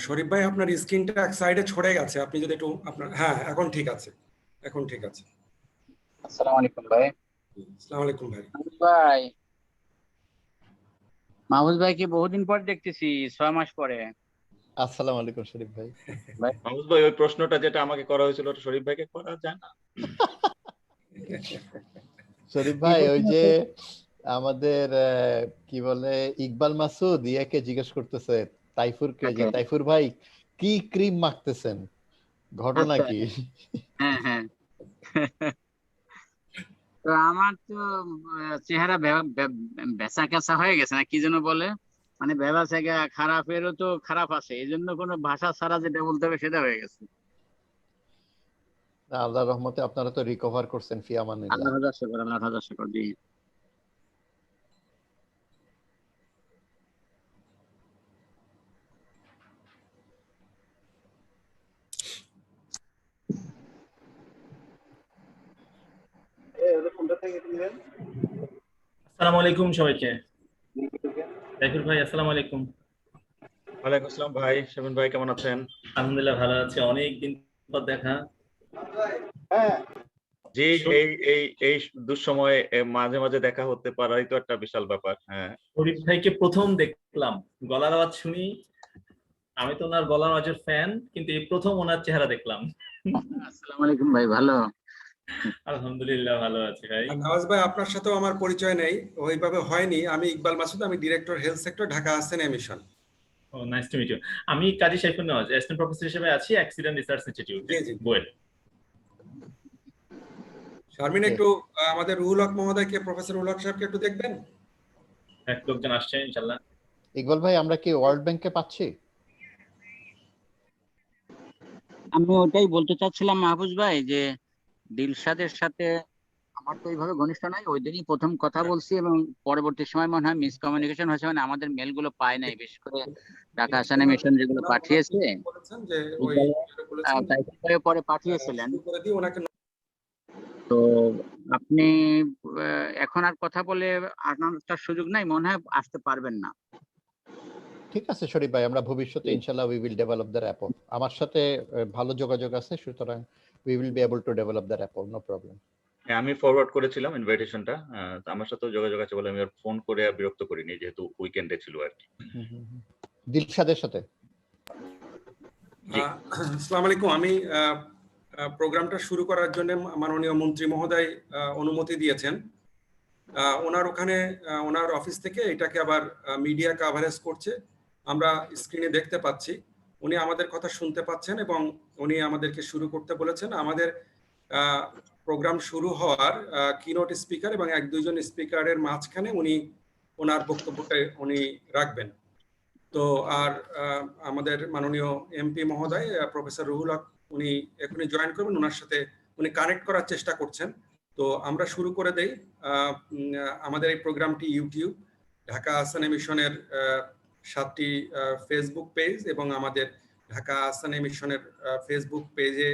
শরীফ ভাই, আপনার স্ক্রিনটা এক সাইডে ছড়ে গেছে, আপনি যদি একটু আপনার, হ্যাঁ এখন ঠিক আছে, এখন ঠিক আছে। আসসালামু আলাইকুম ভাই। আসসালামু আলাইকুম ভাই। ভাই মাহফুজ ভাইকে বহুদিন পর দেখতেছি, 6 মাস পরে। আসসালামু আলাইকুম শরীফ ভাই। ভাই মাহমুদ ভাই, ওই প্রশ্নটা যেটা আমাকে করা হয়েছিল ওটা শরীফ ভাইকে করা যায় না? শরীফ ভাই, ওই যে আমাদের কি বলে ইকবাল মাসুদ ইয়াকে জিজ্ঞেস করতেছে তাইফুরকে, যে তাইফুর ভাই কি ক্রিম মাখতেছেন, ঘটনা আচ্ছা, কি? হ্যাঁ হ্যাঁ। তো আমার তো চেহারা বেচা কেঁচা হয়ে গেছে না কি যেন বলে, মানে ভেবা সেগা খারাপেরও তো খারাপ আছে, এই জন্য কোনো ভাষা ছাড়া যেটা বলতে হবে সেটা হয়ে গেছে। না, আল্লাহর রহমতে আপনারা তো রিকভার করছেন, ফি আমানিল্লাহ। আল্লাহ হাজার শুকর, আল্লাহ হাজার শুকর। জি আসসালামু আলাইকুম সবাইকে। তাইফুর ভাই আসসালামু আলাইকুম। ওয়ালাইকুম আসসালাম ভাই। শামিম ভাই কেমন আছেন? আলহামদুলিল্লাহ ভালো আছি, অনেক দিন পর দেখা। জি, এই এই এই দুঃসময়ে মাঝে মাঝে দেখা হতে পারাই তো একটা বিশাল ব্যাপার। হ্যাঁ, শরীফ ভাইকে প্রথম দেখলাম, গলার আওয়াজ শুনি, আমি তো ওনার গলার আওয়াজের ফ্যান, কিন্তু এই প্রথম ওনার চেহারা দেখলাম। আসসালামু আলাইকুম ভাই, ভালো? আলহামদুলিল্লাহ ভালো আছি ভাই। নওয়াজ ভাই, আপনার সাথেও আমার পরিচয় নেই, ওইভাবে হয়নি। আমি ইকবাল মাসুদ, আমি director health sector, Dhaka Hasan mission. ও, নাইস টু মিট ইউ। আমি কাজী সাইফুল নওয়াজ, অ্যাসিস্ট্যান্ট প্রফেসর হিসেবে আছি অ্যাক্সিডেন্ট রিসার্চ ইনস্টিটিউট জি জি। বুয়েট। শারমিন, একটু আমাদের রুহুল হক মহোদয়কে, প্রফেসর রুহুল হক সাহেবকে একটু দেখবেন। এক লোকজন আসছে ইনশাআল্লাহ। ইকবাল ভাই, আমরা কি ওয়ার্ল্ড ব্যাংকে পাচ্ছি? আমি ওটাই বলতে চাচ্ছিলাম মাহফুজ ভাই, যে দিলশাদের সাথে আমার তো এইভাবে ঘনিষ্ঠ নাই, ওই দিনই প্রথম কথা বলছি এবং পরবর্তী সময় মনে হয় মিসকমিউনিকেশন হয়েছে, মানে আমাদের মেল গুলো পায় নাই, বিশেষ করে ঢাকা হাসানে মিশন যেগুলো পাঠিয়েছে বলেছেন যে ওই তাই পরে পাঠিয়েছিলেন। করে দিয়ে ওনাকে। তো আপনি এখন আর কথা বলে আনার সুযোগ নাই, মনে হয় আসতে পারবেন না। ঠিক আছে শরীফ ভাই, আমরা ভবিষ্যতে ইনশাআল্লাহ we will develop the rapport. আমার সাথে ভালো যোগাযোগ আছে, সুতরাং we will be able to develop the rapport, no problem. হ্যাঁ, আমি ফরওয়ার্ড করেছিলাম ইনভাইটেশনটা। আমার সাথেও যোগাযোগ আছে বলে আমি আর ফোন করে আর বিরক্ত করিনি, যেহেতু উইকেন্ডে ছিল আর কি। দিলশাদের সাথে। আসসালামু আলাইকুম। আমি প্রোগ্রামটা শুরু করার জন্য মাননীয় মন্ত্রী মহোদয় অনুমতি দিয়েছেন। ওনার ওখানে ওনার অফিস থেকে এটাকে আবার মিডিয়া কাভারেজ করছে, আমরা স্ক্রিনে দেখতে পাচ্ছি। উনি আমাদের কথা শুনতে পাচ্ছেন এবং উনি আমাদেরকে শুরু করতে বলেছেন। আমাদের প্রোগ্রাম শুরু হওয়ার কিনোট স্পিকার এবং 1-2 জন স্পিকারের মাঝখানে উনি ওনার বক্তব্যটা উনি রাখবেন। তো আর আমাদের মাননীয় এমপি মহোদয় প্রফেসর রুহুল হক, উনি এখনই জয়েন করবেন, ওনার সাথে উনি কানেক্ট করার চেষ্টা করছেন। তো আমরা শুরু করে দেই। আমাদের এই প্রোগ্রামটি ইউটিউব, ঢাকা আহসানে মিশনের 7টি ফেসবুক পেজ এবং আমাদের ঢাকা আহসানে মিশনের ফেসবুক পেজে,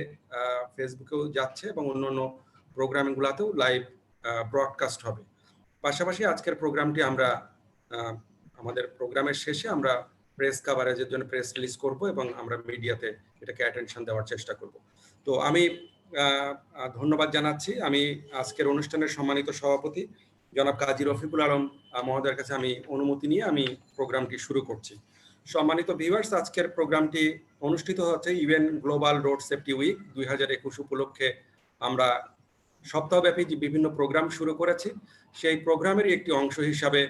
ফেসবুকেও যাচ্ছে এবং অন্যান্য প্রোগ্রামগুলোতেও লাইভ ব্রডকাস্ট হবে। পাশাপাশি আজকের প্রোগ্রামটি আমরা আমাদের প্রোগ্রামের শেষে আমরা প্রেস কাভারেজের জন্য প্রেস রিলিজ করব এবং আমরা মিডিয়াতে এটাকে অ্যাটেনশন দেওয়ার চেষ্টা করব। তো আমি ধন্যবাদ জানাচ্ছি। আমি আজকের অনুষ্ঠানের সম্মানিত সভাপতি জনাব কাজী রফিকুল আলম মহোদয়ের কাছে আমি অনুমতি নিয়ে আমি প্রোগ্রামটি শুরু করছি। সম্মানিত ভিউয়ার্স, আজকের প্রোগ্রামটি অনুষ্ঠিত হচ্ছে UN global road safety week 2021 উপলক্ষে। আমরা সপ্তাহব্যাপী যে বিভিন্ন প্রোগ্রাম শুরু করেছি, সেই প্রোগ্রামেরই একটি অংশ হিসাবে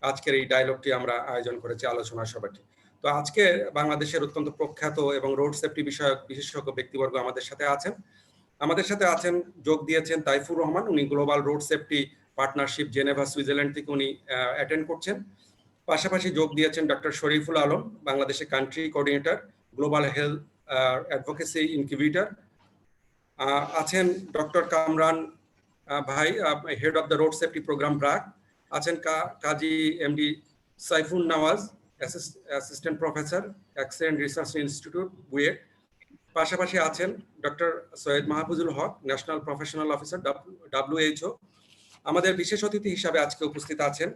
আজকের এই ডায়লগটি আমরা আয়োজন করেছি, আলোচনা সভাটি। তো আজকে বাংলাদেশের অত্যন্ত প্রখ্যাত এবং রোড সেফটি বিষয়ক বিশেষজ্ঞ ব্যক্তিবর্গ আমাদের সাথে আছেন। আমাদের সাথে আছেন, যোগ দিয়েছেন তাইফুর রহমান, উনি global road safety partnership Geneva Switzerland থেকে উনি অ্যাটেন্ড করছেন। পাশাপাশি যোগ দিয়েছেন ডক্টর শরীফুল আলম, বাংলাদেশের country coordinator, global health advocacy incubator. আছেন ডক্টর কামরান ভাই, head of the road safety programme BRAC. আছেন Kazi MD Saifun Nawaz, assistant professor, accident research institute, BUET. পাশাপাশি আছেন doctor Syed Mahfuzul Haque, national professional officer, WHO। আমাদের বিশেষ অতিথি হিসাবে আজকে উপস্থিত আছেন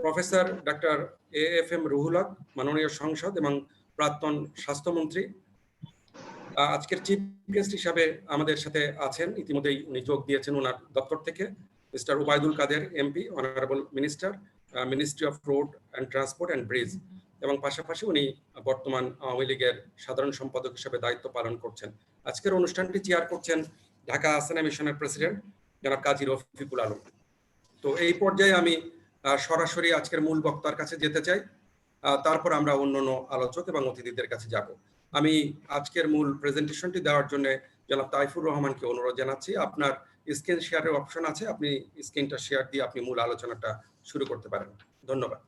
professor doctor AFM Ruhul Haque, মাননীয় সংসদ এবং প্রাক্তন স্বাস্থ্যমন্ত্রী। আজকের চিফ গেস্ট হিসাবে আমাদের সাথে আছেন, ইতিমধ্যেই উনি যোগ দিয়েছেন ওনার দপ্তর থেকে, mister Obaidul Quader MP, honourable minister, ministry of road and transport and bridge, এবং পাশাপাশি উনি বর্তমান আওয়ামী লীগের সাধারণ সম্পাদক হিসেবে দায়িত্ব পালন করছেন। আজকের অনুষ্ঠানটি চেয়ার করছেন ঢাকা আসেনা মিশনের প্রেসিডেন্ট জনাব কাজী রফিকুল আলম। তো এই পর্যায়ে আমি সরাসরি আজকের মূল বক্তার কাছে যেতে চাই, তারপর আমরা অন্যান্য আলোচক এবং অতিথিদের কাছে যাব। আমি আজকের মূল প্রেজেন্টেশনটি দেওয়ার জন্য জনাব তাইফুর রহমানকে অনুরোধ জানাচ্ছি। আপনার স্ক্রিন শেয়ারের অপশন আছে, আপনি স্ক্রিনটা শেয়ার দিয়ে আপনি মূল আলোচনাটা শুরু করতে পারেন। ধন্যবাদ।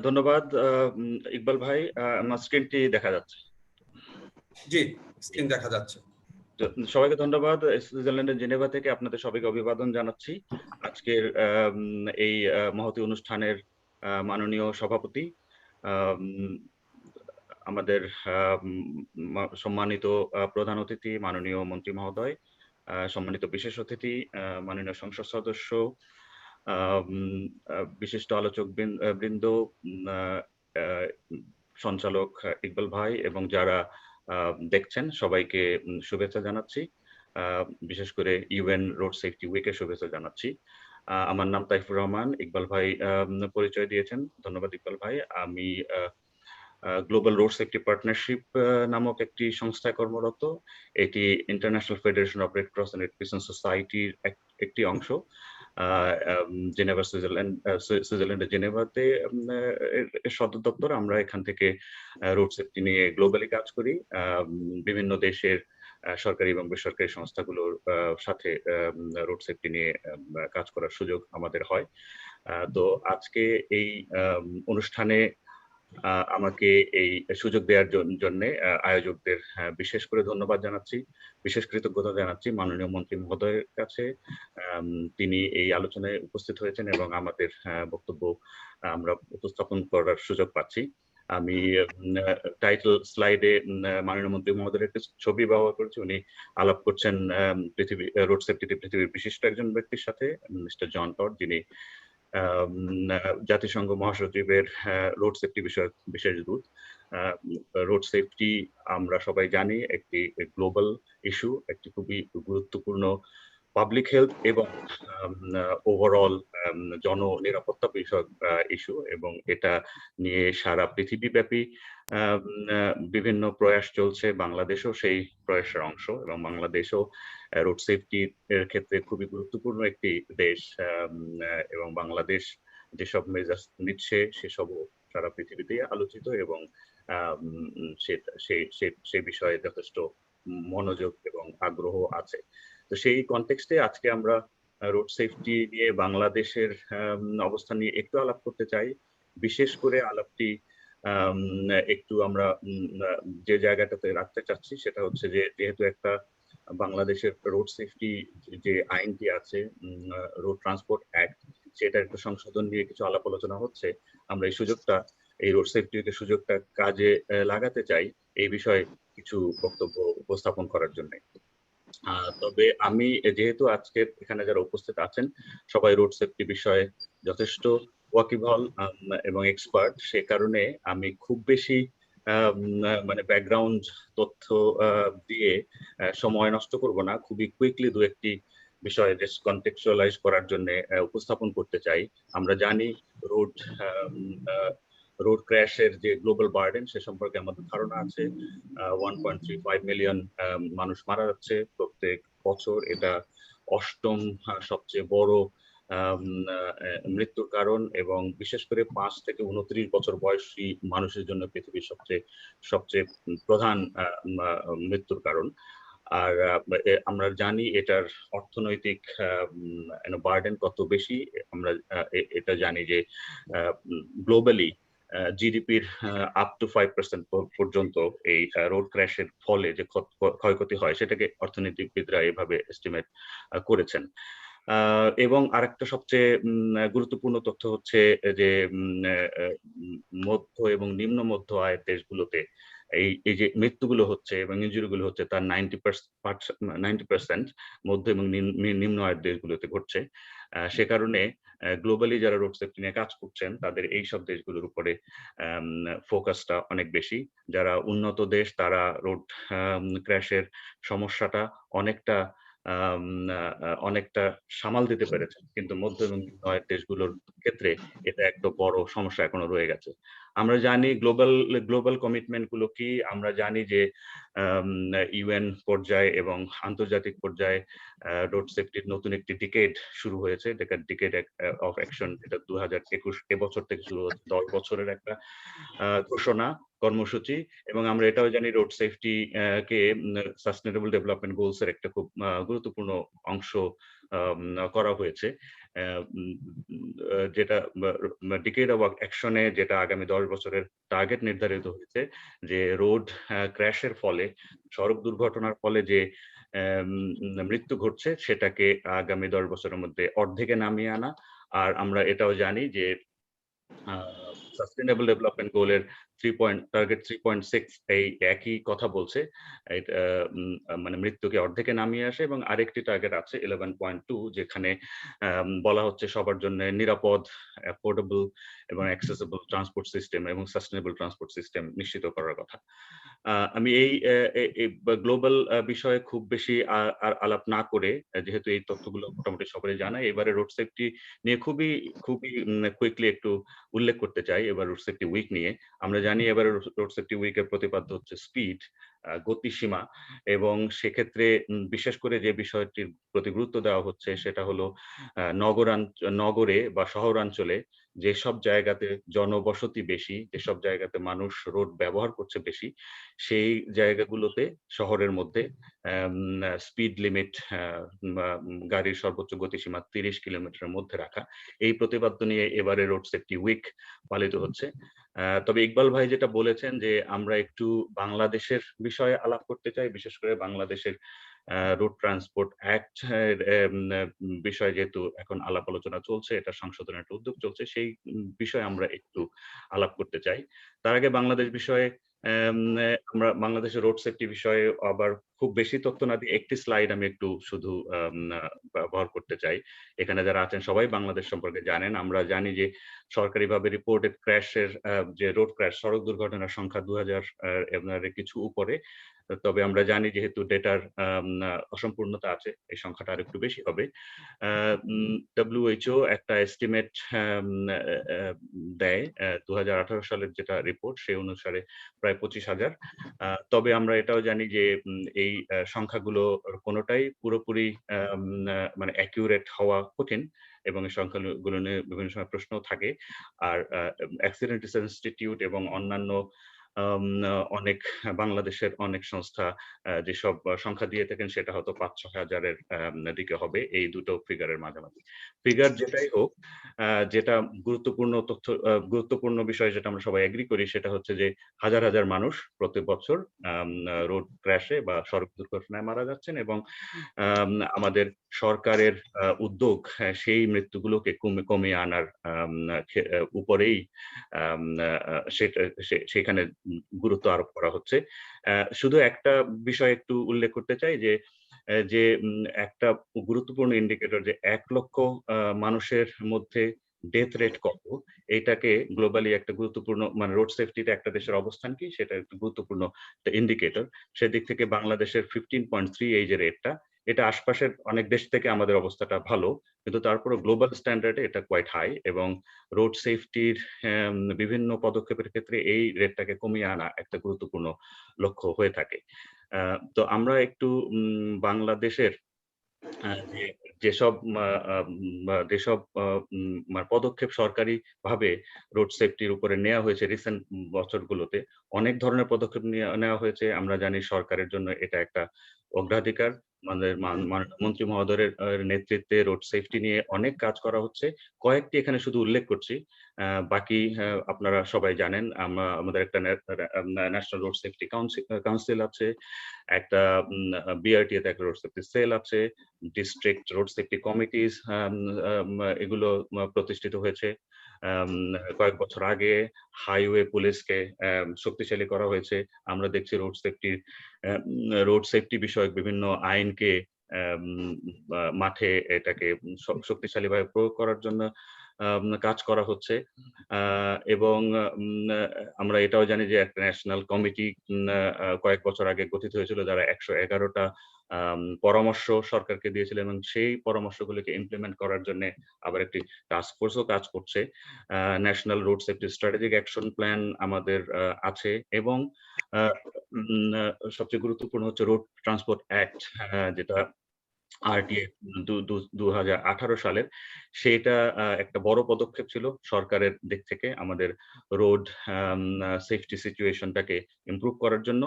ধন্যবাদ ইকবাল ভাই। আমার স্ক্রিনটি দেখা যাচ্ছে? জি, স্ক্রিন দেখা যাচ্ছে। সবাইকে ধন্যবাদ। সুইজারল্যান্ডের জেনেভা থেকে আপনাদের সবাইকে অভিবাদন জানাচ্ছি। আজকের এই মহতী অনুষ্ঠানের মাননীয় সভাপতি, আমাদের সম্মানিত প্রধান অতিথি মাননীয় মন্ত্রী মহোদয়, সম্মানিত বিশেষ অতিথি মাননীয় সংসদ সদস্য, বিশিষ্ট আলোচক বৃন্দ, সঞ্চালক ইকবাল ভাই এবং যারা দেখছেন সবাইকে শুভেচ্ছা জানাচ্ছি। বিশেষ করে ইউএন রোড সেফটি উইকের শুভেচ্ছা জানাচ্ছি। আমার নাম তাইফুর রহমান, ইকবাল ভাই পরিচয় দিয়েছেন, ধন্যবাদ ইকবাল ভাই। আমি গ্লোবাল রোড সেফটি পার্টনারশিপ নামক একটি সংস্থায় কর্মরত। এটি international federation of red cross and red crescent সোসাইটির একটি অংশ। জেনেভা সুইজারল্যান্ডের জেনেভাতে সদর দপ্তর। আমরা এখান থেকে রোড সেফটি নিয়ে গ্লোবালি কাজ করি। বিভিন্ন দেশের সরকারি এবং বেসরকারি সংস্থাগুলোর সাথে রোড সেফটি নিয়ে কাজ করার সুযোগ আমাদের হয়। তো আজকে এই অনুষ্ঠানে আমাকে এই সুযোগ দেওয়ার জন্য আয়োজকদের বিশেষ করে ধন্যবাদ জানাচ্ছি, বিশেষ কৃতজ্ঞতা জানাচ্ছি মাননীয় মন্ত্রী মহোদয়ের কাছে। তিনি এই আলোচনায় উপস্থিত হয়েছেন এবং আমাদের বক্তব্য আমরা উপস্থাপন করার সুযোগ পাচ্ছি। আমি টাইটেল স্লাইডে মাননীয় মন্ত্রী মহোদয়ের একটি ছবি ব্যবহার করেছি। উনি আলাপ করছেন রোড সেফটিতে পৃথিবীর বিশিষ্ট একজন ব্যক্তির সাথে, মিস্টার জন টড, যিনি জাতিসংঘ মহাসচিবের রোড সেফটি বিষয়ক বিশেষ দূত। রোড সেফটি আমরা সবাই জানি একটি গ্লোবাল ইস্যু, একটি খুবই গুরুত্বপূর্ণ পাবলিক হেলথ এবং ওভারঅল জননিরাপত্তা বিষয়ক ইস্যু, এবং এটা নিয়ে সারা পৃথিবীব্যাপী বিভিন্ন প্রয়াস চলছে। বাংলাদেশও সেই প্রয়াসের অংশ, এবং বাংলাদেশও রোড সেফটি এর ক্ষেত্রে খুবই গুরুত্বপূর্ণ একটি দেশ, এবং বাংলাদেশ যেসব মেজার্স নিচ্ছে সেসবও সারা পৃথিবীতেই আলোচিত, এবং সে বিষয়ে যথেষ্ট মনোযোগ এবং আগ্রহ আছে। তো সেই কনটেক্সটে আজকে আমরা রোড সেফটি নিয়ে বাংলাদেশের অবস্থান নিয়ে একটু আলাপ করতে চাই। বিশেষ করে আলাপটি একটু আমরা যে জায়গাটাতে রাখতে চাচ্ছি সেটা হচ্ছে যে, যেহেতু একটা বাংলাদেশের রোড সেফটি যে আইনটি আছে, রোড ট্রান্সপোর্ট অ্যাক্ট, সেটা একটু সংশোধন নিয়ে কিছু আলাপ আলোচনা হচ্ছে। আমরা এই সুযোগটা, এই রোড সেফটির সুযোগটা কাজে লাগাতে চাই এই বিষয়ে কিছু বক্তব্য উপস্থাপন করার জন্য। তবে আমি যেহেতু আজকে এখানে যারা উপস্থিত আছেন সবাই রোড সেফটি বিষয়ে যথেষ্ট ওয়াকিবহাল এবং এক্সপার্ট, সে কারণে আমি খুব বেশি মানে ব্যাকগ্রাউন্ড তথ্য দিয়ে সময় নষ্ট করব না। খুবই কুইকলি দু একটি বিষয় কনটেক্সচুয়ালাইজ করার জন্য উপস্থাপন করতে চাই। আমরা জানি রোড ক্র্যাশের যে গ্লোবাল বার্ডেন সে সম্পর্কে আমাদের ধারণা আছে। 1.35 মিলিয়ন মানুষ মারা যাচ্ছে প্রত্যেক বছর। এটা 8ম সবচেয়ে বড় মৃত্যুর কারণ, এবং বিশেষ করে 5 থেকে 29 বছর বয়সী মানুষের জন্য পৃথিবীর সবচেয়ে প্রধান মৃত্যুর কারণ। আর আমরা জানি এটার অর্থনৈতিক বার্ডেন কত বেশি। আমরা এটা জানি যে গ্লোবালি জিডিপির আপ টু 5% পর্যন্ত এই রোড ক্র্যাশের ফলে যে ক্ষয়ক্ষতি হয় সেটাকে অর্থনীতিবিদরা এভাবে এস্টিমেট করেছেন। এবং আরেকটা সবচেয়ে গুরুত্বপূর্ণ তথ্য হচ্ছে যে মধ্য এবং নিম্ন মধ্য আয়ের দেশগুলোতে এই যে মৃত্যুগুলো হচ্ছে এবং ইনজুরিগুলো হচ্ছে তার 90% মধ্য এবং নিম্ন আয়ের দেশগুলোতে ঘটছে। সে কারণে গ্লোবালি যারা রোড সেফটি নিয়ে কাজ করছেন তাদের এই সব দেশগুলোর উপরে ফোকাসটা অনেক বেশি। যারা উন্নত দেশ তারা রোড ক্র্যাশের সমস্যাটা অনেকটা সামাল দিতে পেরেছে, কিন্তু মধ্য এবং নিম্ন আয়ের দেশগুলোর ক্ষেত্রে এটা একটা বড় সমস্যা এখনো রয়ে গেছে। আমরা জানি গ্লোবাল কমিটমেন্ট গুলো কি, আমরা জানি যে ইউএন পর্যায়ে এবং আন্তর্জাতিক পর্যায়ে রোড সেফটির নতুন একটি ডিকেড শুরু হয়েছে, ডিকেড অফ অ্যাকশন, এটা 2021 এবছর থেকে শুরু হচ্ছে, 10 বছরের একটা ঘোষণা কর্মসূচি। এবং আমরা এটাও জানি রোড সেফটি কে সাস্টেনেবল ডেভেলপমেন্ট গোলস এর একটা খুব গুরুত্বপূর্ণ অংশ করা হয়েছে, যেটা ডিকেড অফ অ্যাকশনে যেটা আগামী 10 বছরের টার্গেট নির্ধারিত হয়েছে, যে রোড ক্র্যাশের ফলে, সড়ক দুর্ঘটনার ফলে যে মৃত্যু ঘটছে সেটাকে আগামী 10 বছরের মধ্যে অর্ধেকে নামিয়ে আনা। আর আমরা এটাও জানি যে সাস্টেনেবল ডেভেলপমেন্ট গোলের টার্গেট 3.6 এই একই কথা বলছে, মানে মৃত্যুকে অর্ধেকে নামিয়ে আসে। এবং আরেকটি টার্গেট আছে 11.2, যেখানে বলা হচ্ছে সবার জন্য নিরাপদ, অ্যাফোর্ডেবল এবং অ্যাক্সেসিবল ট্রান্সপোর্ট সিস্টেম এবং সাস্টেনেবল ট্রান্সপোর্ট সিস্টেম নিশ্চিত করার কথা। আমি এই গ্লোবাল বিষয়ে খুব বেশি আলাপ না করে, যেহেতু এই তথ্যগুলো মোটামুটি সবাই জানায়, এবারে রোড সেফটি নিয়ে খুবই কুইকলি একটু উল্লেখ করতে চাই। এবার রোড সেফটি উইক নিয়ে আমরা জানি, এবারে রোড সেফটি উইকের প্রতিপাদ্য হচ্ছে স্পিড, গতিসীমা। এবং সেক্ষেত্রে বিশেষ করে যে বিষয়টির প্রতি গুরুত্ব দেওয়া হচ্ছে সেটা হলো নগরে বা শহরাঞ্চলে যেসব জায়গাতে জনবসতি বেশি, যেসব জায়গাতে মানুষ রোড ব্যবহার করছে বেশি, সেই জায়গাগুলোতে শহরের মধ্যে স্পিড লিমিট, গাড়ির সর্বোচ্চ গতিসীমা 30 কিলোমিটারের মধ্যে রাখা। এই প্রতিপাদ্য নিয়ে এবারে রোড সেফটি উইক পালিত হচ্ছে। তবে ইকবাল ভাই যেটা বলেছেন যে আমরা একটু বাংলাদেশের বিষয়ে আলাপ করতে চাই, বিশেষ করে বাংলাদেশের রোড ট্রান্সপোর্ট অ্যাক্ট বিষয়ে যেহেতু এখন আলাপ আলোচনা চলছে, এটা সংশোধনের একটা উদ্যোগ চলছে, সেই বিষয়ে আমরা একটু আলাপ করতে চাই। তার আগে বাংলাদেশ বিষয়ে আমরা বাংলাদেশের রোড সেফটি বিষয়ে আবার খুব বেশি তথ্য না দিয়ে একটি স্লাইড আমি একটু শুধু ব্যবহার করতে চাই। এখানে যারা আছেন সবাই বাংলাদেশ সম্পর্কে জানেন। আমরা জানি যে সরকারিভাবে রিপোর্টেড ক্র্যাশের যে রোড ক্র্যাশ, সড়ক দুর্ঘটনার সংখ্যা 2000 এর কিছু উপরে। তবে আমরা জানি যেহেতু ডেটার অসম্পূর্ণতা আছে, এই সংখ্যাটা আর একটু বেশি হবে। WHO একটা এস্টিমেট দেয় 2018 সালের যেটা রিপোর্ট, সেই অনুসারে প্রায় 25,000। তবে আমরা এটাও জানি যে এই সংখ্যাগুলো কোনোটাই পুরোপুরি মানে অ্যাকিউরেট হওয়া কঠিন, এবং এই সংখ্যাগুলো নিয়ে বিভিন্ন সময় প্রশ্ন থাকে। আর অ্যাক্সিডেন্ট রিসার্চ ইনস্টিটিউট এবং অন্যান্য অনেক বাংলাদেশের অনেক সংস্থা যেসব সংখ্যা দিয়ে থাকেন সেটা হয়তো 5-6 হাজারের দিকে হবে, এই দুটো ফিগারের মাঝামাঝি। ফিগার যেটাই হোক, যেটা গুরুত্বপূর্ণ বিষয় যেটা আমরা সবাই এগ্রি করি সেটা হচ্ছে যে হাজার হাজার মানুষ প্রতি বছর রোড ক্র্যাশে বা সড়ক দুর্ঘটনায় মারা যাচ্ছেন, এবং আমাদের সরকারের উদ্যোগ সেই মৃত্যুগুলোকে কমিয়ে আনার উপরেই সেখানে গুরুত্ব আরোপ করা হচ্ছে। শুধু একটা বিষয় একটু উল্লেখ করতে চাই যে একটা গুরুত্বপূর্ণ ইন্ডিকেটর, যে 1 লক্ষ মানুষের মধ্যে ডেথ রেট কত, এটাকে গ্লোবালি একটা গুরুত্বপূর্ণ, মানে রোড সেফটিতে একটা দেশের অবস্থান কি সেটা একটা গুরুত্বপূর্ণ ইন্ডিকেটর। সেদিক থেকে বাংলাদেশের 15.3 এই যে রেটটা, এটা আশপাশের অনেক দেশ থেকে আমাদের অবস্থাটা ভালো, কিন্তু তারপরে গ্লোবাল স্ট্যান্ডার্ডে এটা কোয়াইট হাই, এবং রোড সেফটির বিভিন্ন পদক্ষেপের ক্ষেত্রে এই রেটটাকে কমিয়ে আনা একটা গুরুত্বপূর্ণ লক্ষ্য হয়ে থাকে। তো আমরা একটু বাংলাদেশের যেসব পদক্ষেপ সরকারি ভাবে রোড সেফটির উপরে নেওয়া হয়েছে রিসেন্ট বছরগুলোতে, অনেক ধরনের পদক্ষেপ নেওয়া হয়েছে। আমরা জানি সরকারের জন্য এটা একটা অগ্রাধিকার। আমাদের মন্ত্রী মহোদয়ের নেতৃত্বে রোড সেফটি নিয়ে অনেক কাজ করা হচ্ছে। কয়েকটি এখানে শুধু উল্লেখ করছি, বাকি আপনারা সবাই জানেন। আমাদের একটা ন্যাশনাল রোড সেফটি কাউন্সিল আছে, একটা বিআরটি তে একটা রোড সেফটি সেল আছে, ডিস্ট্রিক্ট রোড সেফটি কমিটিস এগুলো প্রতিষ্ঠিত হয়েছে। কয়েক বছর আগে হাইওয়ে পুলিশকে শক্তিশালী করা হয়েছে। আমরা দেখছি রোড সেফটি বিষয়ক বিভিন্ন আইনকে মাঠে এটাকে শক্তিশালীভাবে প্রয়োগ করার জন্য কাজ করা হচ্ছে। এবং আমরা এটাও জানি যে একটা ন্যাশনাল কমিটি কয়েক বছর আগে গঠিত হয়েছিল, যারা 111টা পরামর্শ সরকারকে দিয়েছিল এবং সেই পরামর্শগুলোকে ইমপ্লিমেন্ট করার জন্য আবার একটি টাস্ক ফোর্সও কাজ করছে। National road safety strategic action plan আমাদের আছে, এবং সবচেয়ে গুরুত্বপূর্ণ হচ্ছে রোড ট্রান্সপোর্ট অ্যাক্ট, যেটা আরটিএ 2018 সালের। সেটা একটা বড় পদক্ষেপ ছিল সরকারের দিক থেকে আমাদের রোড সেফটি সিচুয়েশনটাকে ইমপ্রুভ করার জন্য,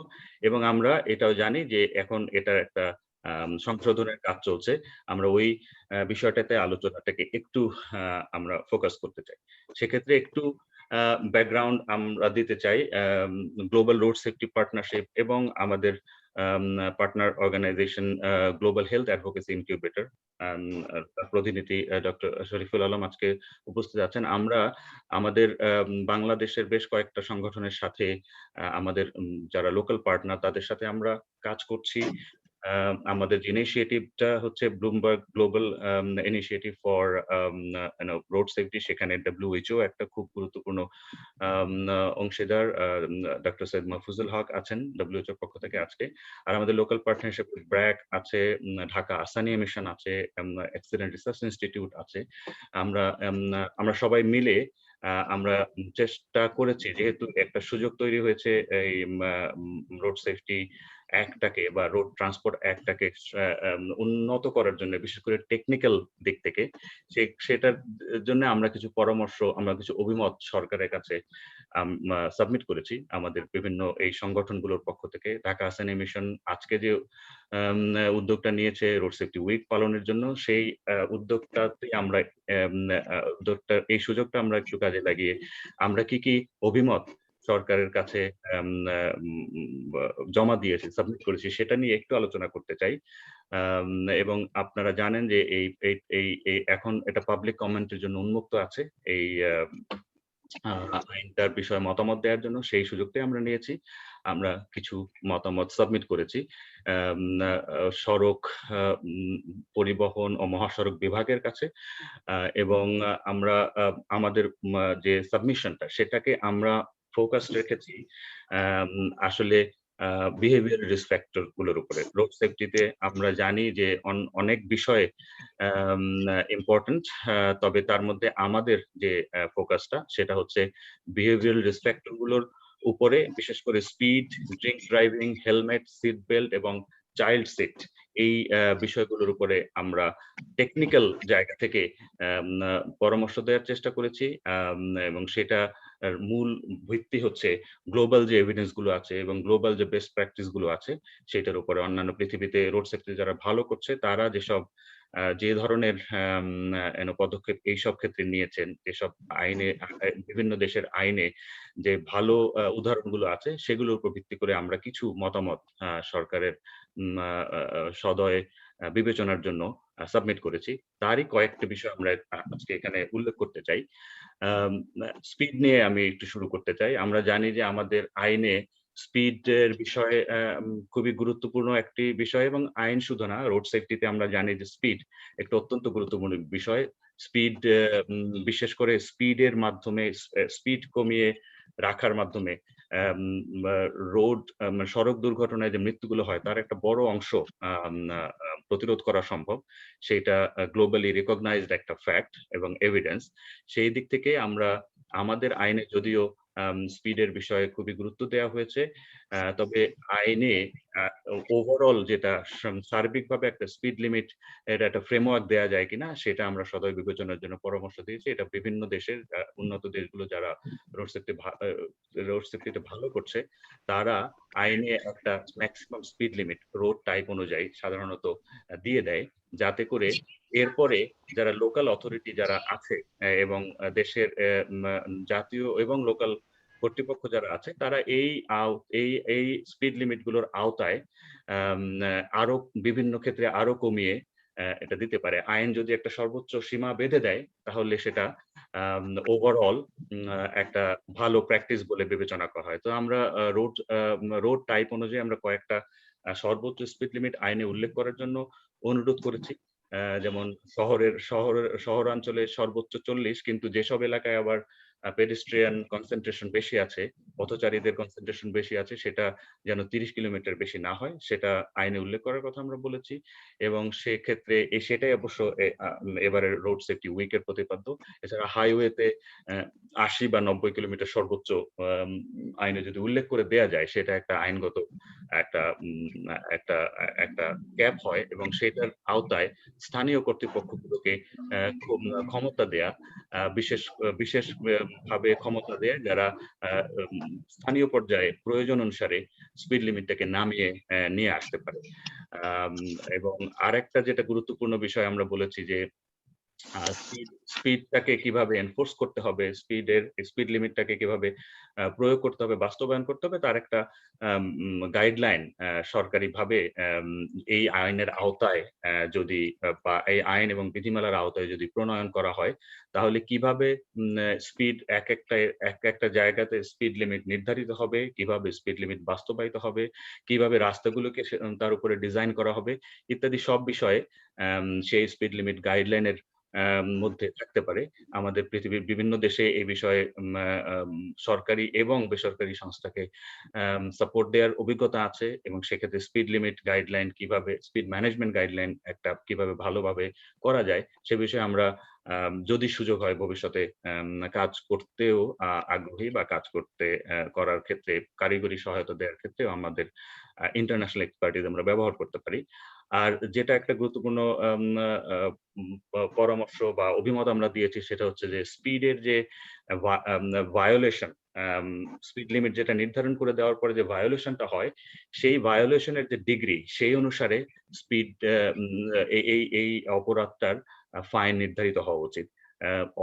এবং আমরা এটাও জানি যে এখন এটার একটা সংশোধনের কাজ চলছে। আমরা ওই বিষয়টাতে আলোচনাটাকে একটু আমরা ফোকাস করতে চাই। সেক্ষেত্রে একটু ব্যাকগ্রাউন্ড আমরা দিতে চাই গ্লোবাল রোড সেফটি পার্টনারশিপ এবং আমাদের partner organisation global health advocacy incubator প্রতিনিধি ডক্টর শরীফুল আলম আজকে উপস্থিত আছেন। আমরা আমাদের বাংলাদেশের বেশ কয়েকটা সংগঠনের সাথে আমাদের যারা লোকাল পার্টনার তাদের সাথে আমরা কাজ করছি। আমাদের ইনিশিয়েটিভটা হচ্ছে Bloomberg global initiative for road safety. সেখানে WHO একটা খুব গুরুত্বপূর্ণ অংশীদার, ডক্টর সৈয়দ মাহফুজুল হক আছেন WHO পক্ষ থেকে আজকে। আর আমাদের লোকাল পার্টনার হিসেবে ব্র্যাক আছে, ঢাকা আসানিয়া মিশন আছে, অ্যাক্সিডেন্ট রিসার্চ ইনস্টিটিউট আছে। আমরা সবাই মিলে আমরা চেষ্টা করেছি, যেহেতু একটা সুযোগ তৈরি হয়েছে এই রোড সেফটি অ্যাক্টটাকে বা রোড ট্রান্সপোর্ট অ্যাক্টটাকে উন্নত করার জন্য, বিশেষ করে টেকনিক্যাল দিক থেকে, সেটার জন্য আমরা কিছু পরামর্শ, আমরা কিছু অভিমত সরকারের কাছে সাবমিট করেছি আমাদের বিভিন্ন এই সংগঠনগুলোর পক্ষ থেকে। ঢাকা আসানিয়া মিশন আজকে যে উদ্যোগটা নিয়েছে রোড সেফটি উইক পালনের জন্য, সেই উদ্যোগটাতে আমরা এই সুযোগটা আমরা একটু কাজে লাগিয়ে আমরা কি অভিমত সরকারের কাছে জমা দিয়েছি, সাবমিট করেছি, সেটা নিয়ে একটু আলোচনা করতে চাই। এবং আপনারা জানেন যে এই এখন এটা পাবলিক কমেন্টের জন্য উন্মুক্ত আছে এই আইনটার বিষয়ে মতামত দেওয়ার জন্য। সেই সুযোগটাই আমরা নিয়েছি। আমরা কিছু মতামত সাবমিট করেছি সড়ক পরিবহন ও মহাসড়ক বিভাগের কাছে, এবং আমরা আমাদের যে সাবমিশনটা সেটাকে আমরা ফোকাস রেখেছি আসলে বিহেভিয়ার রিস্ক ফ্যাক্টর গুলোর উপরে। রোড সেফটিতে আমরা জানি যে অনেক বিষয়ে ইম্পর্টেন্ট, তবে তার মধ্যে আমাদের যে ফোকাসটা সেটা হচ্ছে বিহেভিয়ার রিস্ক ফ্যাক্টর গুলোর উপরে, বিশেষ করে speed, drink driving, helmet, seat belt এবং চাইল্ড সিট, এই বিষয়গুলোর উপরে আমরা টেকনিক্যাল জায়গা থেকে পরামর্শ দেওয়ার চেষ্টা করেছি, এবং সেটা মূল ভিত্তি হচ্ছে গ্লোবাল যে এভিডেন্স গুলো আছে এবং গ্লোবাল যে বেস্ট প্র্যাকটিস গুলো আছে সেটার উপরে। অন্যান্য পৃথিবীতে রোড সেফটি যারা ভালো করছে তারা যে ধরনের পদক্ষেপ এইসব ক্ষেত্রে নিয়েছেন, যেসব আইনে, বিভিন্ন দেশের আইনে যে ভালো উদাহরণগুলো আছে, সেগুলোর উপর ভিত্তি করে আমরা কিছু মতামত সরকারের সদয় বিবেচনার জন্য সাবমিট করেছি। তারই কয়েকটা বিষয় আমরা আজকে এখানে উল্লেখ করতে চাই। স্পিড নিয়ে আমি একটু শুরু করতে চাই। আমরা জানি যে আমাদের আইনে স্পিডের বিষয়ে খুবই গুরুত্বপূর্ণ একটি বিষয়, এবং আইন শুধু না, রোড সেফটিতে আমরা জানি যে স্পিড একটা অত্যন্ত গুরুত্বপূর্ণ বিষয়। স্পিড, বিশেষ করে স্পিডের মাধ্যমে, স্পিড কমিয়ে রাখার মাধ্যমে সড়ক দুর্ঘটনায় যে মৃত্যুগুলো হয় তার একটা বড় অংশ প্রতিরোধ করা সম্ভব। সেটা গ্লোবালি রিকগনাইজড একটা ফ্যাক্ট এবং এভিডেন্স। সেই দিক থেকে আমরা আমাদের আইনে যদিও স্পিডের বিষয়ে খুবই গুরুত্ব দেওয়া হয়েছে, তবে আইনে ওভারঅল যেটা সার্বিকভাবে একটা স্পিড লিমিট এর একটা ফ্রেমওয়ার্ক দেওয়া যায় কিনা সেটা আমরা সদয় বিবেচনার জন্য পরামর্শ দিয়েছি। এটা বিভিন্ন দেশের উন্নত দেশগুলো যারা রোড সেফটিতে ভালো করছে তারা আইনে একটা maximum speed limit road type অনুযায়ী সাধারণত দিয়ে দেয়, যাতে করে এরপরে যারা লোকাল অথরিটি যারা আছে এবং দেশের জাতীয় এবং লোকাল কর্তৃপক্ষ যারা আছে তারা এই স্পিড লিমিট গুলোর আওতায় আরো বিভিন্ন ক্ষেত্রে আরো কমিয়ে এটা দিতে পারে। আইন যদি একটা সর্বোচ্চ সীমা বেঁধে দেয় তাহলে সেটা ওভারঅল একটা ভালো প্র্যাকটিস বলে বিবেচনা করা হয়। তো আমরা রোড টাইপ অনুযায়ী আমরা কয়েকটা সর্বোচ্চ স্পিড লিমিট আইনে উল্লেখ করার জন্য অনুরোধ করেছি। যেমন শহরাঞ্চলে সর্বোচ্চ 40, কিন্তু যেসব এলাকায় আবার পেডেস্ট্রিয়ান কনসেন্ট্রেশন বেশি আছে, পথচারীদের কনসেন্ট্রেশন বেশি আছে, সেটা যেন 30 কিলোমিটার বেশি না হয়, সেটা আইনে উল্লেখ করার কথা আমরা বলেছি। এবং সেক্ষেত্রে সেটাই অবশ্য এবারের রোড সেফটি উইকের প্রতিপাদ্য। এছাড়া হাইওয়েতে 80 বা 90 কিলোমিটার সর্বোচ্চ আইনে যদি উল্লেখ করে দেয়া যায়, সেটা একটা আইনগত একটা একটা একটা ক্যাপ হয়, এবং সেটার আওতায় স্থানীয় কর্তৃপক্ষগুলোকে ক্ষমতা দেয়া, বিশেষ ভাবে ক্ষমতা দেয়া, যারা স্থানীয় পর্যায়ে প্রয়োজন অনুসারে স্পিড লিমিটটাকে নামিয়ে নিয়ে আসতে পারে। এবং আরেকটা যেটা গুরুত্বপূর্ণ বিষয় আমরা বলেছি যে স্পিডটাকে কিভাবে এনফোর্স করতে হবে, স্পিড লিমিটটাকে কিভাবে প্রয়োগ করতে হবে, বাস্তবায়ন করতে হবে, তার একটা গাইডলাইন সরকারিভাবে এই আইনের আওতায় যদি বা এই আইন এবং বিধিমালার আওতায় যদি প্রণয়ন করা হয়, তাহলে কিভাবে স্পিড এক একটা জায়গাতে স্পিড লিমিট নির্ধারিত হবে, কিভাবে স্পিড লিমিট বাস্তবায়িত হবে, কিভাবে রাস্তাগুলোকে তার উপরে ডিজাইন করা হবে, ইত্যাদি সব বিষয়ে সেই স্পিড লিমিট গাইডলাইনের মধ্যে থাকতে পারে। আমাদের পৃথিবীর বিভিন্ন দেশে এই বিষয়ে সরকারি এবং বেসরকারি সংস্থাকে সাপোর্ট দেওয়ার অভিজ্ঞতা আছে, এবং সেক্ষেত্রে স্পিড লিমিট গাইডলাইন কিভাবে, স্পিড ম্যানেজমেন্ট গাইডলাইন একটা কিভাবে ভালোভাবে করা যায়, সে বিষয়ে আমরা যদি সুযোগ হয় ভবিষ্যতে কাজ করতেও আগ্রহী, বা কাজ করার ক্ষেত্রে কারিগরি সহায়তা দেওয়ার ক্ষেত্রেও আমাদের ইন্টারন্যাশনাল এক্সপার্টিজ আমরা ব্যবহার করতে পারি। আর যেটা একটা গুরুত্বপূর্ণ পরামর্শ বা অভিমত আমরা দিয়েছি, সেটা হচ্ছে যে স্পিডের যে ভায়োলেশন, স্পিড লিমিট যেটা নির্ধারণ করে দেওয়ার পরে যে ভায়োলেশনটা হয়, সেই ভায়োলেশনের যে ডিগ্রি, সেই অনুসারে স্পিড এই অপরাধটার ফাইন নির্ধারিত হওয়া উচিত।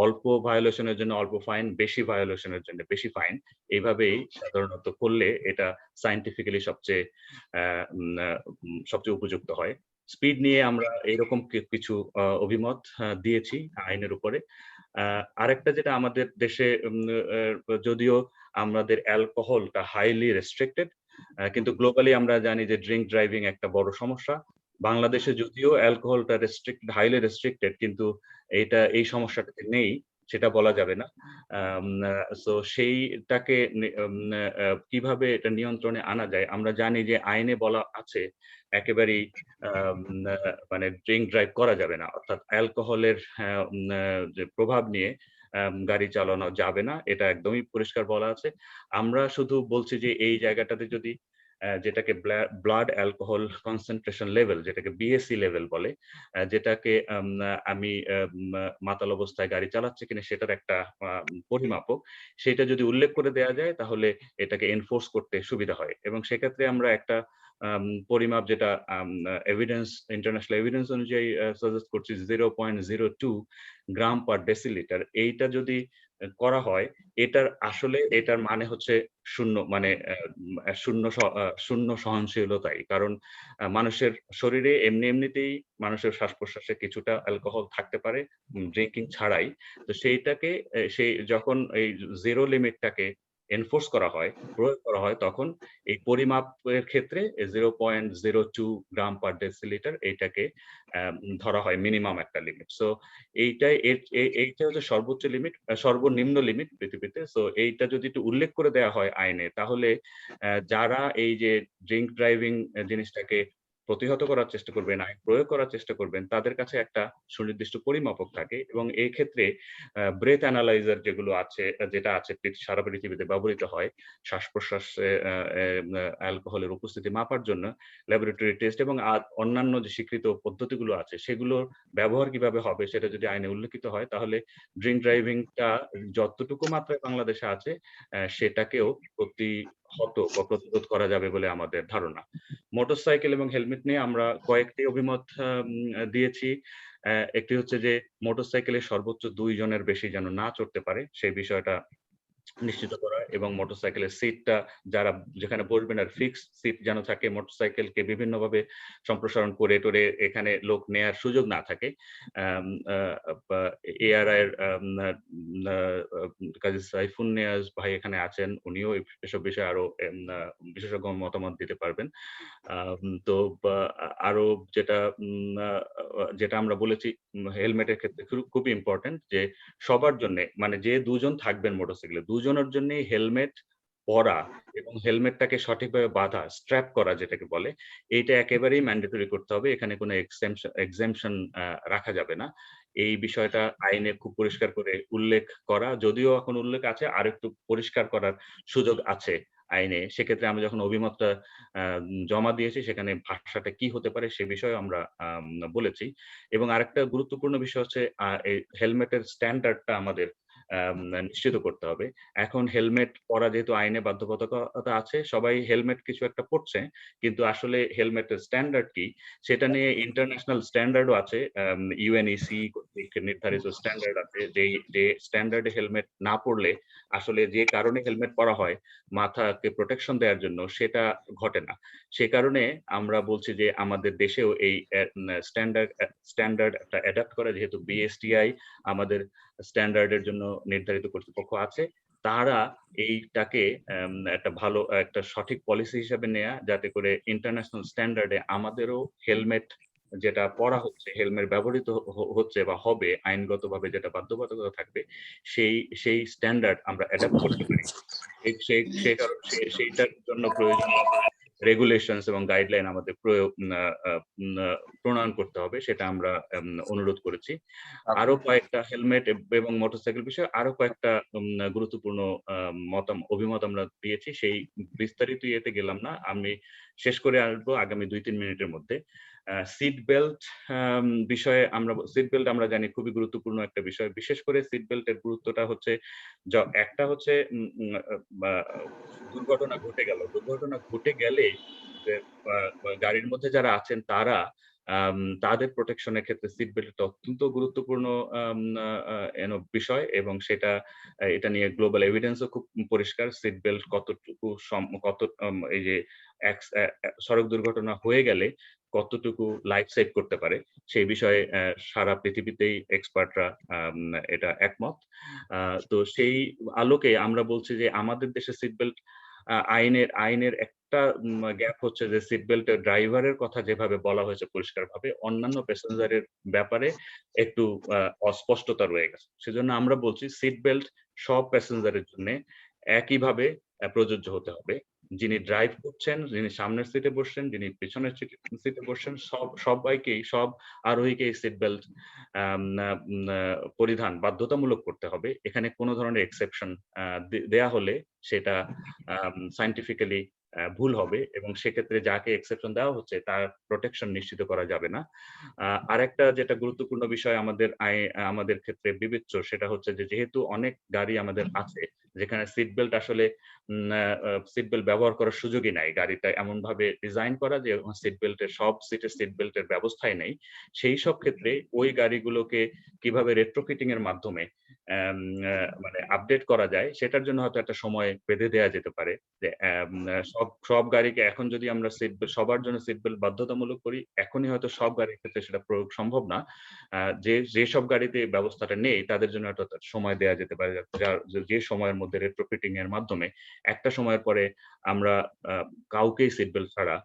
অল্প ভায়োলেশনের জন্য অল্প ফাইন, বেশি ভায়োলেশনের জন্য বেশি ফাইন, এইভাবেই সাধারণত করলে এটা সায়েন্টিফিক্যালি সবচেয়ে উপযুক্ত হয়। স্পিড নিয়ে আমরা এইরকম কিছু অভিমত দিয়েছি আইনের উপরে। আরেকটা যেটা আমাদের দেশে, যদিও আমাদের অ্যালকোহলটা হাইলি রেস্ট্রিক্টেড, কিন্তু গ্লোবালি আমরা জানি যে ড্রিঙ্ক ড্রাইভিং একটা বড় সমস্যা। বাংলাদেশে যদিও অ্যালকোহলটা হাইলি রেস্ট্রিক্টেড, কিন্তু এই সমস্যাটাতে নেই সেটা বলা যাবে না। সো সেইটাকে কিভাবে এটা নিয়ন্ত্রণে আনা যায়, আমরা জানি যে আইনে বলা আছে একেবারেই মানে ড্রিঙ্ক ড্রাইভ করা যাবে না, অর্থাৎ অ্যালকোহলের যে প্রভাব নিয়ে গাড়ি চালানো যাবে না, এটা একদমই পরিষ্কার বলা আছে। আমরা শুধু বলছি যে এই জায়গাটাতে যদি যেটাকে ব্লাড অ্যালকোহল কনসেন্ট্রেশন লেভেল, যেটাকে বিএসি লেভেল বলে, যেটাকে আমি মাতাল অবস্থায় গাড়ি চালাচ্ছে কিনা সেটার একটা পরিমাপক, সেটা যদি উল্লেখ করে দেওয়া যায়, তাহলে এটাকে এনফোর্স করতে সুবিধা হয়। এবং সেক্ষেত্রে আমরা একটা পরিমাপ, যেটা ইন্টারন্যাশনাল এভিডেন্স অনুযায়ী সাজেস্ট করছি, 0.02 গ্রাম পার ডেসিলিটার। এইটা যদি করা হয়, এটার মানে হচ্ছে শূন্য সহনশীলতাই। কারণ মানুষের শরীরে এমনিতেই মানুষের শ্বাস প্রশ্বাসে কিছুটা অ্যালকোহল থাকতে পারে ড্রিঙ্কিং ছাড়াই। তো সেইটাকে যখন এই জিরো লিমিটটাকে এনফোর্স করা হয়, প্রয়োগ করা হয়, তখন এই পরিমাপের ক্ষেত্রে 0.02 গ্রাম পার ডেসিলিটার এইটাকে ধরা হয় মিনিমাম একটা লিমিট। সো এইটা হচ্ছে সর্বোচ্চ লিমিট, সর্বনিম্ন লিমিট পৃথিবীতে। সো এইটা যদি একটু উল্লেখ করে দেওয়া হয় আইনে, তাহলে যারা এই যে ড্রিঙ্ক ড্রাইভিং জিনিসটাকে প্রতিহত করার চেষ্টা করবেন, আইন প্রয়োগ করার চেষ্টা করবেন, তাদের কাছে একটা সুনির্দিষ্ট পরিমাপক থাকে। এবং এই ক্ষেত্রে ব্রেথ অ্যানালাইজার যেটা আছে সারা পৃথিবীতে ব্যবহৃত হয় শ্বাস প্রশ্বাসে অ্যালকোহলের উপস্থিতি মাপার জন্য, ল্যাবরেটরি টেস্ট এবং অন্যান্য যে স্বীকৃত পদ্ধতিগুলো আছে, সেগুলোর ব্যবহার কিভাবে হবে সেটা যদি আইনে উল্লেখিত হয়, তাহলে ড্রিঙ্ক ড্রাইভিংটা যতটুকু মাত্রায় বাংলাদেশে আছে সেটাকেও প্রতিরোধ করা যাবে বলে আমাদের ধারণা। মোটরসাইকেল এবং হেলমেট নিয়ে আমরা কয়েকটি অভিমত দিয়েছি। একটি হচ্ছে যে মোটরসাইকেলে সর্বোচ্চ 2 জনের বেশি যেন না চড়তে পারে, সেই বিষয়টা নিশ্চিত করা এবং মোটরসাইকেলের সিটটা যারা যেখানে বসবেন আর ফিক্স সিট যেন থাকে, মোটরসাইকেলকে বিভিন্নভাবে সম্প্রসারণ করে টোরে এখানে লোক নেয়ার সুযোগ না থাকে। এআরআই এর কাজী সাইফুন নিয়াজ ভাই এখানে আছেন, উনিও এসব বিষয়ে আরো বিশেষজ্ঞ মতামত দিতে পারবেন। তো আরো যেটা যেটা আমরা বলেছি হেলমেটের ক্ষেত্রে খুবই ইম্পর্টেন্ট যে সবার জন্য, মানে যে দুজন থাকবেন মোটরসাইকেলে দুজনের জন্যই হেলমেট পরা এবং হেলমেটটাকে সঠিকভাবে বাঁধা, স্ট্র্যাপ করা যেটাকে বলে, এইটা একেবারেই ম্যান্ডেটরি করতে হবে। এখানে কোনো এক্সেমশন রাখা যাবে না। এই বিষয়টা আইনে খুব পরিষ্কার করে উল্লেখ করা, যদিও এখন উল্লেখ আছে, আরেকটু পরিষ্কার করার সুযোগ আছে আইনে। সেক্ষেত্রে আমি যখন অভিমতটা জমা দিয়েছি সেখানে ভাষাটা কি হতে পারে সে বিষয়ে আমরা বলেছি। এবং আরেকটা গুরুত্বপূর্ণ বিষয় হচ্ছে এই হেলমেটের স্ট্যান্ডার্ডটা আমাদের নিশ্চিত করতে হবে। এখন হেলমেট পরা যেহেতু আইনে বাধ্যবাধকতা আছে, সবাই হেলমেট কিছু একটা পড়ছে, কিন্তু আসলে হেলমেটের স্ট্যান্ডার্ড কি সেটা নিয়ে ইন্টারন্যাশনাল স্ট্যান্ডার্ডও আছে। ইউএনইসি কর্তৃক নির্ধারিত স্ট্যান্ডার্ড আছে, যে স্ট্যান্ডার্ডে হেলমেট না পড়লে আসলে যে কারণে হেলমেট পরা হয় মাথাকে প্রোটেকশন দেওয়ার জন্য, সেটা ঘটে না। সে কারণে আমরা বলছি যে আমাদের দেশেও এই স্ট্যান্ডার্ড একটা অ্যাডাপ্ট করা, যেহেতু বিএসটিআই আমাদের স্ট্যান্ডার্ডের জন্য নির্ধারিত কর্তৃপক্ষ আছে, তারা এইটাকে একটা সঠিক পলিসি হিসাবে নেয়া, যাতে করে ইন্টারন্যাশনাল স্ট্যান্ডার্ডে আমাদেরও হেলমেট যেটা পরা হচ্ছে, হেলমেট ব্যবহৃত হচ্ছে বা হবে আইনগতভাবে যেটা বাধ্যবাধকতা থাকবে, সেই স্ট্যান্ডার্ড আমরা অ্যাডাপ্ট করতে পারি। সেইটার জন্য প্রয়োজনীয় রেগুলেশনস এবং গাইডলাইন আমাদের প্রণয়ন করতে হবে, সেটা আমরা অনুরোধ করেছি। আরো কয়েকটা হেলমেট এবং মোটরসাইকেল বিষয়ে আরো কয়েকটা গুরুত্বপূর্ণ অভিমত আমরা দিয়েছি, সেই বিস্তারিত ইয়েতে গেলাম না, আমি শেষ করে আসবো আগামী 2-3 মিনিটের মধ্যে। সিট বেল্ট বিষয়ে সিট বেল্ট আমরা জানি খুবই গুরুত্বপূর্ণ একটা বিষয়। বিশেষ করে সিট বেল্টের গুরুত্বটা হচ্ছে একটা হচ্ছে দুর্ঘটনা ঘটে গেলে গাড়ির মধ্যে যারা আছেন তারা তাদের প্রোটেকশনের ক্ষেত্রে সিট বেল্ট অত্যন্ত গুরুত্বপূর্ণ বিষয়, এবং এটা নিয়ে গ্লোবাল এভিডেন্সও খুব পরিষ্কার। সিট বেল্ট কতটুকু এই যে সড়ক দুর্ঘটনা হয়ে গেলে কতটুকু লাইফ সেভ করতে পারে সেই বিষয়ে সারা পৃথিবীতেই এক্সপার্টরা এটা একমত। তো সেই আলোকে আমরা বলছি যে আমাদের দেশে সিট বেল্ট আইনের একটা গ্যাপ হচ্ছে যে সিট বেল্টের ড্রাইভারের কথা যেভাবে বলা হয়েছে পরিষ্কারভাবে, অন্যান্য প্যাসেঞ্জারের ব্যাপারে একটু অস্পষ্টতা রয়ে গেছে। সেজন্য আমরা বলছি সিট বেল্ট সব প্যাসেঞ্জারের জন্য একইভাবে প্রযোজ্য হতে হবে। যিনি ড্রাইভ করছেন, যিনি সামনের সিটে বসছেন, যিনি পেছনের সিটে বসছেন, সব আরোহীকেই সিট বেল্ট পরিধান বাধ্যতামূলক করতে হবে। এখানে কোনো ধরনের এক্সেপশন দেয়া হলে সেটা সায়েন্টিফিক্যালি ভুল হবে, এবং সেক্ষেত্রে যাকে এক্সেপশন দেওয়া হচ্ছে তার প্রোটেকশন নিশ্চিত করা যাবে না। আরেকটা যেটা গুরুত্বপূর্ণ বিষয় আমাদের ক্ষেত্রে বিবেচ্য, সেটা হচ্ছে যে যেহেতু অনেক গাড়ি আমাদের আছে যেখানে সিট বেল্ট আসলে সিট বেল্ট ব্যবহার করার সুযোগই নাই, গাড়িটা এমন ভাবে ডিজাইন করা যে সিট বেল্টের সব সিটে সিট বেল্টের ব্যবস্থাই নেই, সেই সব ক্ষেত্রে ওই গাড়িগুলোকে কিভাবে রেট্রোফিটিং এর মাধ্যমে মানে আপডেট করা যায় সেটার জন্য হয়তো একটা সময় বেঁধে দেওয়া যেতে পারে। যে সব গাড়িকে এখন যদি আমরা সবার জন্য সিট বেল্ট বাধ্যতামূলক করি, এখনই হয়তো সব গাড়ির ক্ষেত্রে সেটা প্রয়োগ সম্ভব না। যে সব গাড়িতে ব্যবস্থাটা নেই তাদের জন্য হয়তো সময় দেওয়া যেতে পারে, যে সময়ের মধ্যে রেট্রোফিটিং এর মাধ্যমে একটা সময়ের পরে আমরা কাউকেই সিট বেল্ট ছাড়া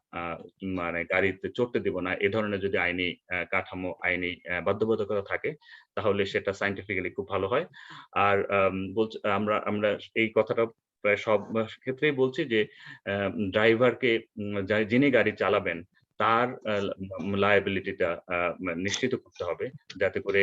মানে গাড়িতে চড়তে দিব না, এ ধরনের যদি আইনি কাঠামো, আইনি বাধ্যবাধকতা থাকে, তাহলে সেটা সায়েন্টিফিক্যালি খুব ভালো হয়। আর আমরা এই কথাটা প্রায় সব ক্ষেত্রেই বলছি যে ড্রাইভারকে, যিনি গাড়ি চালাবেন তার লায়াবিলিটিটা নিশ্চিত করতে হবে, যাতে করে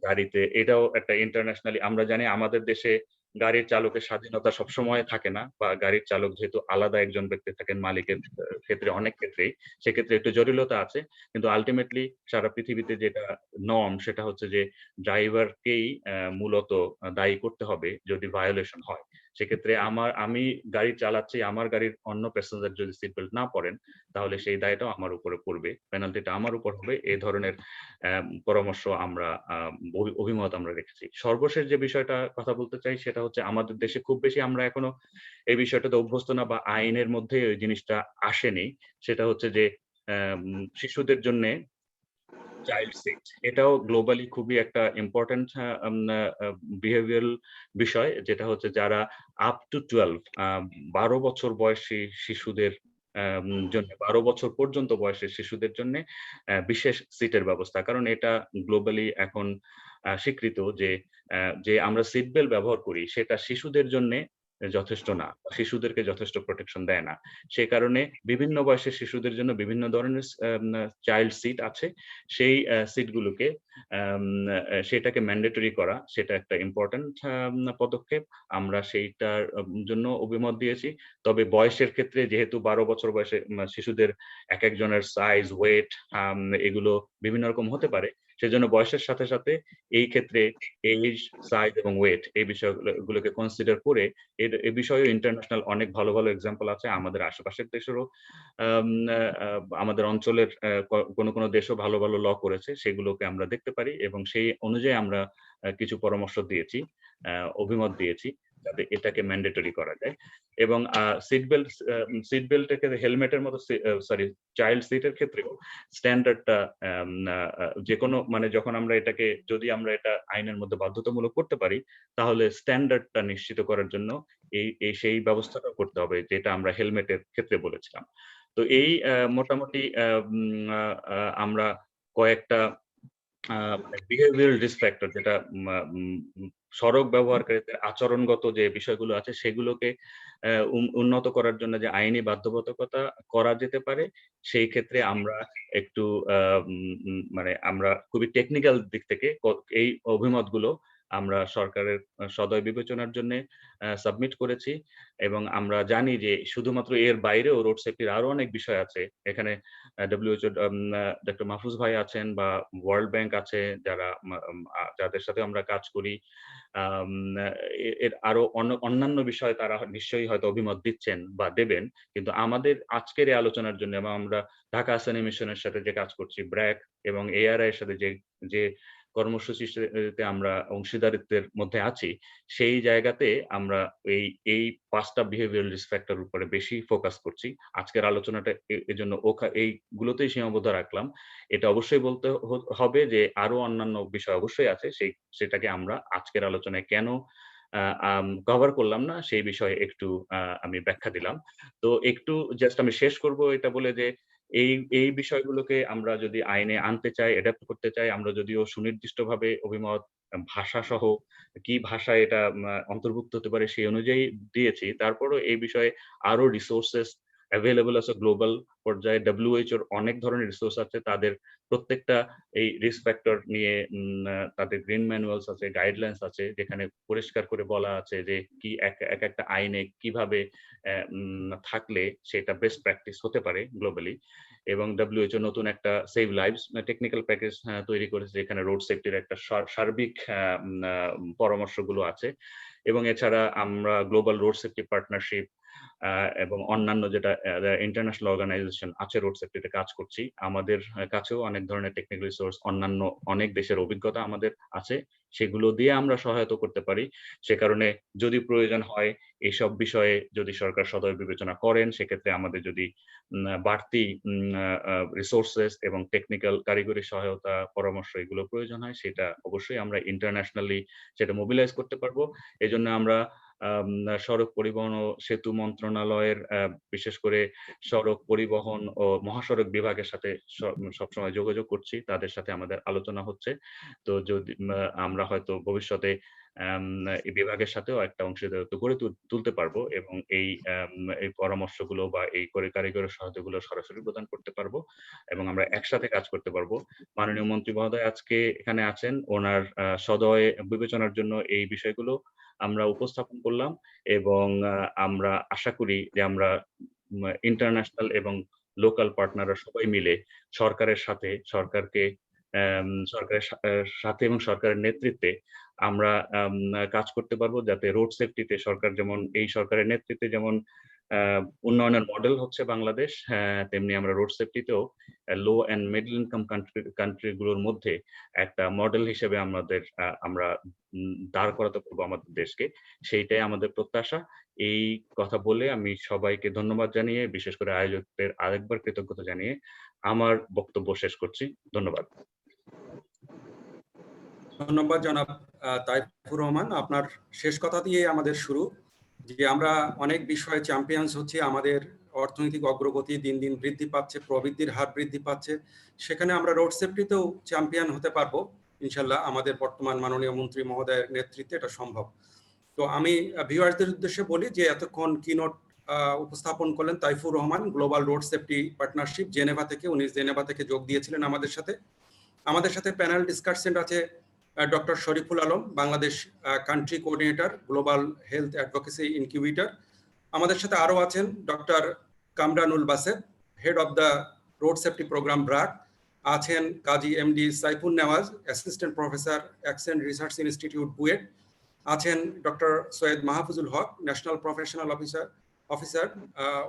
গাড়িতে, এটাও একটা ইন্টারন্যাশনালি আমরা জানি আমাদের দেশে গাড়ির চালকের স্বাধীনতা সবসময় থাকে না, বা গাড়ির চালক যেহেতু আলাদা একজন ব্যক্তি থাকেন মালিকের ক্ষেত্রে, অনেক ক্ষেত্রেই সেক্ষেত্রে একটু জটিলতা আছে, কিন্তু আলটিমেটলি সারা পৃথিবীতে যেটা নর্ম সেটা হচ্ছে যে ড্রাইভারকেই মূলত দায়ী করতে হবে যদি ভায়োলেশন হয়। সেক্ষেত্রে আমি গাড়ি চালাচ্ছি, আমার গাড়ির অন্য প্যাসেঞ্জার যদি সিট বেল্ট না পরেন তাহলে সেই দায়টাও আমার উপরে পড়বে, পেনাল্টিটা আমার উপর হবে। এই ধরনের পরামর্শ আমরা অভিমত আমরা রেখেছি। সর্বশেষ যে বিষয়টা কথা বলতে চাই সেটা হচ্ছে আমাদের দেশে খুব বেশি আমরা এখনো এই বিষয়টাতে অভ্যস্ত না বা আইনের মধ্যে ওই জিনিসটা আসেনি। সেটা হচ্ছে যে শিশুদের জন্যে চাইল্ড সিট, এটাও গ্লোবালি খুবই একটা ইম্পর্টেন্ট বিহেভিয়ারাল বিষয়, যেটা হচ্ছে যারা আপ টু 12 বছর বয়সী শিশুদের জন্য 12 বছর পর্যন্ত বয়সের শিশুদের জন্য বিশেষ সিটের ব্যবস্থা। কারণ এটা গ্লোবালি এখন স্বীকৃত যে আমরা সিট বেল্ট ব্যবহার করি সেটা শিশুদের জন্য যথেষ্ট না, শিশুদেরকে যথেষ্ট প্রোটেকশন দেয় না। সে কারণে বিভিন্ন বয়সের শিশুদের জন্য বিভিন্ন ধরনের চাইল্ড সিট আছে। সেই সিটগুলোকে সেটাকে ম্যান্ডেটরি করা সেটা একটা ইম্পর্টেন্ট পদক্ষেপ। আমরা সেইটার জন্য অভিমত দিয়েছি। তবে বয়সের ক্ষেত্রে যেহেতু 12 বছর বয়সে শিশুদের একেকজনের সাইজ, ওয়েট এগুলো বিভিন্ন রকম হতে পারে। সেজন্য বয়সের সাথে সাথে এই ক্ষেত্রে এজ, সাইজ এবং ওয়েট এই বিষয়গুলোকে কনসিডার করে এ বিষয়েও ইন্টারন্যাশনাল অনেক ভালো ভালো এক্সাম্পল আছে। আমাদের আশেপাশের দেশেরও আমাদের অঞ্চলের কোনো দেশও ভালো ভালো ল করেছে, সেগুলোকে আমরা দেখতে পারি এবং সেই অনুযায়ী আমরা কিছু পরামর্শ দিয়েছি, অভিমত দিয়েছি যাতে এটাকে ম্যান্ডেটরি করা যায়। এবং সিট বেল্টের ক্ষেত্রে হেলমেটের মতো সরি চাইল্ড সিটের ক্ষেত্রেও স্ট্যান্ডার্ডটা যেকোনো মানে যখন আমরা এটাকে যদি আমরা এটা আইনের মধ্যে বাধ্যতামূলক করতে পারি তাহলে স্ট্যান্ডার্ডটা নিশ্চিত করার জন্য সেই ব্যবস্থাটা করতে হবে যেটা আমরা হেলমেটের ক্ষেত্রে বলেছিলাম। তো এই মোটামুটি আমরা কয়েকটা বিহেভিয়ারাল রিস্ক ফ্যাক্টর যেটা সড়ক ব্যবহারকারীদের আচরণগত যে বিষয়গুলো আছে সেগুলোকে উন্নত করার জন্য যে আইনি বাধ্যবাধকতা করা যেতে পারে, সেই ক্ষেত্রে আমরা একটু মানে আমরা খুবই টেকনিক্যাল দিক থেকে এই অভিমতগুলো আমরা সরকারের সদয় বিবেচনার জন্য সাবমিট করেছি এবং আমরা জানি যে শুধুমাত্র এর বাইরেও রোড সেফটির আরো অনেক বিষয় আছে। এখানে WHO ডক্টর মাহফুজ ভাই আছেন বা ওয়ার্ল্ড ব্যাংক আছে যাদের সাথে আমরা কাজ করি। এর আরো অন্যান্য বিষয়ে তারা নিশ্চয়ই হয়তো অভিমত দিচ্ছেন বা দেবেন। কিন্তু আমাদের আজকের এই আলোচনার জন্য এবং আমরা ঢাকা হাসানী মিশনের সাথে যে কাজ করছি, ব্র্যাক এবং ARI এর সাথে যে কর্মসূচিতে আমরা অংশীদারিত্বের মধ্যে আছি, সেই জায়গাতে আমরা এই 5টা বিহেভিয়ারাল রিস্ক ফ্যাক্টর উপরে বেশি ফোকাস করছি। আজকের আলোচনাটা এজন্য এইগুলোতেই সীমাবদ্ধ রাখলাম। এটা অবশ্যই বলতে হবে যে আরো অন্যান্য বিষয় অবশ্যই আছে, সেটাকে আমরা আজকের আলোচনায় কেন কভার করলাম না সেই বিষয়ে একটু আমি ব্যাখ্যা দিলাম। তো একটু জাস্ট আমি শেষ করব এটা বলে যে এই বিষয়গুলোকে আমরা যদি আইনে আনতে চাই, অ্যাডাপ্ট করতে চাই, আমরা যদিও সুনির্দিষ্টভাবে অভিমত ভাষা সহ কি ভাষায় এটা অন্তর্ভুক্ত হতে পারে সেই অনুযায়ী দিয়েছি, তারপরও এই বিষয়ে আরো রিসোর্সেস অ্যাভেলেবল আছে গ্লোবাল পর্যায়ে। WHO অনেক ধরনের রিসোর্স আছে, তাদের প্রত্যেকটা এই রিস্ক ফ্যাক্টর নিয়ে তাদের গ্রিন ম্যানুয়ালস আছে, গাইডলাইন্স আছে, যেখানে পরিষ্কার করে বলা আছে যে কি একটা আইনে কিভাবে থাকলে সেটা বেস্ট প্র্যাকটিস হতে পারে গ্লোবালি। এবং WHO নতুন একটা সেভ লাইভস টেকনিক্যাল প্যাকেজ তৈরি করেছে, যেখানে রোড সেফটির একটা সার্বিক পরামর্শগুলো আছে। এবং এছাড়া আমরা গ্লোবাল রোড সেফটি পার্টনারশিপ এবং অন্যান্য যেটা ইন্টারন্যাশনাল অর্গানাইজেশন আছে রোড সেফটিতে কাজ করছি, আমাদের কাছেও অনেক ধরনের টেকনিক্যাল রিসোর্স অন্যান্য অনেক দেশের অভিজ্ঞতা আমাদের আছে, সেগুলো দিয়ে আমরা সহায়তা করতে পারি। সে কারণে যদি প্রয়োজন হয় এইসব বিষয়ে যদি সরকার সদয় বিবেচনা করেন, সেক্ষেত্রে আমাদের যদি বাড়তি রিসোর্সেস এবং টেকনিক্যাল কারিগরি সহায়তা পরামর্শ এগুলো প্রয়োজন হয়, সেটা অবশ্যই আমরা ইন্টারন্যাশনালি সেটা মোবিলাইজ করতে পারবো। এজন্য আমরা সড়ক পরিবহন ও সেতু মন্ত্রণালয়ের বিশেষ করে সড়ক পরিবহন ও মহাসড়ক বিভাগের সাথে সবসময় যোগাযোগ করছি, তাদের সাথে আমাদের আলোচনা হচ্ছে। তো যদি আমরা হয়তো ভবিষ্যতে এই বিভাগের সাথেও একটা অংশীদারিত্ব গড়ে তুলতে পারবো এবং এই পরামর্শগুলো বা এই কারিগরি সহায়তাগুলো সরাসরি প্রদান করতে পারবো এবং আমরা একসাথে কাজ করতে পারবো। মাননীয় মন্ত্রী মহোদয় আজকে এখানে আছেন, ওনার সদয় বিবেচনার জন্য এই বিষয়গুলো আমরা উপস্থাপন করলাম এবং আমরা আশা করি যে আমরা ইন্টারন্যাশনাল এবং লোকাল পার্টনাররা সবাই মিলে সরকারের সাথে এবং সরকারের নেতৃত্বে আমরা কাজ করতে পারবো, যাতে রোড সেফটিতে সরকার যেমন, এই সরকারের নেতৃত্বে যেমন উন্নয়নের মডেল হচ্ছে বাংলাদেশ, তেমনি আমরা রোড সেফটিতেও লো অ্যান্ড মিডল ইনকাম কান্ট্রিগুলোর মধ্যে একটা মডেল হিসেবে আমরা দাঁড় করাতে পারবো আমাদের দেশকে। সেইটাই আমাদের প্রত্যাশা। এই কথা বলে আমি সবাইকে ধন্যবাদ জানিয়ে, বিশেষ করে আয়োজকদের আরেকবার কৃতজ্ঞতা জানিয়ে আমার বক্তব্য শেষ করছি। ধন্যবাদ। ধন্যবাদ জনাব তাইফুর রহমান। আপনার শেষ কথা দিয়ে আমাদের শুরু, যে আমরা অনেক বিষয়ে চ্যাম্পিয়ন্স হচ্ছি, আমাদের অর্থনৈতিক অগ্রগতি দিন দিন বৃদ্ধি পাচ্ছে, প্রবৃদ্ধির হার বৃদ্ধি পাচ্ছে, সেখানে আমরা রোড সেফটিতেও চ্যাম্পিয়ন হতে পারবো ইনশাল্লাহ। আমাদের বর্তমান মাননীয় মন্ত্রী মহোদয়ের নেতৃত্বে এটা সম্ভব। তো আমি ভিউয়ার্সদের উদ্দেশ্যে বলি যে এতক্ষণ কিনোট উপস্থাপন করলেন Taifur Rahman, global road safety partnership Geneva থেকে। উনি জেনেভা থেকে যোগ দিয়েছিলেন আমাদের সাথে। আমাদের সাথে প্যানেল ডিসকাশন আছে doctor Shariful Alam, Bangladesh country coordinator, global health advocacy incubator. আমাদের সাথে আরও আছেন doctor Kamranul Baset, head of the road safety programme BRAC. আছেন Kazi MD Saiful Newaz, assistant professor, accident research institute, BUET. আছেন doctor Syed Mahfuzul Haque, national professional officer,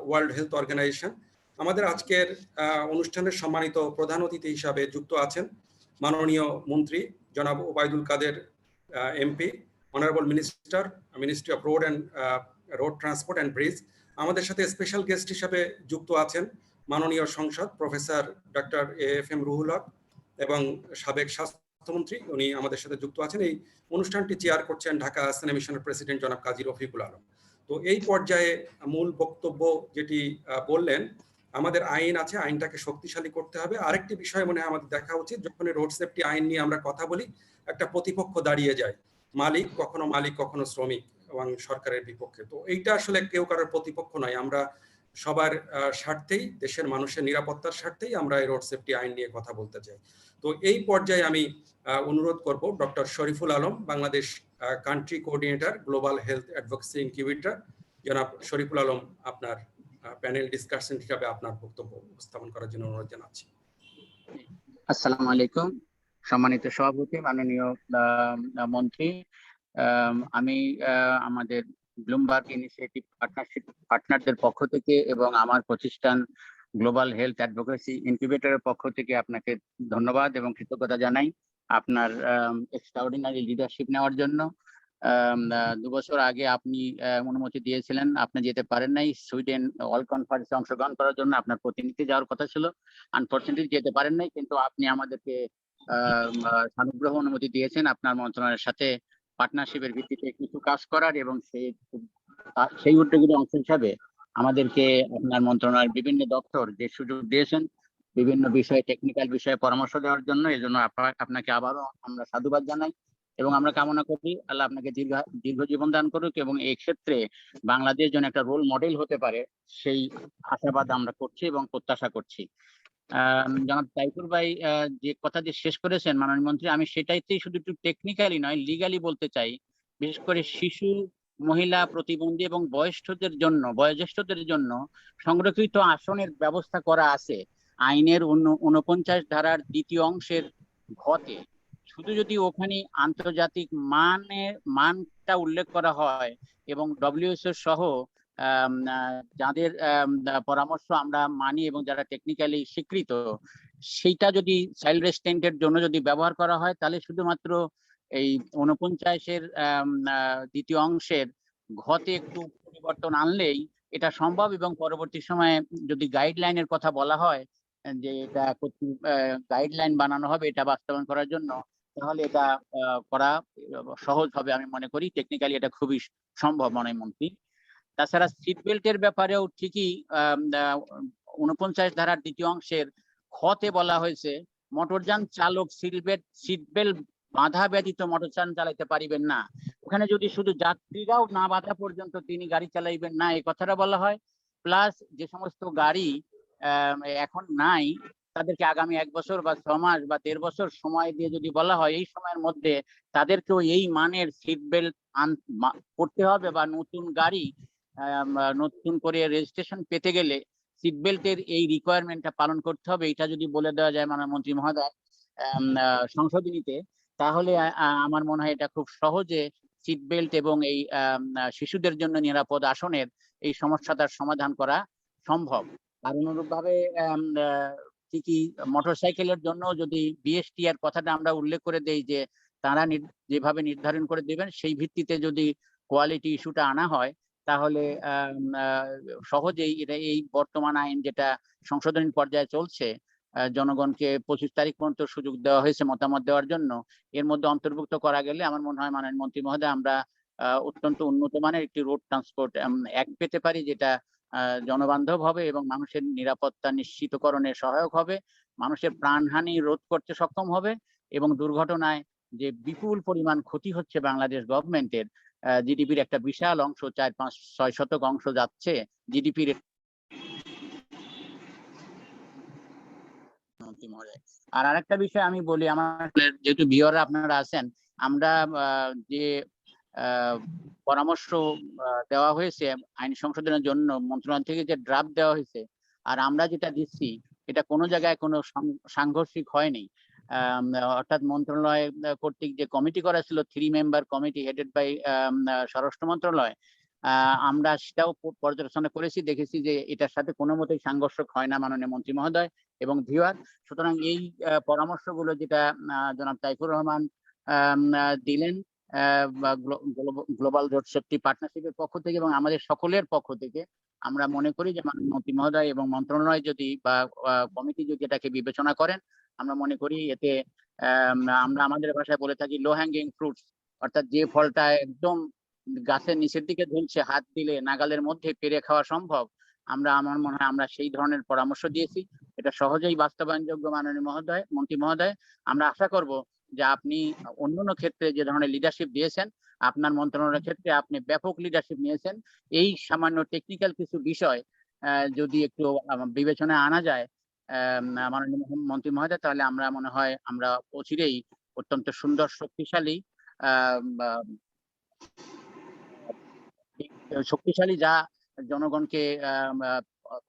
world health organization. আমাদের আজকের অনুষ্ঠানের সম্মানিত প্রধান অতিথি হিসাবে যুক্ত আছেন মাননীয় মন্ত্রী জনাব Obaidul Quader MP, honourable minister, ministry of road transport and bridge. আমাদের সাথে স্পেশাল গেস্ট হিসাবে যুক্ত আছেন মাননীয় সংসদ professor doctor AFM Ruhul Haque এবং সাবেক স্বাস্থ্যমন্ত্রী, উনি আমাদের সাথে যুক্ত আছেন। এই অনুষ্ঠানটি চেয়ার করছেন ঢাকা হাসান মিশনের প্রেসিডেন্ট জনাব কাজী রফিকুল আলম। তো এই পর্যায়ে মূল বক্তব্য যেটি বললেন, আমাদের আইন আছে, আইনটাকে শক্তিশালী করতে হবে। আরেকটি বিষয় মনে হয় আমাদের দেখা উচিত, যখন রোড সেফটি আইন নিয়ে আমরা কথা বলি, একটা প্রতিপক্ষ দাঁড়িয়ে যায়, মালিক কখনো শ্রমিক এবং সরকারের বিপক্ষে। তো এইটা আসলে কেউ কারোর প্রতিপক্ষ নয়, আমরা সবার স্বার্থেই, দেশের মানুষের নিরাপত্তার স্বার্থেই আমরা এই রোড সেফটি আইন নিয়ে কথা বলতে চাই। তো এই পর্যায়ে আমি অনুরোধ করব doctor Shariful Alam, Bangladesh country coordinator, global health advocacy incubator. জনাব শরীফুল আলম, আপনার প্যানেল ডিসকাশন হিসাবে আপনার বক্তব্য উপস্থাপন করার জন্য অনুরোধ জানাচ্ছি। আসসালামু আলাইকুম, সম্মানিত সভাপতি, মাননীয় মন্ত্রী। আমি আমাদের ব্লুমবার্গ ইনিশিয়েটিভ পার্টনারদের পক্ষ থেকে এবং আমার প্রতিষ্ঠান গ্লোবাল হেলথ অ্যাডভোকেসি ইনকিউবেটরের পক্ষ থেকে আপনাকে ধন্যবাদ এবং কৃতজ্ঞতা জানাই আপনার এক্সট্রাঅর্ডিনারি লিডারশিপ নেওয়ার জন্য। 2 বছর আগে আপনি অনুমতি দিয়েছিলেন, আপনি যেতে পারেন নাই সুইডেন ওয়ার্ল্ড কনফারেন্সে অংশগ্রহণ করার জন্য, আপনার প্রতিনিধি যাওয়ার কথা ছিল, আনফরচুনেটলি যেতে পারেন নাই, কিন্তু আপনি আমাদেরকে সানুগ্রহ অনুমতি দিয়েছেন আপনার মন্ত্রণালয়ের সাথে পার্টনারশিপের ভিত্তিতে কিছু কাজ করার, এবং সেই উদ্যোগের অংশ হিসাবে আমাদেরকে আপনার মন্ত্রণালয়ের বিভিন্ন দপ্তর যে সুযোগ দিয়েছেন বিভিন্ন বিষয়ে, টেকনিক্যাল বিষয়ে পরামর্শ দেওয়ার জন্য, এই জন্য আপনাকে আবারও আমরা সাধুবাদ জানাই এবং আমরা কামনা করি আল্লাহ আপনাকে দীর্ঘ জীবন দান করুক এবং এই ক্ষেত্রে বাংলাদেশ যেন একটা রোল মডেল হতে পারে, সেই আশাবাদ আমরা করছি এবং প্রত্যাশা করছি। জনাব তাইফুর ভাই যে কথা যে শেষ করেছেন মাননীয় মন্ত্রী, আমি সেটাইতেই শুধু একটু টেকনিক্যালি নয়, লিগালি বলতে চাই। বিশেষ করে শিশু, মহিলা, প্রতিবন্ধী এবং বয়োজ্যেষ্ঠদের জন্য সংরক্ষিত আসনের ব্যবস্থা করা আছে আইনের 49 ধারার 2য় অংশের ঘতে। শুধু যদি ওখানে আন্তর্জাতিক মানটা উল্লেখ করা হয় এবং WHO সহ যাদের পরামর্শ আমরা মানি এবং যারা টেকনিক্যালি স্বীকৃত, সেইটা যদি চাইল্ড রেস্টেন্টের জন্য যদি ব্যবহার করা হয়, তাহলে শুধুমাত্র এই 49-এর 2য় অংশের ঘতে একটু পরিবর্তন আনলেই এটা সম্ভব। এবং পরবর্তী সময়ে যদি গাইডলাইনের কথা বলা হয়, যে এটা গাইডলাইন বানানো হবে এটা বাস্তবায়ন করার জন্য, তাহলে এটা করা সহজ হবে আমি মনে করি। টেকনিক্যালি এটা খুবই সম্ভব মাননীয় মন্ত্রী। তাছাড়া সিট বেল্টের ব্যাপারেও ঠিকই 49 ধারার 2য় অংশের খতে বলা হয়েছে মোটরযান চালক সিট বেল্ট বাধা ব্যতীত মোটরযান চালাইতে পারিবেন না। ওখানে যদি শুধু যাত্রীরাও না বাধা পর্যন্ত তিনি গাড়ি চালাইবেন না এই কথাটা বলা হয়, প্লাস যে সমস্ত গাড়ি এখন নাই তাদেরকে আগামী 1 বছর বা 6 মাস বা 1.5 বছর সময় দিয়ে যদি বলা হয়, এই সময়ের মধ্যে তাদেরকেও এই মানের সিট বেল্ট করতে হবে, বা নতুন গাড়ি নতুন করে রেজিস্ট্রেশন পেতে গেলে সিট বেল্টের এই রিকোয়ারমেন্টটা পালন করতে হবে। এটা যদি বলে দেওয়া যায় মাননীয় মন্ত্রী মহোদয় সংশোধনীতে, তাহলে আমার মনে হয় এটা খুব সহজে সিট বেল্ট এবং এই শিশুদের জন্য নিরাপদ আসনের এই সমস্যাটার সমাধান করা সম্ভব। আর অনুরূপভাবে ঠিকই মোটরসাইকেলের জন্য যদি বিএসটিআর কথাটা আমরা উল্লেখ করে দেই যে তারা যেভাবে নির্ধারণ করে দেবেন সেই ভিত্তিতে যদি কোয়ালিটি ইস্যুটা আনা হয় তাহলে সহজেই এটা এই বর্তমান আইন যেটা সংশোধনী পর্যায়ে চলছে জনগণকে 25 তারিখ পর্যন্ত সুযোগ দেওয়া হয়েছে মতামত দেওয়ার জন্য, এর মধ্যে অন্তর্ভুক্ত করা গেলে আমার মনে হয় মাননীয় মন্ত্রী মহোদয় আমরা অত্যন্ত উন্নত মানের একটি রোড ট্রান্সপোর্ট অ্যাক্ট পেতে পারি যেটা জনবান্ধব হবে এবং মানুষের নিরাপত্তা নিশ্চিতকরণে সহায়ক হবে, মানুষের প্রাণহানি রোধ করতে সক্ষম হবে এবং দুর্ঘটনায় যে বিপুল পরিমাণ ক্ষতি হচ্ছে বাংলাদেশ গভর্নমেন্টের, জিডিপির একটা বিশাল অংশ 4-5-6% অংশ যাচ্ছে জিডিপির। আর আরেকটা বিষয় আমি বলি, আমার যেহেতু বিওরা আপনারা আছেন, আমরা যে পরামর্শ দেওয়া হয়েছে আইন সংশোধনের জন্য মন্ত্রণালয় থেকে যে ড্রাফট দেওয়া হয়েছে আর আমরা যেটা দিচ্ছি এটা কোনো জায়গায় কোনো সাংঘর্ষিক হয়নি। অর্থাৎ মন্ত্রণালয় কর্তৃক যে কমিটি করা ছিল 3 মেম্বার কমিটি হেডেড বাই স্বরাষ্ট্র মন্ত্রণালয়, আমরা সেটাও পর্যালোচনা করেছি, দেখেছি যে এটার সাথে কোনো মতেই সাংঘর্ষিক হয় না মাননীয় মন্ত্রী মহোদয় এবং ভিউয়ার। সুতরাং এই পরামর্শগুলো যেটা জনাব তাইফুর রহমান দিলেন গ্লোবাল রোড সেফটি পার্টনারশিপের পক্ষ থেকে এবং আমাদের সকলের পক্ষ থেকে, আমরা মনে করি যে মাননীয় মন্ত্রী মহোদয় এবং মন্ত্রণালয় যদি বা কমিটি যদি এটাকে বিবেচনা করেন, আমরা মনে করি এতে আমরা আমাদের ভাষায় বলে থাকি লো হ্যাঙ্গিং ফ্রুটস, অর্থাৎ যে ফলটা একদম গাছের নিচের দিকে ঝুলছে, হাত দিলে নাগালের মধ্যে পেরে খাওয়া সম্ভব, আমার মনে হয় আমরা সেই ধরনের পরামর্শ দিয়েছি। এটা সহজেই বাস্তবায়নযোগ্য মাননীয় মহোদয়, মন্ত্রী মহোদয়। আমরা আশা করব যে আপনি অন্যান্য ক্ষেত্রে যে ধরনের লিডারশিপ দিয়েছেন, আপনার মন্ত্রণালয়ের ক্ষেত্রে আপনি ব্যাপক লিডারশিপ নিয়েছেন। এই সামান্য টেকনিক্যাল কিছু বিষয় যদি একটু বিবেচনায় আনা যায় মাননীয় মন্ত্রী মহোদয়, তাহলে আমরা মনে হয় আমরা অচিরেই অত্যন্ত সুন্দর শক্তিশালী যা জনগণকে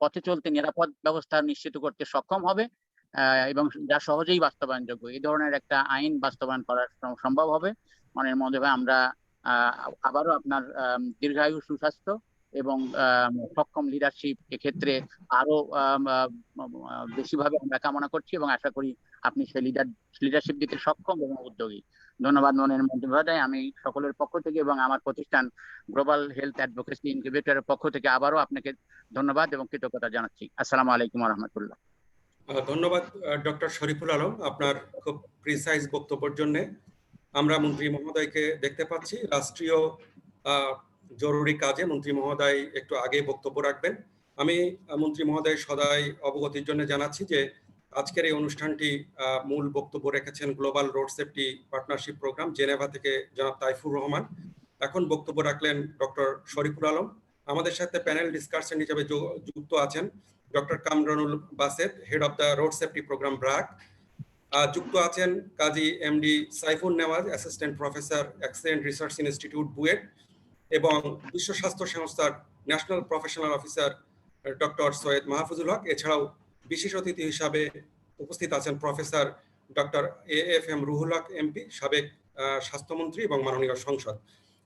পথে চলতে নিরাপদ ব্যবস্থা নিশ্চিত করতে সক্ষম হবে এবং যা সহজেই বাস্তবায়নযোগ্য, এই ধরনের একটা আইন বাস্তবায়ন করা সম্ভব হবে। মাননীয় মহোদয়, আমরা আবারও আপনার দীর্ঘায়ু, সুস্বাস্থ্য এবং সক্ষম লিডারশিপ এক্ষেত্রে আরো বেশিভাবে আমরা কামনা করছি এবং আশা করি আপনি সেই লিডারশিপ দিতে সক্ষম এবং উদ্যোগী। ধন্যবাদ মাননীয় মন্ত্রী মহোদয়। আমি সকলের পক্ষ থেকে এবং আমার প্রতিষ্ঠান গ্লোবাল হেলথ অ্যাডভোকেসি ইনকিউবেটরের পক্ষ থেকে আবারও আপনাকে ধন্যবাদ এবং কৃতজ্ঞতা জানাচ্ছি। আসসালামু আলাইকুম ওয়া রাহমাতুল্লাহ। ধন্যবাদ ডক্টর শরীফুল আলম আপনার খুব প্রিসাইজ বক্তব্যের জন্য। আমরা মন্ত্রী মহোদয়কে দেখতে পাচ্ছি রাষ্ট্রীয় জরুরি কাজে মন্ত্রী মহোদয় একটু আগে বক্তব্য রাখবেন। আমি মন্ত্রী মহোদয় সদাই অবগতির জন্য জানাচ্ছি যে আজকের এই অনুষ্ঠানটি মূল বক্তব্য রেখেছেন global road safety partnership programme Geneva থেকে জনাব তাইফুর রহমান। এখন বক্তব্য রাখলেন ডক্টর শরীফুল আলম। আমাদের সাথে প্যানেল ডিসকাশন হিসেবে যুক্ত আছেন doctor Kamranul Baset, head of the road safety programme BRAC. যুক্ত আছেন Kazi MD Saifun Newaz, assistant professor, accident research institute, BUET, এবং বিশ্ব স্বাস্থ্য সংস্থার national professional officer doctor Syed Mahfuzul Haque. এছাড়াও বিশেষ অতিথি হিসাবে উপস্থিত আছেন professor doctor AFM Ruhul Haque MP, সাবেক স্বাস্থ্যমন্ত্রী এবং মাননীয় সংসদ।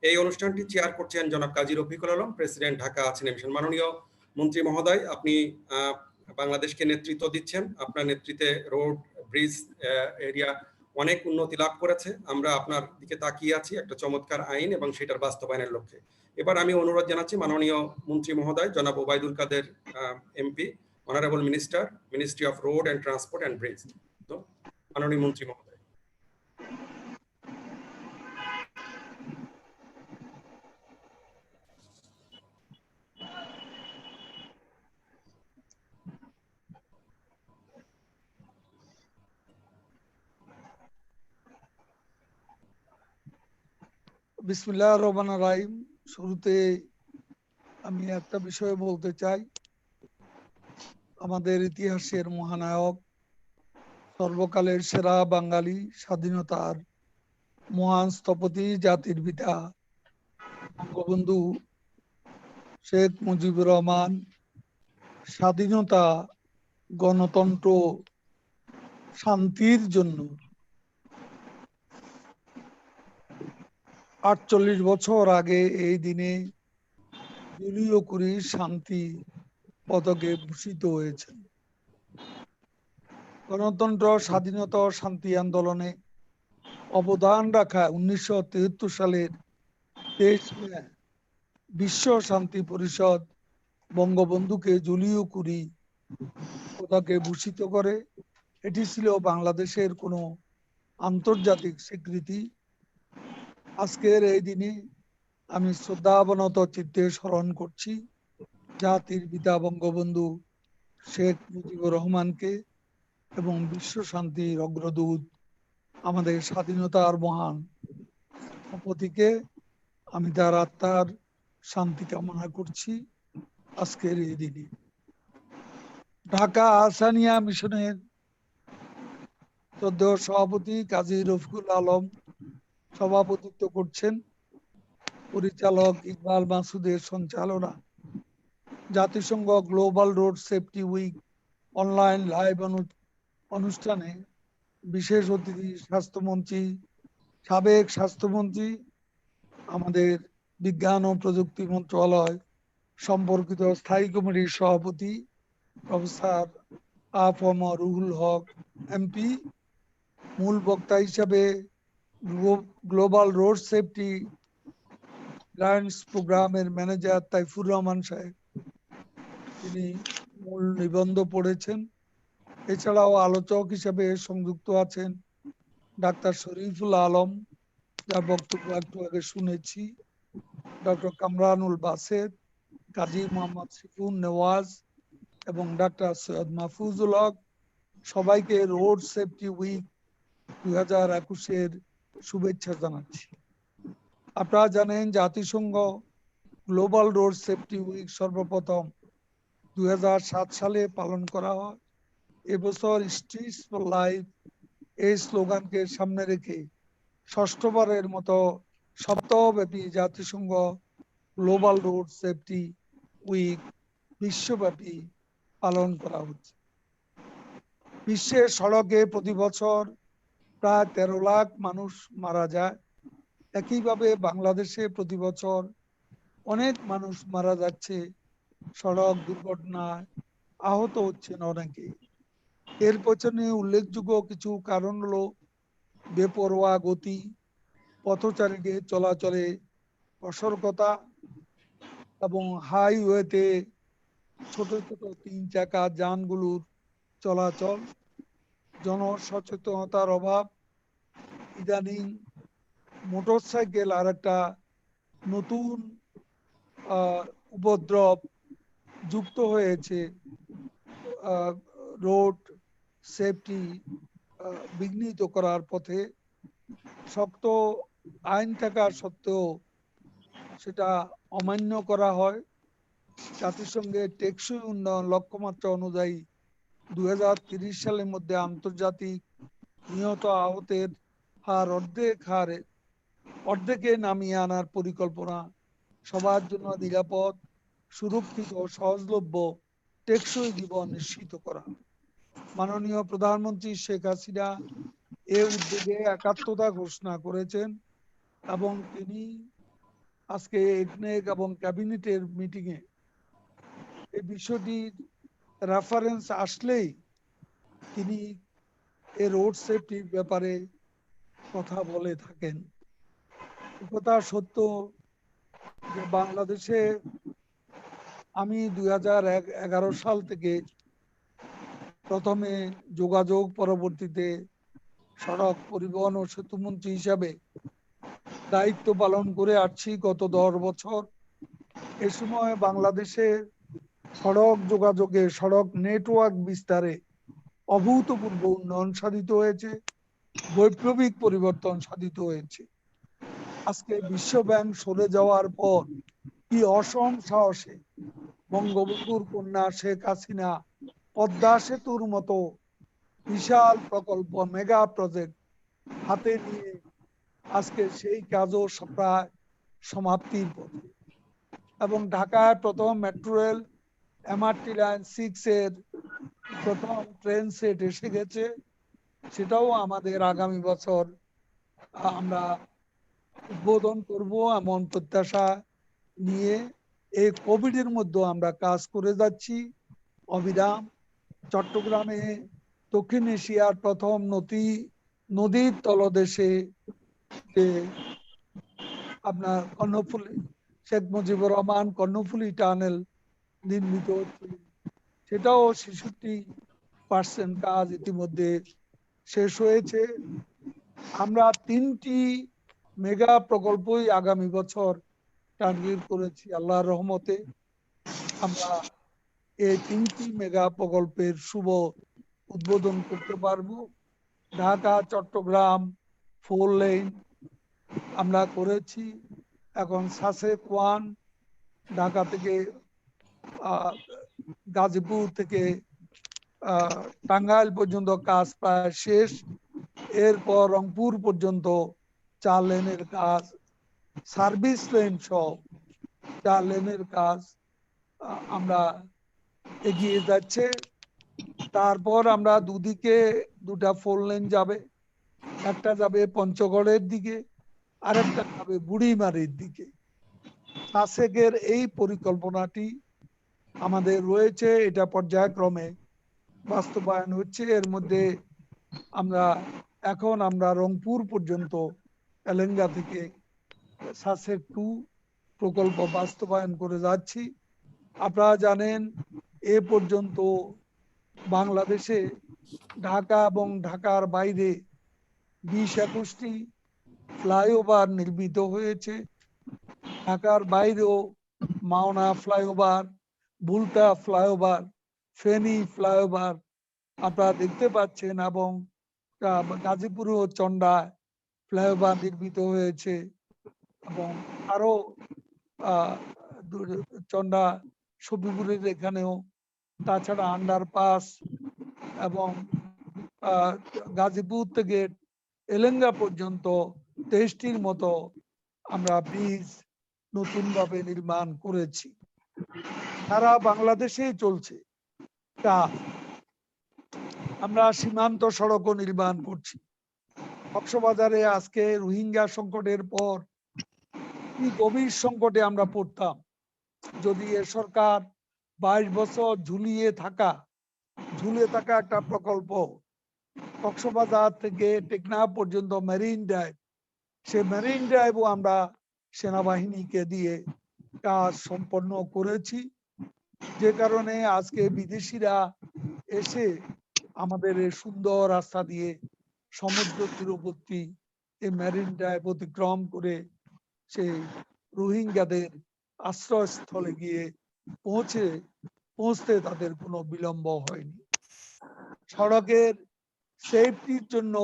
এই অনুষ্ঠানটি চেয়ার করছেন জনাব কাজী রফিকুল আলম, প্রেসিডেন্ট, ঢাকা সিনেমা মিশন। মাননীয় মন্ত্রী মহোদয়, আপনি বাংলাদেশকে নেতৃত্ব দিচ্ছেন। আপনার নেতৃত্বে রোড, ব্রিজ এরিয়া অনেক উন্নতি লাভ করেছে। আমরা আপনার দিকে তাকিয়ে আছি একটা চমৎকার আইন এবং সেটার বাস্তবায়নের লক্ষ্যে। এবার আমি অনুরোধ জানাচ্ছি মাননীয় মন্ত্রী মহোদয় জনাব Obaidul Quader MP, honourable minister, ministry of road and transport and bridge. তো মাননীয় মন্ত্রী মহোদয়। বিসমিল্লাহির রহমানির রহিম। শুরুতে আমি একটা বিষয় বলতে চাই। আমাদের ইতিহাসের মহানায়ক, সর্বকালের সেরা বাঙালি, স্বাধীনতার মহান স্থপতি, জাতির পিতা বঙ্গবন্ধু শেখ মুজিবুর রহমান স্বাধীনতা, গণতন্ত্র, শান্তির জন্য 48 বছর আগে এই দিনে জুলিও কুরি শান্তি পদকে ভূষিত হয়েছেন। গণতন্ত্র, স্বাধীনতা ও শান্তি আন্দোলনে অবদান রাখা 1973 সালের 23 মে বিশ্ব শান্তি পরিষদ বঙ্গবন্ধুকে জুলিও কুরি পদকে ভূষিত করে। এটি ছিল বাংলাদেশের কোনো আন্তর্জাতিক স্বীকৃতি। আজকের এই দিনে আমি শ্রদ্ধাবনত চিত্তে স্মরণ করছি জাতির পিতা বঙ্গবন্ধু শেখ মুজিবুর রহমানকে এবং বিশ্ব শান্তির অগ্রদূত আমাদের স্বাধীনতার মহান স্থপতিকে। আমি তার আত্মার শান্তি কামনা করছি আজকের এই দিনে। ঢাকা আহসানিয়া মিশনের শ্রদ্ধেয় সভাপতি কাজী রফিকুল আলম সভাপতিত্ব করছেন। পরিচালক ইকবাল মাসুদের সঞ্চালনা। জাতিসংঘ global road safety week online live অনুষ্ঠানে বিশেষ অতিথি স্বাস্থ্যমন্ত্রী, সাবেক স্বাস্থ্যমন্ত্রী, আমাদের বিজ্ঞান ও প্রযুক্তি মন্ত্রণালয় সম্পর্কিত স্থায়ী কমিটির সভাপতি প্রফেসর আফম রুহুল হক এমপি। মূল বক্তা হিসাবে গ্লোবাল রোড সেফটি গাইডেন্স প্রোগ্রামের ম্যানেজার তাইফুর রহমান সাহেব, তিনি মূল নিবন্ধ পড়েছেন। এছাড়াও আলোচক হিসেবে সংযুক্ত আছেন ডাক্তার শরীফুল আলম, যার বক্তব্য একটু আগে শুনেছি, ডক্টর কামরানুল বাসেদ, কাজী মোহাম্মদ সিফুন নেওয়াজ এবং ডাক্তার সৈয়দ মাহফুজুল হক। সবাইকে রোড সেফটি উইক 2021-এর শুভেচ্ছা জানাচ্ছি। আপনারা জানেন জাতিসংঘ গ্লোবাল রোড সেফটি উইক সর্বপ্রথম 2007 সালে পালন করা হয়। এবছর স্ট্রিটস ফর লাইফ এই স্লোগানকে সামনে রেখে ষষ্ঠবারের মতো সপ্তাহব্যাপী জাতিসংঘ গ্লোবাল রোড সেফটি উইক বিশ্বব্যাপী পালন করা হচ্ছে। বিশ্বের সড়কে প্রতি বছর প্রায় 13 লাখ মানুষ মারা যায়। একইভাবে বাংলাদেশে প্রতি বছর অনেক মানুষ মারা যাচ্ছে সড়ক দুর্ঘটনায়, আহত হচ্ছেন অনেকে। এর পেছনে উল্লেখযোগ্য কিছু কারণ হলো বেপরোয়া গতি, পথচারীদের চলাচলে অসতর্কতা এবং হাইওয়েতে ছোট ছোট 3 চাকা যানগুলোর চলাচল, জনসচেতনতার অভাব। ইদানিং মোটরসাইকেল আর একটা নতুন উপদ্রব যুক্ত হয়েছে রোড সেফটি বিঘ্নিত করার পথে। শক্ত আইন থাকা সত্ত্বেও সেটা অমান্য করা হয়। জাতিসংঘের টেকসই উন্নয়ন লক্ষ্যমাত্রা অনুযায়ী 2030 সালের মধ্যে আন্তর্জাতিক নিহত আহতের হার অর্ধেকে নামিয়ে আনার পরিকল্পনা। সবার জন্য নিরাপদ, সুরক্ষিত, সহজলভ্য, টেকসই জীবন নিশ্চিত করা। মাননীয় প্রধানমন্ত্রী শেখ হাসিনা এ উদ্যোগে একাত্মতা ঘোষণা করেছেন এবং তিনি আজকে একনেক এবং ক্যাবিনেটের মিটিংয়ে এই বিষয়টির রেফারেন্স আসলেই তিনি এই রোড সেফটির ব্যাপারে কথা বলে থাকেন। কথা সত্য যে বাংলাদেশে আমি 2011 সাল থেকে প্রথমে যোগাযোগ, পরবর্তীতে সড়ক পরিবহন ও সেতুমন্ত্রী হিসাবে দায়িত্ব পালন করে আসছি গত 10 বছর। এ সময় বাংলাদেশে সড়ক যোগাযোগে, সড়ক নেটওয়ার্ক বিস্তারে অভূতপূর্ব উন্নয়ন সাধিত হয়েছে, বৈপ্লবিক পরিবর্তন সাধিত হয়েছে। আজকে বিশ্ব ব্যাংক সরে যাওয়ার পর কি অসম সাহসে বঙ্গবন্ধুর কন্যা শেখ হাসিনা পদ্মা সেতুর মতো বিশাল প্রকল্প, মেগা প্রজেক্ট হাতে নিয়ে আজকে সেই কাজও প্রায় সমাপ্তির পথে। এবং ঢাকায় প্রথম মেট্রো রেল এমআরটি লাইন 6 এর প্রথম ট্রেন সেট এসে গেছে। সেটাও আমাদের আগামী বছর আমরা উদ্বোধন করব এমন প্রত্যাশা নিয়ে এই কোভিডের মধ্যে আমরা কাজ করে যাচ্ছি অবিরাম। চট্টগ্রামে দক্ষিণ এশিয়ার প্রথম নদীর তলদেশে যে আপনার কর্ণফুলী, শেখ মুজিবুর রহমান কর্ণফুলী টানেল নির্মিত হচ্ছে, সেটাও 66% কাজ ইতিমধ্যে শেষ হয়েছে। আমরা 3টি মেগা প্রকল্পই আগামী বছর টার্গেট করেছি আল্লাহর রহমতে। আমরা এই 3টি মেগা প্রকল্পের শুভ উদ্বোধন করতে পারবো। ঢাকা চট্টগ্রাম 4 লেন আমরা করেছি। এখন সাসেক 1 ঢাকা থেকে গাজীপুর থেকে টাঙ্গাইল পর্যন্ত কাজ প্রায় শেষ। এরপর রংপুর পর্যন্ত 4 লেনের কাজ, সার্ভিস লেন সহ 4 লেনের কাজ আমরা এগিয়ে যাচ্ছে। তারপর আমরা দুদিকে 2টা 4 লেন যাবে, একটা যাবে পঞ্চগড়ের দিকে আর একটা যাবে বুড়িমারির দিকে। সাসেকের এই পরিকল্পনাটি আমাদের রয়েছে, এটা পর্যায়ক্রমে বাস্তবায়ন হচ্ছে। এর মধ্যে আমরা রংপুর পর্যন্ত এলেঙ্গা থেকে সাসেক 2 প্রকল্প বাস্তবায়ন করে যাচ্ছি। আপনারা জানেন এ পর্যন্ত বাংলাদেশে ঢাকা এবং ঢাকার বাইরে 20-21টি ফ্লাইওভার নির্মিত হয়েছে। ঢাকার বাইরেও Mawna flyover, বুলতা flyover, Feni flyover আপনারা দেখতে পাচ্ছেন, এবং গাজীপুর ও চন্ডা ফ্লাইওভার নির্মিত হয়েছে, এবং আরো চন্ডা সফিপুরের এখানেও, তাছাড়া আন্ডারপাস এবং গাজীপুর থেকে এলেঙ্গা পর্যন্ত 23টির মতো আমরা ব্রিজ নতুন ভাবে নির্মাণ করেছি। সারা বাংলাদেশে চলছে কাজ। আমরা সীমান্ত সড়কও নির্মাণ করছি। কক্সবাজারে আজকে রোহিঙ্গা সংকটের পর কি গভীর সংকটে আমরা পড়তাম যদি এ সরকার 22 বছর ঝুলে থাকা একটা প্রকল্প কক্সবাজার থেকে টেকনাফ পর্যন্ত মেরিন ড্রাইভ, সে মেরিন ড্রাইভও আমরা সেনাবাহিনীকে দিয়ে কাজ সম্পন্ন করেছি, যে কারণে আজকে বিদেশিরা এসে আমাদের এই সুন্দর রাস্তা দিয়ে সমুদ্র তীরবর্তী এই মেরিন ড্রাইভ অতিক্রম করে সেই রোহিঙ্গাদের আশ্রয়স্থলে গিয়ে পৌঁছতে তাদের কোনো বিলম্ব হয়নি। সড়কের সেফটির জন্য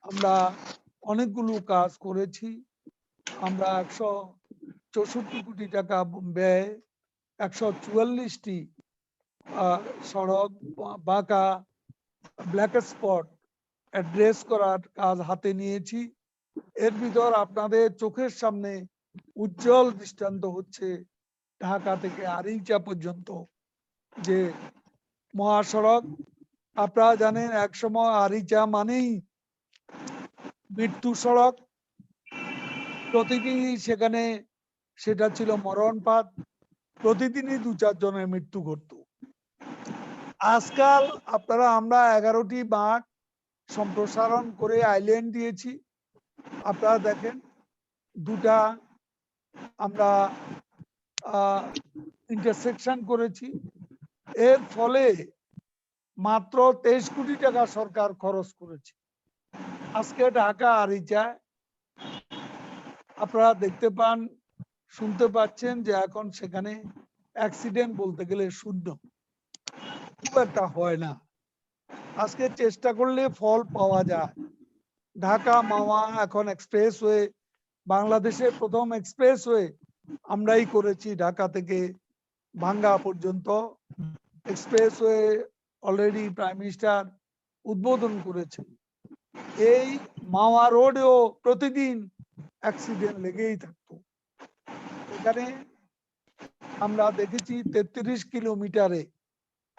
আমরা অনেকগুলো কাজ করেছি। আমরা 164 কোটি টাকা ব্যয় 144টি সড়ক বাঁকা ব্ল্যাক স্পট অ্যাড্রেস করার কাজ হাতে নিয়েছি। এর ভিতর আপনাদের চোখের সামনে উজ্জ্বল দৃষ্টান্ত হচ্ছে ঢাকা থেকে আরিচা পর্যন্ত যে মহাসড়ক। আপনারা জানেন একসময় আরিচা মানেই মৃত্যু সড়ক, প্রতিদিনই সেখানে সেটা ছিল মরণপাত, প্রতিদিনই 2-4 জনের মৃত্যু ঘটত। আজকাল আমরা 11টি বাঁক সম্প্রসারণ করে আইল্যান্ড দিয়েছি। আপনারা দেখেন 2টা আমরা ইন্টারসেকশন করেছি। এর ফলে মাত্র 23 কোটি টাকা সরকার খরচ করেছে। আজকে ঢাকা আরিচা আপনারা দেখতে পান, শুনতে পাচ্ছেন যে এখন সেখানে অ্যাক্সিডেন্ট বলতে গেলে শূন্য, খুব একটা হয় না। আজকে চেষ্টা করলে ফল পাওয়া যায়। ঢাকা মাওয়া এখন এক্সপ্রেসওয়ে, বাংলাদেশের প্রথম এক্সপ্রেসওয়ে আমরাই করেছি। ঢাকা থেকে ভাঙ্গা পর্যন্ত এক্সপ্রেসওয়ে অলরেডি প্রাইম মিনিস্টার উদ্বোধন করেছেন। এই মাওয়া রোডেও প্রতিদিন অ্যাক্সিডেন্ট লেগেই থাকতো। এখানে আমরা দেখেছি 33 কিলোমিটারে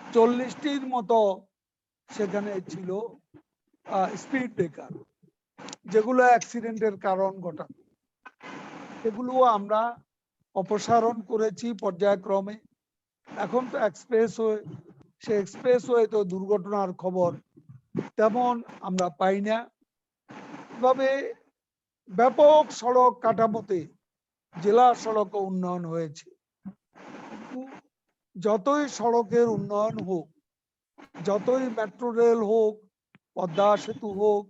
40টির মতো সেখানে ছিল স্পিড ব্রেকার, যেগুলো অ্যাক্সিডেন্টের কারণ ঘটাত। এগুলো আমরা অপসারণ করেছি পর্যায়ক্রমে। এখন তো এক্সপ্রেসওয়ে, সে এক্সপ্রেসওয়ে তো দুর্ঘটনার খবর তেমন আমরা পাই না। এভাবে ব্যাপক সড়ক কাঠামোতে জেলা সড়ক উন্নয়ন হয়েছে। কিন্তু যতই সড়কের উন্নয়ন হোক, যতই মেট্রো রেল হোক, পদ্মা সেতু হোক,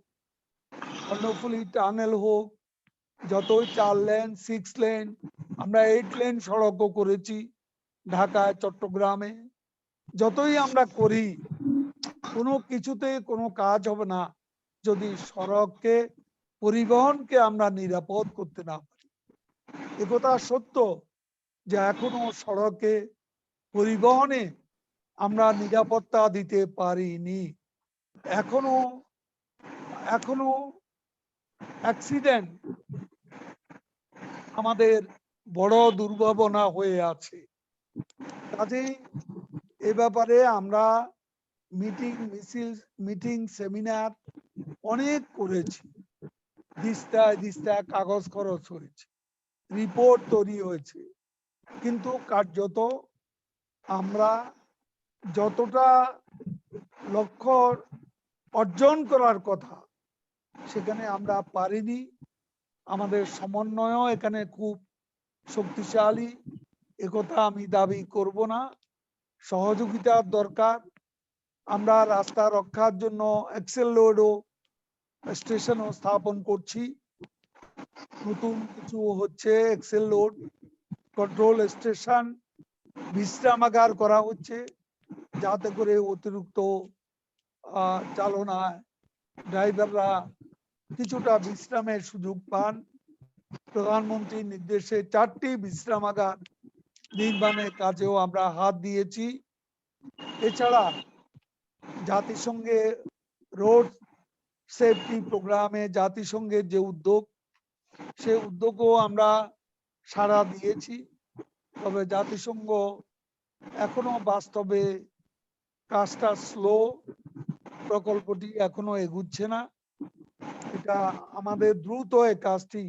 কর্ণফুলী টানেল হোক, যতই 4 লেন 6 লেন, আমরা 8 লেন সড়কও করেছি ঢাকায়, চট্টগ্রামে, যতই আমরা করি কোনো কিছুতে কোনো কাজ হবে না যদি সড়ককে, পরিবহনকে আমরা নিরাপদ করতে না পারি। একথা সত্য যে এখনো সড়কে, পরিবহনে আমরা নিরাপত্তা দিতে পারিনি। এখনো অ্যাক্সিডেন্ট আমাদের বড় দুর্ভাবনা হয়ে আছে। কাজেই এ ব্যাপারে আমরা মিটিং সেমিনার অনেক করেছি, দিস্তায় কাগজ খরচ হয়েছে, রিপোর্ট তৈরি হয়েছে, কিন্তু কার্যত আমরা যতটা লক্ষ্য অর্জন করার কথা সেখানে আমরা পারিনি। আমাদের সমন্বয় এখানে খুব শক্তিশালী, একথা আমি দাবি করব না। সহযোগিতার দরকার। আমরা রাস্তা রক্ষার জন্য এক্সেল লোডও স্টেশনও স্থাপন করছি। নতুন কিছু হচ্ছে, এক্সেল লোড কন্ট্রোল স্টেশন, বিশ্রামাগার করা হচ্ছে, যাতে করে অতিরিক্ত চালনায় ড্রাইভাররা কিছুটা বিশ্রামের সুযোগ পান। প্রধানমন্ত্রীর নির্দেশে 4টি বিশ্রামাগার নির্মাণের কাজেও আমরা হাত দিয়েছি। এছাড়া জাতিসংঘে রোড সেফটি প্রোগ্রামে জাতিসংঘের যে উদ্যোগ, সে উদ্যোগও আমরা সাড়া দিয়েছি। তবে জাতিসংঘ এখনো বাস্তবে কাজটা স্লো, প্রকল্পটি এখনো এগুচ্ছে না। এটা আমাদের দ্রুত এই কাজটি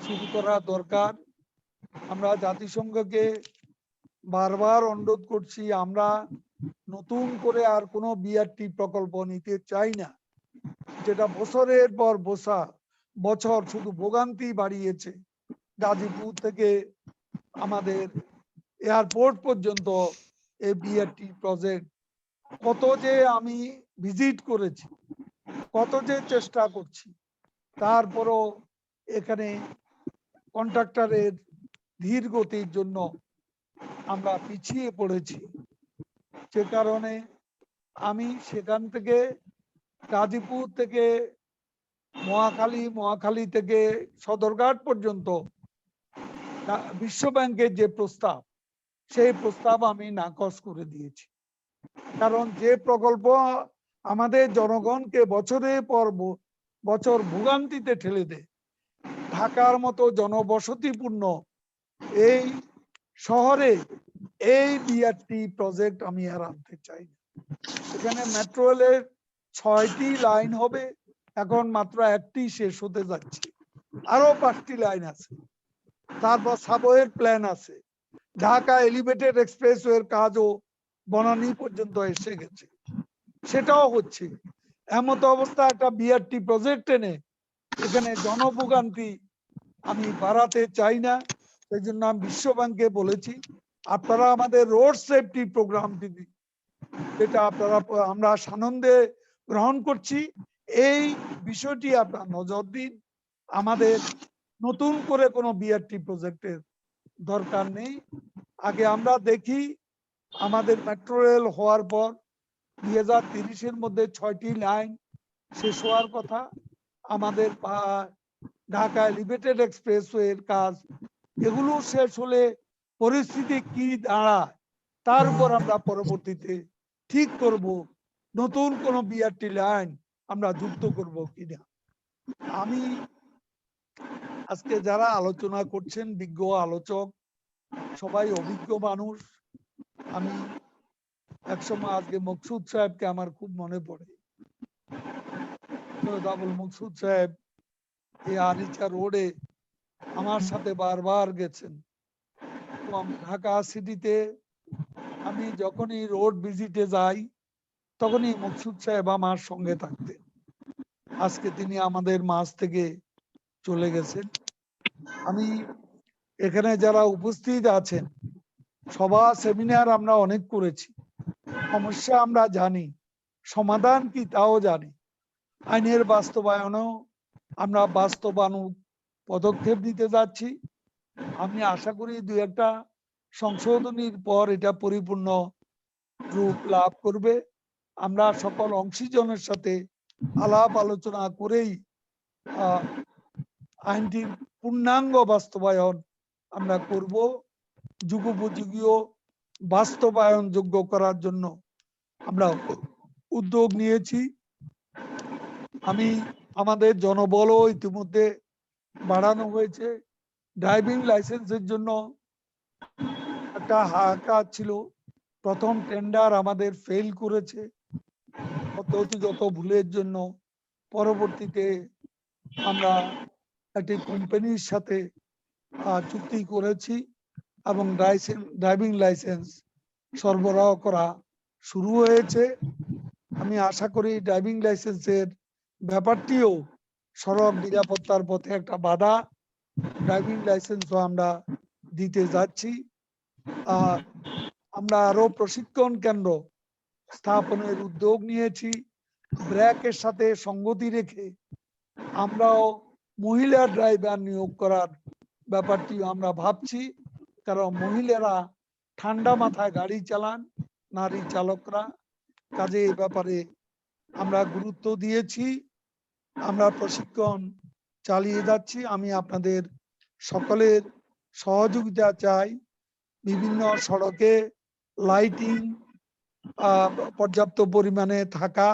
শুরু করা দরকার। আমরা জাতিসংঘকে বারবার অনুরোধ করছি, আমরা নতুন করে আর কোনো বিআরটি প্রকল্প নিতে চাই না, যেটা বছরের পর বছর শুধু ভোগান্তি বাড়িয়েছে। গাজীপুর থেকে আমাদের এয়ারপোর্ট পর্যন্ত এই বিআরটি প্রজেক্ট, কত যে আমি ভিজিট করেছি, কত যে চেষ্টা করছি, তারপরও এখানে কন্ট্রাক্টরের ধীর গতির জন্য আমরা পিছিয়ে পড়েছি। সে কারণে আমি সেখান থেকে গাজীপুর থেকে মহাখালী থেকে সদরঘাট পর্যন্ত বিশ্ব ব্যাংকের যে প্রস্তাব, সেই প্রস্তাব আমি নাকচ করে দিয়েছি। কারণ যে প্রকল্প আমাদের জনগণকে বছরের পর বছর ভোগান্তিতে ঠেলে দেয়, ঢাকার মতো জনবসতিপূর্ণ এই শহরে এই বিআরটি প্রজেক্ট আমি আর আনতে চাই না। এখানে মেট্রো রেলের 6টি লাইন হবে, এখন মাত্র 1টি শেষ হতে যাচ্ছে, আরো 5টি লাইন আছে। তারপর সাবওয়ের প্ল্যান আছে, ঢাকা এলিভেটেড এক্সপ্রেসওয়ের কাজও বনানী পর্যন্ত এসে গেছে, সেটাও হচ্ছে। এমত অবস্থা একটা বিআরটি প্রজেক্ট এনে এখানে জনভোগান্তি আমি বাড়াতে চাই না। সেই জন্য আমি বিশ্ব ব্যাংকে বলেছি, আপনারা আমাদের রোড সেফটি প্রোগ্রামটি, যেটা আমরা সানন্দে গ্রহণ করছি, এই বিষয়টি আপনার নজর দিন। আমাদের নতুন করে কোনো বিআরটি প্রজেক্টের দরকার নেই। আগে আমরা দেখি আমাদের মেট্রো রেল হওয়ার পর 2030-এর মধ্যে 6টি লাইন শেষ হওয়ার কথা। আমাদের ঢাকা এলিভেটেড এক্সপ্রেসওয়ের কাজ, এগুলো শেষ হলে পরিস্থিতি কি দাঁড়ায়, তার উপর আমরা পরবর্তীতে ঠিক করব নতুন কোন বিআরটি লাইন আমরা যুক্ত করব কিনা। আমি আজকে যারা আলোচনা করছেন, বিজ্ঞ আলোচক, সবাই অভিজ্ঞ মানুষ। আমি একসময় আজকে মকসুদ সাহেবকে আমার খুব মনে পড়ে। সৈয়দ আবুল মকসুদ সাহেব এই আরিচা রোডে আমার সাথে বারবার গেছেন এবং ঢাকা সিটিতে আমি যখনই রোড ভিজিটে যাই তখনই মকসুদ সাহেব আমার সঙ্গে থাকতেন। আজকে তিনি আমাদের মাঝ থেকে চলে গেছেন। আমি এখানে যারা উপস্থিত আছেন, সভা সেমিনার আমরা অনেক করেছি, সমস্যা আমরা জানি, সমাধান কি তাও জানি, আইনের বাস্তবায়নও আমরা বাস্তবায়ন পদক্ষেপ নিতে যাচ্ছি। আমি আশা করি দুই একটা সংশোধনীর পর এটা পরিপূর্ণ রূপ লাভ করবে। আমরা সকল অংশীজনের সাথে আলাপ আলোচনা করেই আইনটির পূর্ণাঙ্গ বাস্তবায়ন আমরা করব। যুগোপযোগীও বাস্তবায়ন যোগ্য করার জন্য আমরা উদ্যোগ নিয়েছি। আমি আমাদের জনবলও ইতিমধ্যে বাড়ানো হয়েছে। ড্রাইভিং লাইসেন্সের জন্য একটা হাহাকার ছিল, প্রথম টেন্ডার আমাদের ফেল করেছে পদ্ধতিগত ভুলের জন্য। পরবর্তীতে আমরা একটি কোম্পানির সাথে চুক্তি করেছি এবং ড্রাইভিং লাইসেন্স সরবরাহ করা শুরু হয়েছে। আমি আশা করি ড্রাইভিং লাইসেন্সের ব্যাপারটিও সড়ক নিরাপত্তার পথে একটা বাধা। ড্রাইভিং লাইসেন্সও আমরা দিতে যাচ্ছি। আমরা আরো প্রশিক্ষণ কেন্দ্র স্থাপনের উদ্যোগ নিয়েছি। ব্র্যাকের সাথে সঙ্গতি রেখে আমরাও মহিলা ড্রাইভার নিয়োগ করার ব্যাপারটি আমরা ভাবছি, কারণ মহিলারা ঠান্ডা মাথায় গাড়ি চালান, নারী চালকরা। কাজে এই ব্যাপারে আমরা গুরুত্ব দিয়েছি, আমরা প্রশিক্ষণ চালিয়ে যাচ্ছি। আমি আপনাদের সকলের সহযোগিতা চাই। বিভিন্ন সড়কে লাইটিং পর্যাপ্ত পরিমাণে থাকা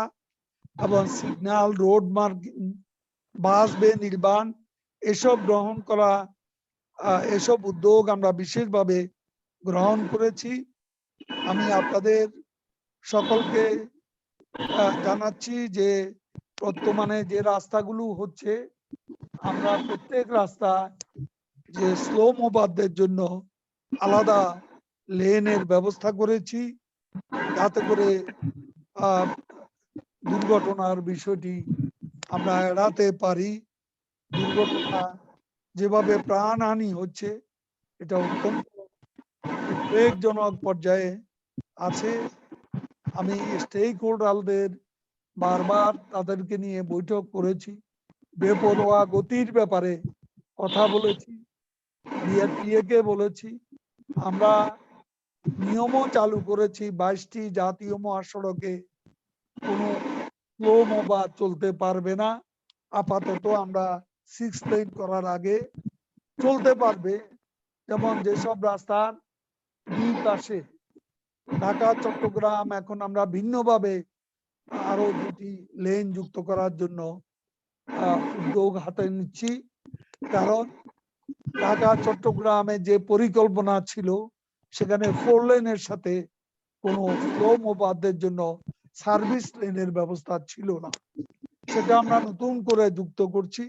এবং সিগন্যাল, রোড মার্কিং, বাস বে নির্মাণ এসব গ্রহণ করা, এসব উদ্যোগ আমরা বিশেষভাবে গ্রহণ করেছি। আমি আপনাদের সকলকে জানাচ্ছি যে বর্তমানে যে রাস্তাগুলো হচ্ছে, আমরা প্রত্যেক রাস্তা যে স্লো মোবারদের জন্য আলাদা লেনের ব্যবস্থা করেছি, যাতে করে দুর্ঘটনার বিষয়টি আমরা এড়াতে পারি। দুর্ঘটনা যেভাবে প্রাণহানি হচ্ছে, এটা অত্যন্ত উদ্বেগজনক পর্যায়ে আছে। আমি স্টেক হোল্ডারদের বারবার তাদেরকে নিয়ে বৈঠক করেছি, বেপরোয়া গতির ব্যাপারে কথা বলেছি, বিআরটিএ কে বলেছি। আমরা নিয়মও চালু করেছি, 22টি জাতীয় মহাসড়কে কোনো স্লো মোবাইল চলতে পারবে না। আপাতত আমরা 6 লেন করার আগে চলতে পারবে। যেমন যেসব রাস্তার দুই পাশে ঢাকা চট্টগ্রাম, এখন আমরা ভিন্নভাবে আরো 2টি লেন যুক্ত করার জন্য উদ্যোগ হাতে নিচ্ছি। কারণ ঢাকা চট্টগ্রামে যে পরিকল্পনা ছিল, সেখানে 4 লেনের সাথে কোনো স্লো মোবাইলদের জন্য সার্ভিস লেনের ব্যবস্থা ছিল না। সেটা আমরা নতুন করে যুক্ত করছি।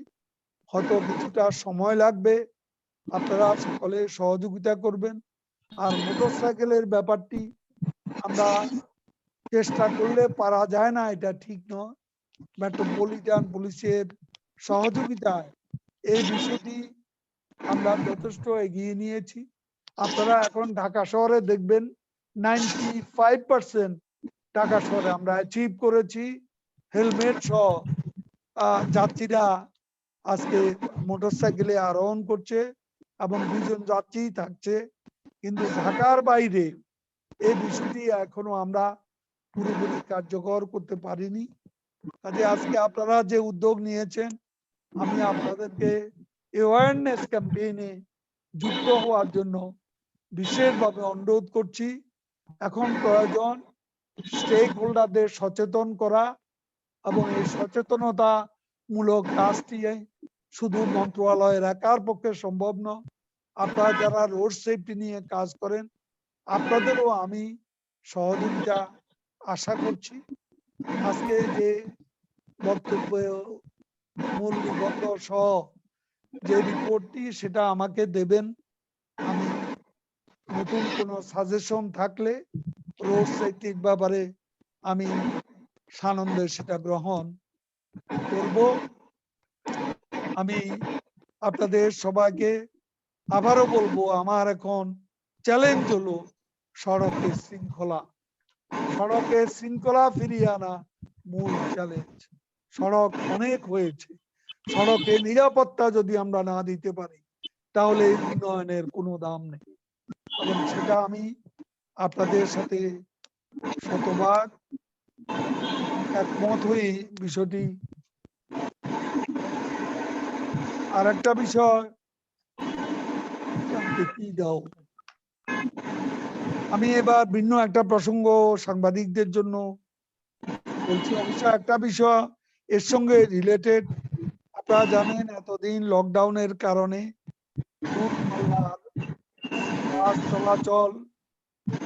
হয়তো কিছুটা সময় লাগবে, আপনারা সকলে সহযোগিতা করবেন। আর মোটরসাইকেলের ব্যাপারটি আমরা চেষ্টা করলে পারা যায় না, এটা ঠিক নয়। মেট্রোপলিটন পুলিশের সহযোগিতায় এই বিষয়টি আমরা যথেষ্ট এগিয়ে নিয়েছি। আপনারা এখন ঢাকা শহরে দেখবেন 95% ঢাকা শহরে আমরা অ্যাচিভ করেছি। হেলমেট সহ যাত্রীরা আজকে মোটরসাইকেলে আরোহণ করছে এবং 2 জন যাত্রী থাকছে। কিন্তু ঢাকার বাইরে এই বিষয়টি এখনো আমরা পুরোপুরি কার্যকর করতে পারিনি। কাজে আজকে আপনারা যে উদ্যোগ নিয়েছেন, আমি আপনাদেরকে অ্যাওয়ারনেস ক্যাম্পেইনে যুক্ত হওয়ার জন্য বিশেষভাবে অনুরোধ করছি। এখন প্রয়োজন স্টেক হোল্ডারদের সচেতন করা, এবং এই সচেতনতামূলক কাজটি শুধু মন্ত্রণালয়ের একার পক্ষে সম্ভব নয়। আপনারা যারা রোড সেফটি নিয়ে কাজ করেন, আপনাদেরও আমি সহযোগিতা আশা করছি। আজকে যে বক্তব্য, মূল নিবন্ধ সহ যে রিপোর্টটি সেটা আমাকে দেবেন। আমি নতুন কোনো সাজেশন থাকলে রোড সেফটির ব্যাপারে আমি সানন্দে সেটা গ্রহণ করব। আমি আপনাদের সবাইকে আবারও বলবো, আমার এখন চ্যালেঞ্জ হলো সড়কের শৃঙ্খলা। সড়কের শৃঙ্খলা ফিরিয়ে আনা মূল চ্যালেঞ্জ। সড়ক অনেক হয়েছে, সড়কে নিরাপত্তা যদি আমরা না দিতে পারি তাহলে উন্নয়নের কোনো দাম নেই, এবং সেটা আমি আপনাদের সাথে শতভাগ একমত হয়ে বিষয়টি। আর একটা বিষয় কি দাও, আমি এবার ভিন্ন একটা প্রসঙ্গ সাংবাদিকদের জন্য বলছি। অবশ্য একটা বিষয় এর সঙ্গে রিলেটেড। আপনারা জানেন এতদিন লকডাউনের কারণে দূরপাল্লার বাস চলাচল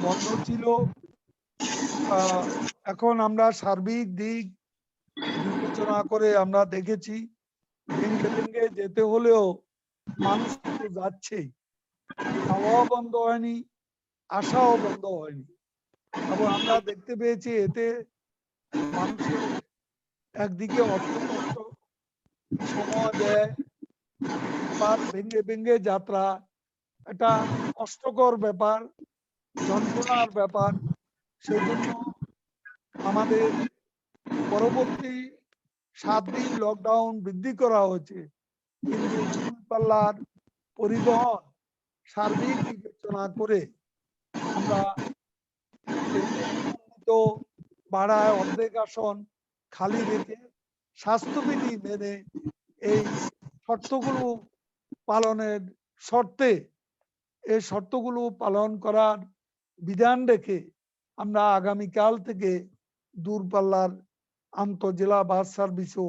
বন্ধ ছিল। এখন আমরা সার্বিক দিক বিবেচনা করে আমরা দেখেছি ভেঙে ভেঙে যেতে হলেও মানুষ কিন্তু যাচ্ছেই, যাওয়াও বন্ধ হয়নি, আসাও বন্ধ হয়নি। এবং আমরা দেখতে পেয়েছি এতে মানুষের একদিকে অর্থ কষ্ট, সময় দেয়, আবার ভেঙে ভেঙে যাত্রা একটা কষ্টকর ব্যাপার, যন্ত্রণার ব্যাপার। সেই জন্য আমাদের পরবর্তী 7 দিন লকডাউন বৃদ্ধি করা হয়েছে, কিন্তু দূরপাল্লার পরিবহন সার্বিক বিবেচনা করে আমরা তো ভাড়ায় অর্ধেক আসন খালি রেখে স্বাস্থ্যবিধি মেনে এই শর্তগুলো পালনের শর্তে, এই শর্তগুলো পালন করার বিধান রেখে আমরা আগামীকাল থেকে দূরপাল্লার আন্তঃজেলা বাস সার্ভিসও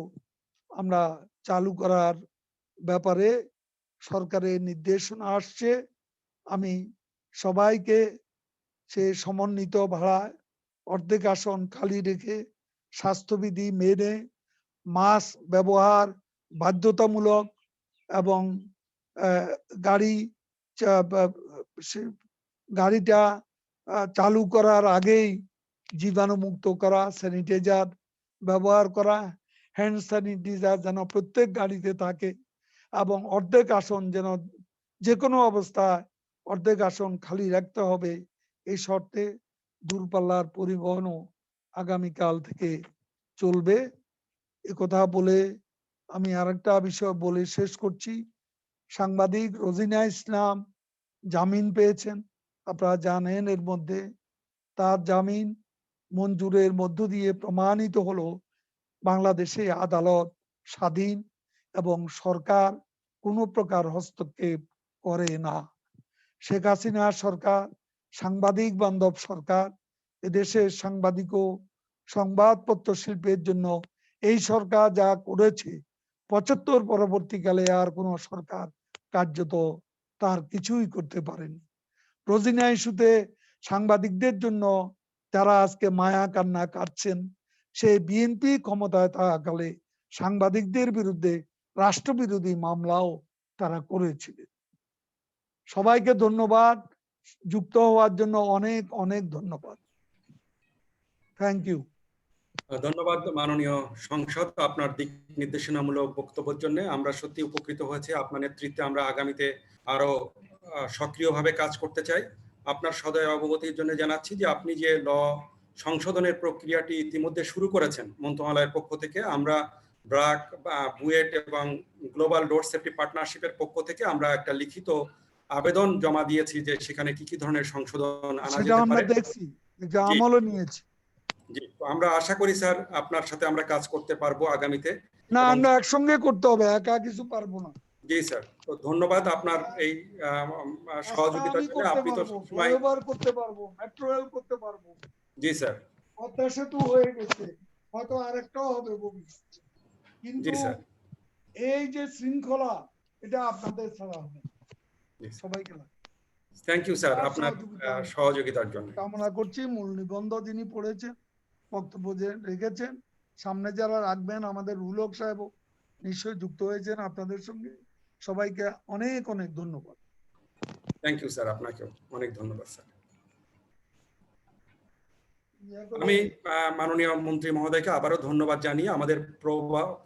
আমরা চালু করার ব্যাপারে সরকারের নির্দেশনা আসছে। আমি সবাইকে সে সমন্বিত ভাড়ায় অর্ধেক আসন খালি রেখে স্বাস্থ্যবিধি মেনে মাস্ক ব্যবহার বাধ্যতামূলক, এবং গাড়িটা চালু করার আগেই জীবাণুমুক্ত করা, স্যানিটাইজার ব্যবহার করা, হ্যান্ড স্যানিটাইজার যেন প্রত্যেক গাড়িতে থাকে, এবং অর্ধেক আসন যেন যে কোনো অবস্থায় অর্ধেক আসন খালি রাখতে হবে। এই শর্তে দূরপাল্লার পরিবহনও আগামীকাল থেকে চলবে। কথা বলে আমি আরেকটা বিষয় বলে শেষ করছি। সাংবাদিক রোজিনা ইসলাম জামিন পেয়েছেন, আপনারা জানেন। এর মধ্যে তার জামিন মঞ্জুরের মধ্য দিয়ে প্রমাণিত হলো বাংলাদেশে আদালত স্বাধীন এবং সরকার কোনো প্রকার হস্তক্ষেপ করে না। শেখ হাসিনা সরকার সাংবাদিক বান্ধব সরকার। এদেশের সাংবাদিক ও সংবাদপত্র শিল্পের জন্য এই সরকার যা করেছে ৭৫ পরবর্তীকালে আর কোন সরকার কার্যত তার কিছুই করতে পারেনি। রোজিনা ইস্যুতে সাংবাদিকদের জন্য যারা আজকে মায়া কান্না কাটছেন, সেই বিএনপি ক্ষমতায় থাকাকালে সাংবাদিকদের বিরুদ্ধে রাষ্ট্রবিরোধী মামলাও তারা করেছিলেন। সবাইকে ধন্যবাদ, যুক্ত হওয়ার জন্য অনেক অনেক ধন্যবাদ। Thank you. ধন্যবাদ মাননীয় সংসদ, আপনার দিক নির্দেশনামূলক বক্তব্যের জন্য। আমরা সত্যি উপকৃত হয়েছে। আপনার নেতৃত্বে আমরা আগামীতে আরো সক্রিয়ভাবে কাজ করতে চাই। আপনার সদয় অবগতির জন্য জানাচ্ছি যে আপনি যে ল সংশোধনের প্রক্রিয়াটি ইতিমধ্যে শুরু করেছেন মন্ত্রণালয়ের পক্ষ থেকে, আমরা ব্রাক, বুয়েট এবং গ্লোবাল রোড সেফটি পার্টনারশিপের পক্ষ থেকে আমরা একটা লিখিত আবেদন জমা দিয়েছি যে সেখানে কি কি ধরনের সংশোধন আনা যেতে আমরা পারে। দেখছি, আমলও নিয়েছি। জি, আমরা আশা করি স্যার আপনার সাথে আমরা কাজ করতে পারবো আগামীতে। না, আমরা একসঙ্গে করতে হবে, একা কিছু পারবো না। জি স্যার, তো ধন্যবাদ আপনার এই সহযোগিতার জন্য। আপনি তো সবসময় করতে পারবো, মেট্রো রেল করতে পারবো। জি স্যার। পদ্মা সেতু হয়ে গেছে, হয়তো আরেকটাও হবে ভবিষ্যতে। কিন্তু এই যে শৃঙ্খলা, এটা আপনাদের ছাড়া হবে। সবাইকে থ্যাংক ইউ স্যার আপনার সহযোগিতার জন্য। কামনা করছি। মূল নিবন্ধ যিনি পড়েছেন, বক্তব্য যে রেখেছেন, সামনে যারা রাখবেন, আমাদের রুলক সাহেব নিশ্চয়ই যুক্ত হয়েছেন আপনাদের সঙ্গে। সবাইকে অনেক অনেক ধন্যবাদ। থ্যাংক ইউ স্যার, আপনাকেও অনেক ধন্যবাদ স্যার। আমি মাননীয় মন্ত্রী মহোদয়কে আবারও ধন্যবাদ জানিয়ে আমাদের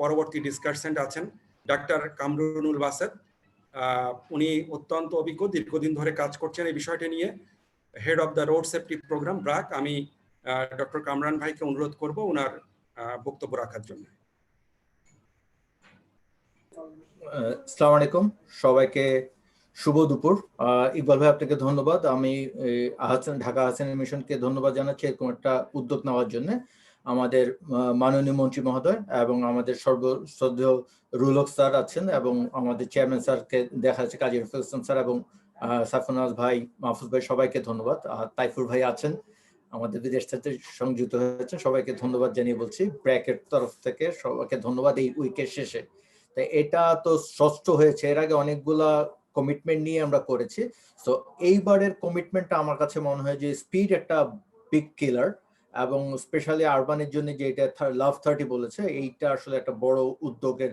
পরবর্তী ডিসকাশন আছেন ডাক্তার কামরুনুল বাসেদ। উনি অত্যন্ত অভিজ্ঞ, দীর্ঘদিন ধরে কাজ করছেন এই বিষয়টি নিয়ে, head of the road safety programme BRAC. আমি ডক্টর কামরান ভাইকে অনুরোধ করব ওনার বক্তব্য রাখার জন্য। আসসালামু আলাইকুম, সবাইকে শুভ দুপুর। ইকবাল ভাই আপনাকে ধন্যবাদ। আমি ঢাকা আহসান মিশনকে ধন্যবাদ জানাচ্ছি এরকম একটা উদ্যোগ নেওয়ার জন্য। আমাদের মাননীয় মন্ত্রী মহোদয় এবং আমাদের সর্বশ্রদ্ধেয় রুলক স্যার আছেন, এবং আমাদের চেয়ারম্যান স্যারকে দেখা যাচ্ছে কাজী রফিকুল ইসলাম স্যার, এবং সাইফুনাজ ভাই, মাহফুজ ভাই, সবাইকে ধন্যবাদ। তাইফুর ভাই আছেন আমাদের বিদেশ থেকে সংযুক্ত হয়েছে, সবাইকে ধন্যবাদ জানিয়ে বলছি ব্র্যাকের তরফ থেকে সবাইকে ধন্যবাদ এই উইকের শেষে। তাই এটা তো ষষ্ঠ হয়েছে, এর আগে অনেকগুলা কমিটমেন্ট নিয়ে আমরা করেছি। তো এইবারের কমিটমেন্টটা আমার কাছে মনে হয় যে স্পিড একটা বিগ কিলার, এবং স্পেশালি আরবানের জন্য যে এটা লাভ 30 বলেছে, এইটা আসলে একটা বড় উদ্যোগের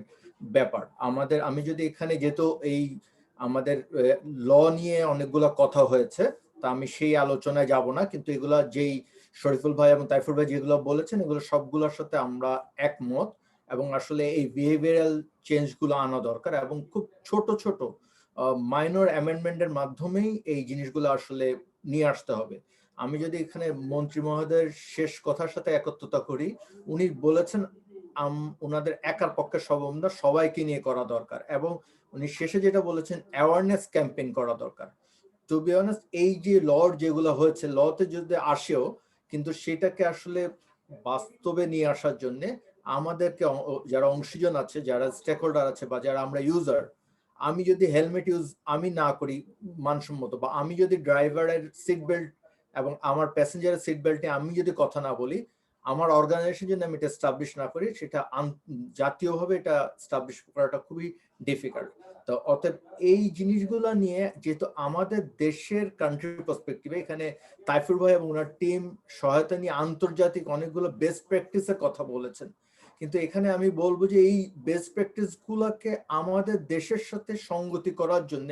ব্যাপার আমাদের। আমি যদি এখানে যেহেতু এই আমাদের ল নিয়ে অনেকগুলা কথা হয়েছে, তা আমি সেই আলোচনায় যাব না, কিন্তু এগুলা যেই শরীফুল ভাই এবং তাইফুর ভাই যেগুলো বলেছেন এগুলো সবগুলোর সাথে আমরা একমত, এবং আসলে এই বিহেভিয়ারাল চেঞ্জ গুলো আনা দরকার, এবং খুব ছোট ছোট মাইনর অ্যামেন্ডমেন্টের মাধ্যমেই এই জিনিসগুলো আসলে নিয়ে আসতে হবে। আমি যদি এখানে মন্ত্রী মহোদয়ের শেষ কথার সাথে একত্রতা করি, উনি বলেছেন ওনাদের একার পক্ষে সম্ভব না, সবাইকে নিয়ে করা দরকার, এবং উনি শেষে যেটা বলেছেন অ্যাওয়ারনেস ক্যাম্পেইন করা দরকার। টু বি অনেস্ট, এই যে লর যেগুলো হয়েছে, লতে যদি আসেও, কিন্তু সেটাকে আসলে বাস্তবে নিয়ে আসার জন্য আমাদেরকে যারা অংশীজন আছে, যারা স্টেক হোল্ডার আছে, বা যারা আমরা ইউজার, আমি যদি হেলমেট ইউজ আমি না করি মানসম্মত, বা আমি যদি ড্রাইভারের সিট বেল্ট এবং আমার প্যাসেঞ্জারের সিট বেল্টে আমি যদি কথা না বলি, আমার অর্গানাইজেশন যদি আমি এটা এস্টাবলিশ না করি, সেটা জাতীয়ভাবে এটা এস্টাবলিশ করাটা খুবই ডিফিকাল্ট। তো অতএব এই জিনিসগুলো নিয়ে, যেহেতু আমাদের দেশের কান্ট্রি পার্সপেক্টিভে এখানে তাইফুর ভাই এবং ওনার টিম সহায়তা নিয়ে আন্তর্জাতিক অনেকগুলো বেস্ট প্র্যাকটিসের কথা বলেছেন, কিন্তু এখানে আমি বলবো যে এই বেস্ট প্র্যাকটিস গুলাকে আমাদের দেশের সাথে সঙ্গতি করার জন্য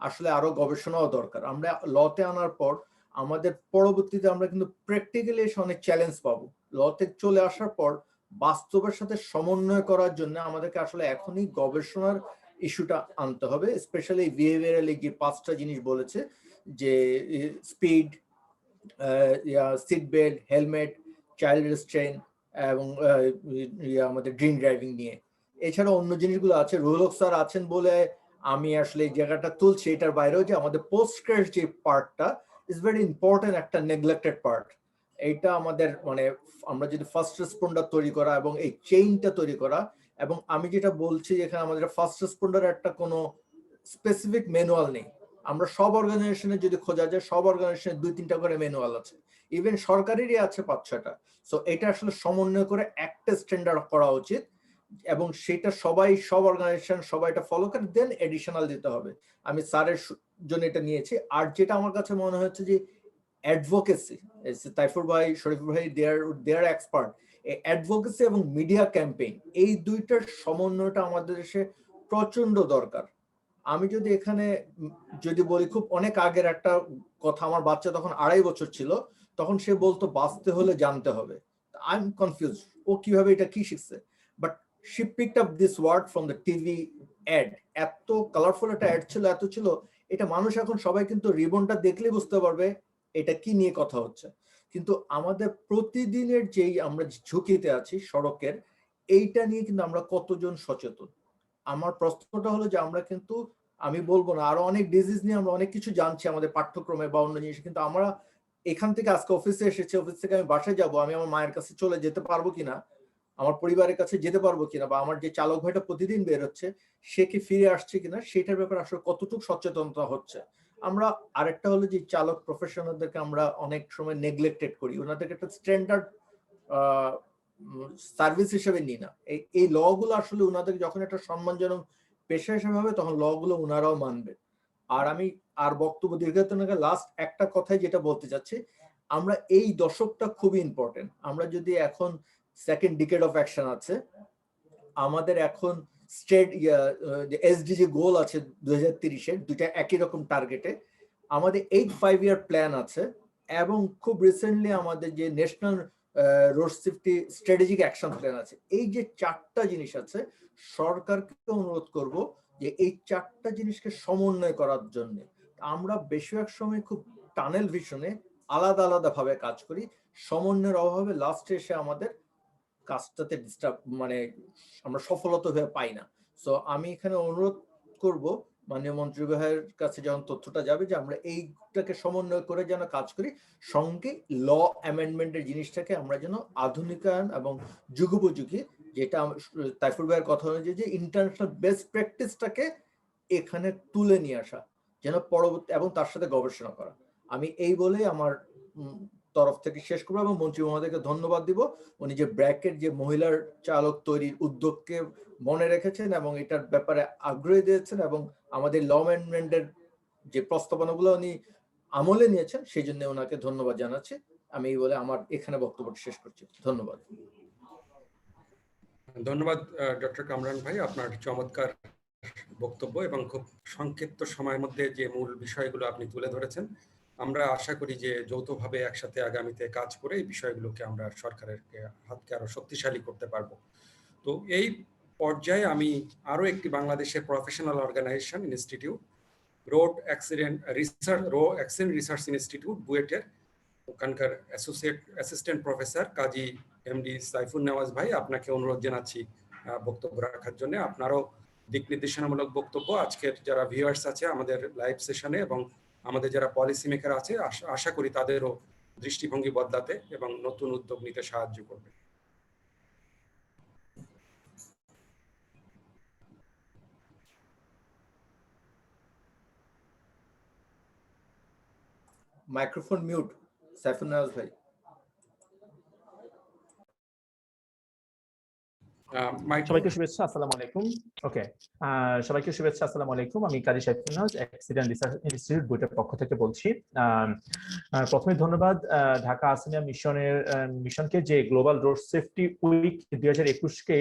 আসলে আরো গবেষণাও দরকার। আমরা লতে আনার পর আমাদের পরবর্তীতে আমরা কিন্তু প্র্যাকটিক্যালি এসে অনেক চ্যালেঞ্জ পাবো। লতে চলে আসার পর বাস্তবের সাথে সমন্বয় করার জন্য আমাদেরকে আসলে এখনই গবেষণার ইস্যুটা আনতে হবে। স্পেশালি বিহেভিয়ারালি যে 5টা জিনিস বলেছে, যে speed, seat belt, helmet, child restraint, এবং আমাদের ড্রিঙ্ক ড্রাইভিং নিয়ে। এছাড়া অন্য জিনিসগুলো আছে, রোহলক স্যার আছেন বলে আমি আসলে এই জায়গাটা তুলছি। এটার বাইরেও যে আমাদের পোস্ট ক্র্যাশ যে পার্টটা ইজ ভেরি ইম্পর্টেন্ট, একটা নেগলেক্টেড পার্ট। এইটা আমাদের মানে আমরা যদি ফার্স্ট রেসপন্ডার তৈরি করা এবং এই চেইনটা তৈরি করা, এবং আমি যেটা বলছি এখানে আমাদের ফার্স্ট রেসপন্ডার একটা কোনো স্পেসিফিক ম্যানুয়াল নেই। আমরা সব অর্গানাইজেশনে যদি খোঁজা যায়, সব অর্গানাইজেশনে 2-3টা করে ম্যানুয়াল আছে, ইভেন সরকারেরই আছে 5-6টা। সো এটা আসলে সমন্বয় করে একটা স্ট্যান্ডার্ড করা উচিত, এবং সেটা সব অর্গানাইজেশন সবাই এটা ফলো করে, দেন এডিশনাল দিতে হবে। আমি স্যারের জন্য এটা নিয়েছি। আর যেটা আমার কাছে মনে হচ্ছে যে অ্যাডভোকেসি, তাইফুর ভাই, শরীফ ভাই, দেয়ার এক্সপার্ট। অ্যাডভোকেসি এবং মিডিয়া ক্যাম্পেইন, এই দুইটার সমন্বয়টা আমাদের দেশে প্রচন্ড দরকার। আমি যদি এখানে যদি বলি, খুব অনেক আগের একটা কথা, আমার বাচ্চা তখন 2.5 বছর ছিল, তখন সে বলতো বাঁচতে হলে জানতে হবে। আই এম কনফিউজ, ও কিভাবে এটা কি শিখছে, but she picked up this word from the TV ad. এত কালারফুল একটা অ্যাড ছিল, এত ছিল, এটা মানুষ এখন সবাই কিন্তু রিবনটা দেখলে বুঝতে পারবে এটা কি নিয়ে কথা হচ্ছে। কিন্তু আমাদের প্রতিদিনের যেই আমরা ঝুঁকিতে আছি সড়কের, এইটা নিয়ে কিন্তু আমরা কতজন সচেতন? আমার প্রশ্নটা হলো যে আমরা কিন্তু, আমি বলবো না, আরো অনেক ডিজিজ নিয়ে আমরা অনেক কিছু জানছি আমাদের পাঠ্যক্রমে বা অন্য জিনিস, কিন্তু আমরা এখান থেকে আজকে অফিসে এসেছি, অফিস থেকে আমি বাসায় যাব, আমি আমার মায়ের কাছে চলে যেতে পারবো কিনা, আমার পরিবারের কাছে যেতে পারবো কিনা, বা আমার যে চালক ভাইটা প্রতিদিন বের হচ্ছে সে কি ফিরে আসছে কিনা, সেটার ব্যাপারে আসলে কতটুকু সচেতনতা হচ্ছে। আমরা আরেকটা হলো যে চালক প্রফেশনালদেরকে আমরা অনেক সময় নেগলেক্টেড করি, ওনাদেরকে একটা স্ট্যান্ডার্ড সার্ভিস হিসেবে নিই না। এই ল গুলো আসলে ওনাদের যখন একটা সম্মানজনক পেশা হিসেবে হবে, তখন ল গুলো ওনারাও মানবে। আর আমি আর বক্তব্য দীর্ঘায়িত না, লাস্ট একটা কথাই যেটা বলতে চাচ্ছি, আমরা এই দশকটা খুবই ইম্পর্টেন্ট। আমরা যদি এখন সেকেন্ড ডিকেড অফ অ্যাকশন আছে, আমাদের এখন এসডিজি গোল আছে 2030-এর, দুইটা একই রকম টার্গেটে। আমাদের 8 5-year প্ল্যান আছে, এবং খুব রিসেন্টলি আমাদের যে national road safety strategic action plan আছে। এই যে 4টা জিনিস আছে, সরকারকে অনুরোধ করব যে এই 4টা জিনিসকে সমন্বয় করার জন্য। আমরা বেশিরভাগ সময় খুব টানেল ভিশনে আলাদা আলাদা ভাবে কাজ করি, সমন্বয়ের অভাবে লাস্টে এসে আমাদের কাজটাতে ডিস্টার্ব, মানে আমরা সফলতা হয়ে পাই না। সো আমি এখানে অনুরোধ করব মাননীয় মন্ত্রী ভাইয়ের কাছে যখন তথ্যটা যাবে, যে আমরা এইটাকে সমন্বয় করে যেন কাজ করি, সঙ্গে ল অ্যামেন্ডমেন্টের জিনিসটাকে আমরা যেন আধুনিকায়ন এবং যুগোপযোগী, যেটা তাইফুর ভাইয়ের কথা অনুযায়ী যে ইন্টারন্যাশনাল বেস্ট প্র্যাকটিসটাকে এখানে তুলে নিয়ে আসা, যেন পরবর্তী, এবং তার সাথে গবেষণা করা। আমি এই বলেই আমার তরফ থেকে শেষ করবো, এবং মন্ত্রী মহোদয়কে ধন্যবাদ দিব। উনি যে ব্র্যাকের যে মহিলার চালক তৈরির উদ্যোগকে মনে রেখেছেন এবং এটার ব্যাপারে আগ্রহী দিয়েছেন, এবং আমাদের ল অ্যামেন্ডমেন্টের যে প্রস্তাবনাগুলো উনি আমলে নিয়েছেন, সেই জন্য ওনাকে ধন্যবাদ জানাচ্ছি। আমি এই বলে আমার এখানে বক্তব্যটি শেষ করছি। ধন্যবাদ। ধন্যবাদ ডক্টর কামরান ভাই, আপনার চমৎকার বক্তব্য এবং খুব সংক্ষিপ্ত সময়ের মধ্যে যে মূল বিষয়গুলো আপনি তুলে ধরেছেন। আমরা আশা করি যে যৌথভাবে একসাথে আগামীতে কাজ করে এই বিষয়গুলোকে আমরা সরকারের হাতকে আরো শক্তিশালী করতে পারবো। তো এই পর্যায়ে আমি আরো একটি বাংলাদেশের professional organisation institute road accident research institute বুয়েটের ওখানকার assistant professor Kazi MD Saifun Nawaz ভাই, আপনাকে অনুরোধ জানাচ্ছি বক্তব্য রাখার জন্য। আপনারও দিক নির্দেশনামূলক বক্তব্য আজকের যারা ভিউয়ার্স আছে আমাদের লাইভ সেশনে এবং আমাদের যারা পলিসি মেকার আছে, আশা করি তাদেরও দৃষ্টিভঙ্গি বদলাতে এবং নতুন উদ্যোগ নিতে সাহায্য করবে। মাইক্রোফোন মিউট, সাইফুন নেওয়াজ ভাই। সবাইকে শুভেচ্ছা, আসসালামু আলাইকুম। ওকে, সবাইকে শুভেচ্ছা, আসসালামু আলাইকুম। আমি Kazi Saifun Newaz, accident research institute বুয়েটের পক্ষ থেকে বলছি। প্রথমে ধন্যবাদ ঢাকা আসিয়া মিশনকে যে গ্লোবাল রোড সেফটি উইক 2021-কে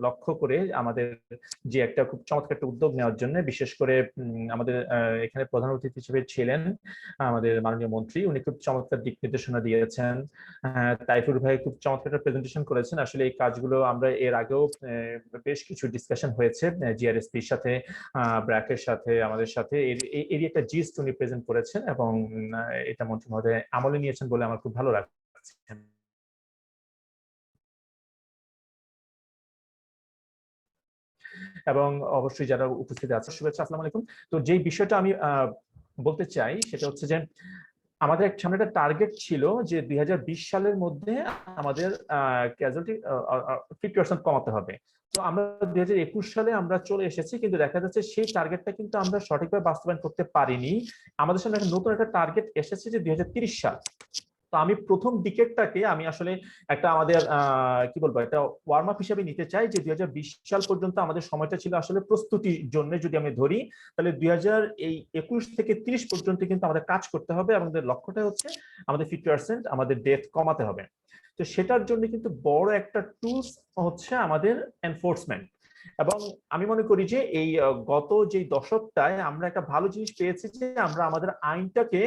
লক্ষ্য করে আমাদের যে একটা খুব চমৎকার একটা উদ্যোগ নেওয়ার জন্য। বিশেষ করে আমাদের এখানে প্রধান অতিথি হিসেবে ছিলেন আমাদের মাননীয় মন্ত্রী, উনি খুব চমৎকার দিক নির্দেশনা দিয়েছেন। তাইফুর ভাই খুব চমৎকার একটা প্রেজেন্টেশন করেছেন। আসলে এই কাজগুলো আমরা এর আগেও বেশ কিছু ডিসকাশন হয়েছে জিআরএসপির সাথে, ব্র্যাকের সাথে, আমাদের সাথে। এর একটা জিস্ট উনি প্রেজেন্ট করেছেন এবং এটা মন্ত্রী মহোদয় আমলে নিয়েছেন বলে আমার খুব ভালো লাগছে। এবং অবশ্যই যারা উপস্থিত আছে, শুভেচ্ছা, আসসালামু আলাইকুম। তো যেই বিষয়টা আমি বলতে চাই সেটা হচ্ছে যে আমাদের সামনে একটা টার্গেট ছিল যে 2020 সালের মধ্যে আমাদের ক্যাজুয়ালিটি 50% কমাতে হবে। তো আমরা 2021 সালে আমরা চলে এসেছি, কিন্তু দেখা যাচ্ছে সেই টার্গেটটা কিন্তু আমরা সঠিকভাবে বাস্তবায়ন করতে পারিনি। আমাদের সামনে নতুন একটা টার্গেট এসেছে যে 2030 সাল। তো আমি প্রথম ডিকেটটাকে আমি আসলে একটা আমাদের কি বলবো, একটা ওয়ার্ম আপ হিসেবে নিতে চাই যে 2020 সাল পর্যন্ত আমাদের সময়টা ছিল আসলে প্রস্তুতির জন্য। যদি আমি ধরি তাহলে 2021 থেকে 30 পর্যন্ত কিন্তু আমাদের কাজ করতে হবে, এবং আমাদের লক্ষ্যটা হচ্ছে আমাদের 50% আমাদের ডেথ কমাতে হবে। তো সেটার জন্য কিন্তু বড় একটা টুলস হচ্ছে আমাদের এনফোর্সমেন্ট। এবং আমি মনে করি যে এই গত যে দশকটায় আমরা একটা ভালো জিনিস পেয়েছি যে আমরা আমাদের আইনটাকে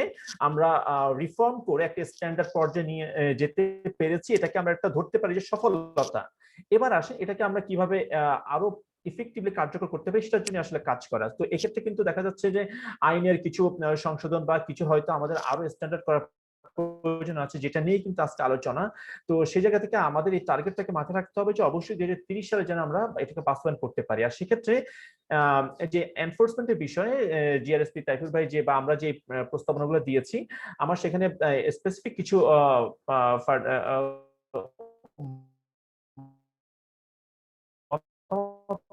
আমরা রিফর্ম করে একটা স্ট্যান্ডার্ড পর্যায়ে নিয়ে যেতে পেরেছি। এটাকে আমরা একটা ধরতে পারি যে সফলতা। এবার আসে এটাকে আমরা কিভাবে আরো ইফেক্টিভলি কার্যকর করতে পারি সেটার জন্য আসলে কাজ করা। তো এক্ষেত্রে কিন্তু দেখা যাচ্ছে যে আইনের কিছু সংশোধন বা কিছু হয়তো আমাদের আরো স্ট্যান্ডার্ড করা প্রয়োজন আছে, যেটা নিয়ে কিন্তু আজকে আলোচনা। তো সেই জায়গা থেকে আমাদের এই টার্গেটটাকে মাথায় রাখতে হবে যে অবশ্যই 2030 সালে যেন আমরা এটাকে বাস্তবায়ন করতে পারি। আর সেক্ষেত্রে যে এনফোর্সমেন্টের বিষয়ে জিআরএসপি তাইফুর ভাই যে বা আমরা যে প্রস্তাবনাগুলো দিয়েছি, আমার সেখানে স্পেসিফিক কিছু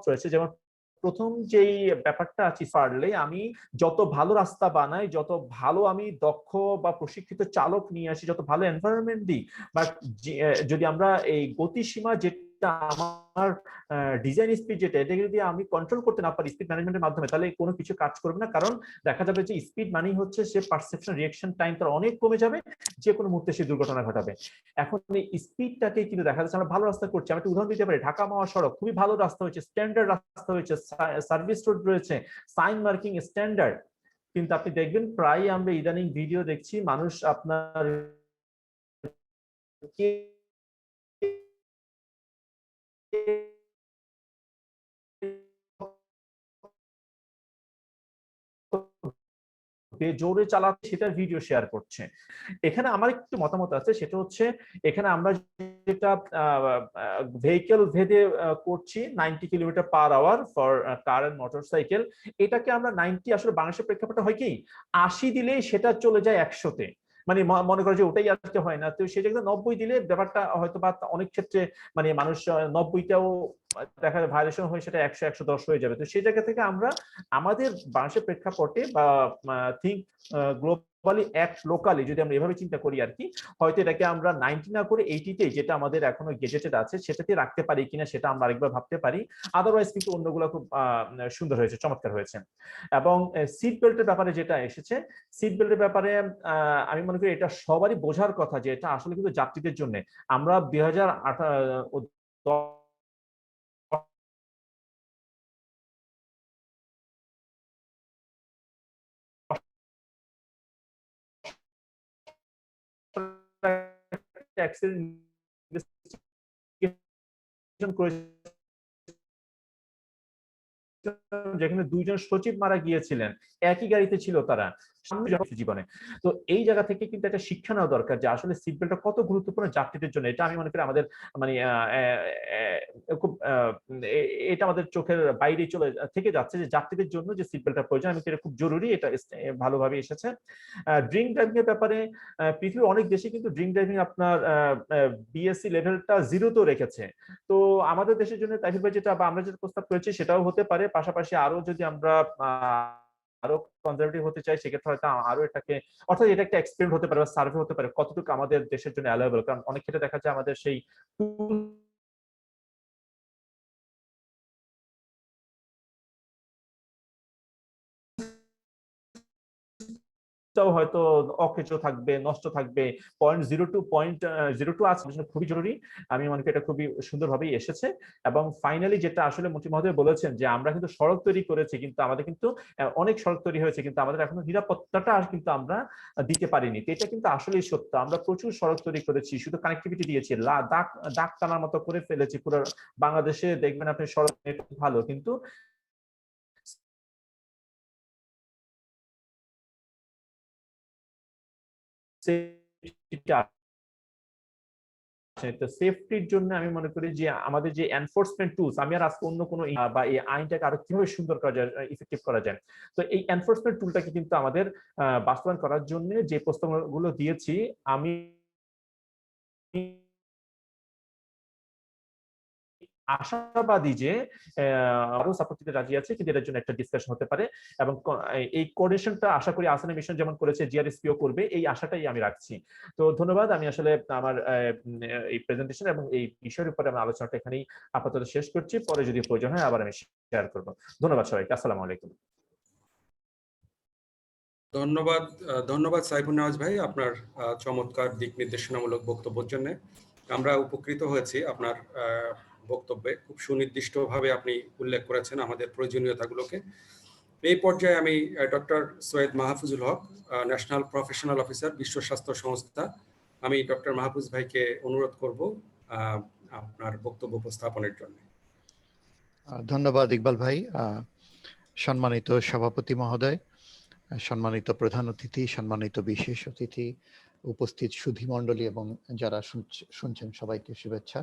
রয়েছে। যেমন প্রথম যেই ব্যাপারটা আছে, পারলে আমি যত ভালো রাস্তা বানাই, যত ভালো আমি দক্ষ বা প্রশিক্ষিত চালক নিয়ে আসি, যত ভালো এনভায়রনমেন্ট দিই, বা যদি আমরা এই গতিসীমা যেটা আমার ডিজাইন স্পিড যেটা, এটাকে যদি আমি কন্ট্রোল করতে না পারি স্পিড ম্যানেজমেন্টের মাধ্যমে, তাহলে কোনো কিছু কাজ করবে না। কারণ দেখা যাবে যে স্পিড মানেই হচ্ছে সে পারসেপশন রিঅ্যাকশন টাইম তার অনেক কমে যাবে, যে কোনো মুহূর্তে সে দুর্ঘটনা ঘটাবে। এখন এই স্পিডটাকে কিন্তু দেখা যাচ্ছে আমরা ভালো রাস্তা করছি। আমি একটা উদাহরণ দিতে পারি, ঢাকা মহাসড়ক খুবই ভালো রাস্তা হয়েছে, স্ট্যান্ডার্ড রাস্তা হয়েছে, সার্ভিস রোড রয়েছে, সাইন মার্কিং স্ট্যান্ডার্ড, কিন্তু আপনি দেখবেন প্রায় আমরা ইদানিং ভিডিও দেখছি মানুষ আপনার জোরে চালাচ্ছে সেটার ভিডিও শেয়ার করছে। এখানে আমার একটু মতামত আছে, সেটা হচ্ছে এখানে আমরা যেটা ভেহিকেল ভেদে করছি 90 kilometre per hour for car and motorcycle, এটাকে আমরা 90 আসলে বাংলাদেশের প্রেক্ষাপটে হয় কি 80 দিলেই সেটা চলে যায় 100-তে, মানে মনে করে যে ওটাই আজকে হয় না, তো সেই জায়গায় 90 দিলে ব্যাপারটা হয়তো বা অনেক ক্ষেত্রে মানে মানুষ 90টাও দেখা যায় ভায়োলেশন হয়ে সেটা 100-110 হয়ে যাবে। তো সেই জায়গা থেকে আমরা আমাদের বাংলাদেশের প্রেক্ষাপটে বা থিঙ্ক গ্লোবালি অ্যাক্ট লোকালি যদি আমরা এভাবে চিন্তা করি আর কি, হয়তো এটাকে আমরা 90 না করে 80-তে যেটা আমাদের এখনো গেজেটেড আছে সেটাতে রাখতে পারি কিনা সেটা আমরা আরেকবার ভাবতে পারি। আদারওয়াইজ কিন্তু অন্যগুলো খুব সুন্দর হয়েছে, চমৎকার হয়েছে। এবং সিট বেল্টের ব্যাপারে যেটা এসেছে, সিট বেল্টের ব্যাপারে আমি মনে করি এটা সবারই বোঝার কথা যে এটা আসলে কিন্তু যাত্রীদের জন্য। আমরা 2010 যেখানে 2 জন সচিব মারা গিয়েছিলেন, একই গাড়িতে ছিল তারা জীবনে। তো এই জায়গা থেকে কিন্তু একটা শিক্ষা নেওয়া দরকার যে আসলে সিট বেল্টটা কত গুরুত্বপূর্ণ যাত্রীদের জন্য। এটা আমি মনে করি আমাদের মানে খুব এটা আমাদের চোখের বাইরে চলে থেকে যাচ্ছে যে যাত্রীদের জন্য যে সিট বেল্টটা প্রয়োজন, আমি এটা খুব জরুরি, এটা ভালোভাবে এসেছে। ড্রিঙ্ক ড্রাইভিং এর ব্যাপারে পৃথিবীর অনেক দেশে কিন্তু ড্রিঙ্ক ড্রাইভিং আপনার বিএসসি লেভেলটা 0-তেও রেখেছে। তো আমাদের দেশের জন্য তাইফুর ভাই যেটা বা আমরা যেটা প্রস্তাব করেছি সেটাও হতে পারে। পাশাপাশি আরো যদি আমরা আরো কনজারভেটিভ হতে চাই সেক্ষেত্রে হয়তো আরো এটাকে, অর্থাৎ এটা একটা এক্সপেরিমেন্ট হতে পারে বা সার্ভে হতে পারে কতটুকু আমাদের দেশের জন্য অ্যালাউয়েবল। কারণ অনেক ক্ষেত্রে দেখা যায় আমাদের সেই হয়তো অকেজো থাকবে, নষ্ট থাকবে। 0.02 আছে, খুবই জরুরি। আমি মনে করি এটা খুবই সুন্দরভাবেই এসেছে। এবং ফাইনালি যেটা আসলে মন্ত্রী মহোদয় বলেছেন যে আমরা কিন্তু সড়ক তৈরি করেছি, কিন্তু আমাদের কিন্তু অনেক সড়ক তৈরি হয়েছে, কিন্তু আমাদের এখনো নিরাপত্তাটা আর কিন্তু আমরা দিতে পারিনি। তো এটা কিন্তু আসলেই সত্য, আমরা প্রচুর সড়ক তৈরি করেছি, শুধু কানেক্টিভিটি দিয়েছি, দাগ টানার মতো করে ফেলেছি পুরো বাংলাদেশে। দেখবেন আপনি সড়ক ভালো, কিন্তু সেফটির জন্য আমি মনে করি যে আমাদের যে এনফোর্সমেন্ট টুলস, আমি আর আজকে অন্য কোনো বা এই আইনটাকে আরো কিভাবে সুন্দর করা যায়, ইফেক্টিভ করা যায়, তো এই এনফোর্সমেন্ট টুলটাকে কিন্তু আমাদের বাস্তবায়ন করার জন্য যে প্রস্তাবগুলো দিয়েছি আমি আশাবাদী যে আরো সাপোর্ট দিতে রাজি আছে, কিন্তু এটার জন্য একটা ডিসকাশন হতে পারে। এবং এই কোঅর্ডিনেশনটা আশা করি আসানি মিশন যেমন করেছে জিআরএসপিও করবে, এই আশাটাই আমি রাখছি। তো ধন্যবাদ। আমি আসলে আমার এই প্রেজেন্টেশন এবং এই বিষয়ের উপরে আমার আলোচনাটা এখানেই আপাতত শেষ করছি। পরে যদি প্রয়োজন হয় আবার আমি শেয়ার করব। ধন্যবাদ সবাইকে। আসসালামু আলাইকুম। ধন্যবাদ সাইফুন নেওয়াজ ভাই আপনার চমৎকার দিক নির্দেশনামূলক বক্তব্যের জন্য। আমরা উপকৃত হয়েছি আপনার বক্তব্যে, খুব সুনির্দিষ্টভাবে আপনি উল্লেখ করেছেন আমাদের প্রয়োজনীয়তাগুলোকে। এই পর্যায়ে আমি doctor Syed Mahfuzul Haque, national professional officer, বিশ্ব স্বাস্থ্য সংস্থা, আমি ডক্টর মাহফুজ ভাইকে অনুরোধ করব আপনার বক্তব্য উপস্থাপনের জন্য। ধন্যবাদ ইকবাল ভাই। সম্মানিত সভাপতি মহোদয়, সম্মানিত প্রধান অতিথি, সম্মানিত বিশেষ অতিথি, উপস্থিত সুধী মণ্ডলী এবং যারা শুনছেন সবাইকে শুভেচ্ছা।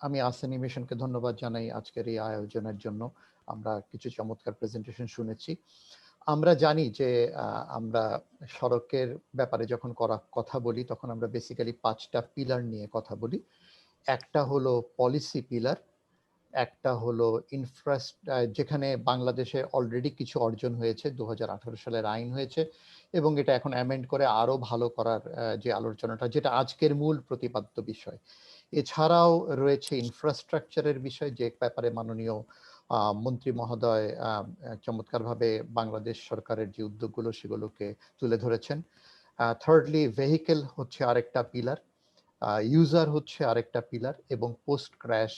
আমি আসানি মিশনকে ধন্যবাদ জানাই আজকের এই আয়োজনের জন্য। আমরা কিছু চমৎকার প্রেজেন্টেশন শুনেছি। আমরা জানি যে আমরা সড়কের ব্যাপারে যখন কথা বলি তখন আমরা বেসিক্যালি 5টা পিলার নিয়ে কথা বলি। একটা হলো পলিসি পিলার, একটা হলো যেখানে বাংলাদেশে অলরেডি কিছু অর্জন হয়েছে, 2018 সালের আইন হয়েছে এবং এটা এখন অ্যামেন্ড করে আরো ভালো করার যে আলোচনাটা, যেটা আজকের মূল প্রতিপাদ্য বিষয়। এছাড়াও রয়েছে ইনফ্রাস্ট্রাকচারের বিষয়, যে ব্যাপারে মাননীয় মন্ত্রী মহোদয় চমৎকারভাবে বাংলাদেশ সরকারের যে উদ্যোগগুলো সেগুলোকে তুলে ধরেছেন। থার্ডলি ভেহিকেল হচ্ছে আরেকটা পিলার, ইউজার হচ্ছে আরেকটা পিলার, এবং পোস্ট ক্র্যাশ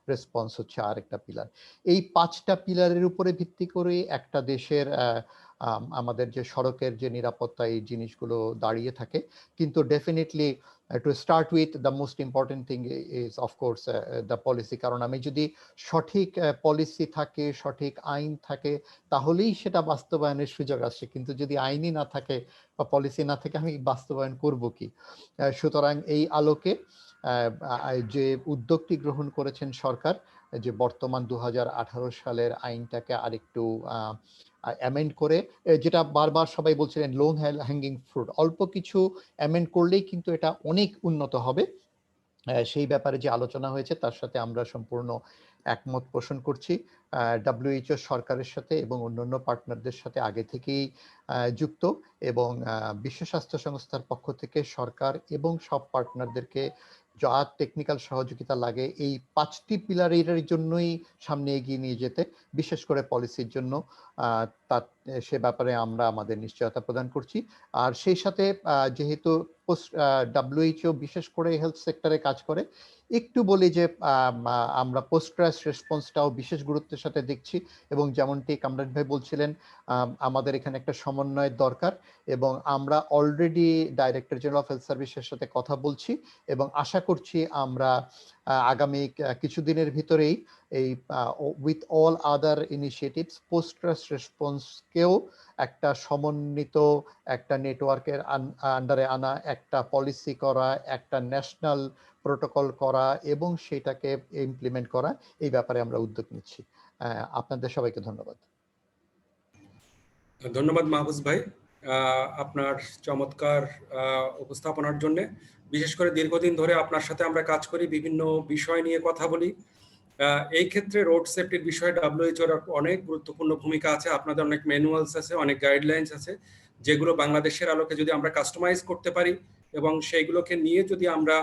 রেসপন্স হচ্ছে আরেকটা পিলার। এই 5টা পিলারের উপরে ভিত্তি করে একটা দেশের আমাদের যে সড়কের যে নিরাপত্তা, এই জিনিসগুলো দাঁড়িয়ে থাকে। কিন্তু definitely to start with the most important thing is of course the policy. কারণ আমি যদি সঠিক পলিসি থাকে, সঠিক আইন থাকে, তাহলেই সেটা বাস্তবায়নের সুযোগ আসে। কিন্তু যদি আইনই না থাকে বা পলিসি না থাকে, আমি বাস্তবায়ন করব কি? সুতরাং এই আলোকে যে উদ্যোগটি গ্রহণ করেছেন সরকার, যে বর্তমান 2018 সালের আইনটাকে আরেকটু অ্যামেন্ড করে, যেটা বারবার সবাই বলছিলেন লং হ্যাঙ্গিং ফ্রুট, অল্প কিছু অ্যামেন্ড করলেই কিন্তু এটা অনেক উন্নত হবে, সেই ব্যাপারে যে আলোচনা হয়েছে তার সাথে আমরা সম্পূর্ণ একমত পোষণ করছি। WHO সরকারের সাথে এবং অন্যান্য পার্টনারদের সাথে আগে থেকেই যুক্ত, এবং বিশ্ব স্বাস্থ্য সংস্থার পক্ষ থেকে সরকার এবং সব পার্টনারদেরকে যা টেকনিক্যাল সহযোগিতা লাগে এই 5টি পিলারের জন্যই সামনে এগিয়ে নিয়ে যেতে, বিশেষ করে পলিসির জন্য, সে ব্যাপারে আমরা আমাদের নিশ্চয়তা প্রদান করছি। আর সেই সাথে যেহেতু WHO বিশেষ করে হেলথ সেক্টরে কাজ করে, একটু বলি যে আমরা পোস্ট ক্র্যাশ রেসপন্সটাও বিশেষ গুরুত্বের সাথে দেখছি, এবং যেমনটি কামরান ভাই বলছিলেন, আমাদের এখানে একটা সমন্বয়ের দরকার, এবং আমরা already director general of health সার্ভিসের সাথে কথা বলছি, এবং আশা করছি আমরা আগামী কিছুদিনের ভিতরেই এই with all other initiatives post crash রেসপন্সকেও একটা সমন্বিত একটা নেটওয়ার্কের আন্ডারে আনা, একটা পলিসি করা, একটা ন্যাশনাল প্রোটোকল করা এবং সেটাকে ইমপ্লিমেন্ট করা, এই ব্যাপারে আমরা উদ্যোগ নিচ্ছি। আপনাদের সবাইকে ধন্যবাদ। ধন্যবাদ মাহফুজ ভাই আপনার চমৎকার উপস্থাপনার জন্য। বিশেষ করে দীর্ঘদিন ধরে আপনার সাথে আমরা কাজ করি, বিভিন্ন বিষয় নিয়ে কথা বলি। এই ক্ষেত্রে রোড সেফটির বিষয়ে WHO-র অনেক গুরুত্বপূর্ণ ভূমিকা আছে। আপনাদের অনেক ম্যানুয়ালস আছে, অনেক গাইডলাইন্স আছে, যেগুলো বাংলাদেশের আলোকে যদি আমরা কাস্টমাইজ করতে পারি এবং সেইগুলোকে নিয়ে যদি আমরা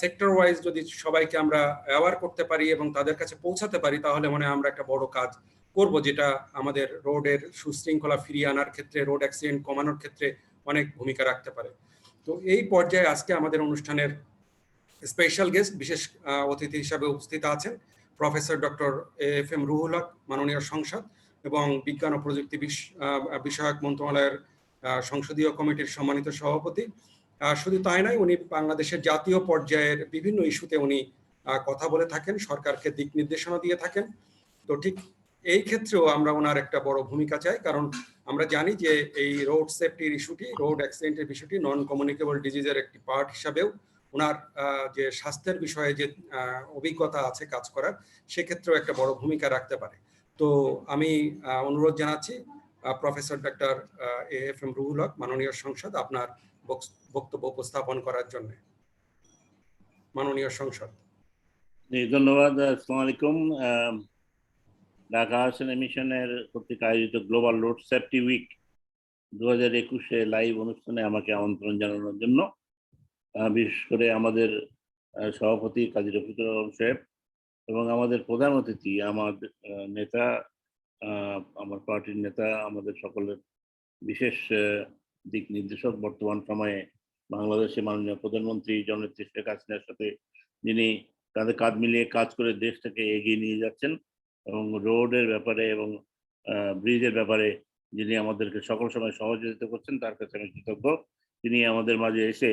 সেক্টর ওয়াইজ যদি সবাইকে আমরা অ্যাওয়ার করতে পারি এবং তাদের কাছে পৌঁছাতে পারি, তাহলে মনে হয় আমরা একটা বড় কাজ করব, যেটা আমাদের রোডের সুশৃঙ্খলা ফিরিয়ে আনার ক্ষেত্রে, রোড অ্যাক্সিডেন্ট কমানোর ক্ষেত্রে অনেক ভূমিকা রাখতে পারে। তো এই পর্যায়ে আজকে আমাদের অনুষ্ঠানের স্পেশাল গেস্ট, বিশেষ অতিথি হিসাবে উপস্থিত আছেন professor doctor AFM Ruhul Haque, মাননীয় সংসদ এবং বিজ্ঞান ও প্রযুক্তি বিষয়ক মন্ত্রণালয়ের সংসদীয় কমিটির সম্মানিত সভাপতি। শুধু তাই নয়, উনি বাংলাদেশের জাতীয় পর্যায়ের বিভিন্ন ইস্যুতে উনি কথা বলে থাকেন, সরকারকে দিক নির্দেশনা দিয়ে থাকেন। তো ঠিক এই ক্ষেত্রেও আমরা ওনার একটা বড় ভূমিকা চাই, কারণ আমরা জানি যে এই রোড সেফটির ইস্যুটি, রোড অ্যাক্সিডেন্টের বিষয়টি নন কমিউনিকেবল ডিজিজের একটি পার্ট হিসাবেও ওনার যে স্বাস্থ্যের বিষয়ে যে অভিজ্ঞতা আছে কাজ করার, সেক্ষেত্রেও একটা বড় ভূমিকা রাখতে পারে। তো আমি অনুরোধ জানাচ্ছি professor doctor AFM Ruhul Haque, মাননীয় সংসদ, আপনার বক্তব্য উপস্থাপন করার জন্য। মাননীয় সংসদ। ধন্যবাদ। আসসালামু আলাইকুম। ঢাকা আহসান মিশনের কর্তৃক আয়োজিত গ্লোবাল রোড সেফটি উইক 2021-এ লাইভ অনুষ্ঠানে আমাকে আমন্ত্রণ জানানোর জন্য, বিশেষ করে আমাদের সভাপতি কাজী রফিকুর রহমান সাহেব এবং আমাদের প্রধান অতিথি আমার নেতা, আমার পার্টির নেতা, আমাদের সকলের বিশেষ দিক নির্দেশক, বর্তমান সময়ে বাংলাদেশে মাননীয় প্রধানমন্ত্রী জননেত্রী শেখ হাসিনার সাথে যিনি কাঁধে কাঁধ মিলিয়ে কাজ করে দেশটাকে এগিয়ে নিয়ে যাচ্ছেন, এবং রোডের ব্যাপারে এবং ব্রিজের ব্যাপারে যিনি আমাদেরকে সকল সময় সহযোগিতা করছেন, তার কাছে আমি কৃতজ্ঞ। তিনি আমাদের মাঝে এসে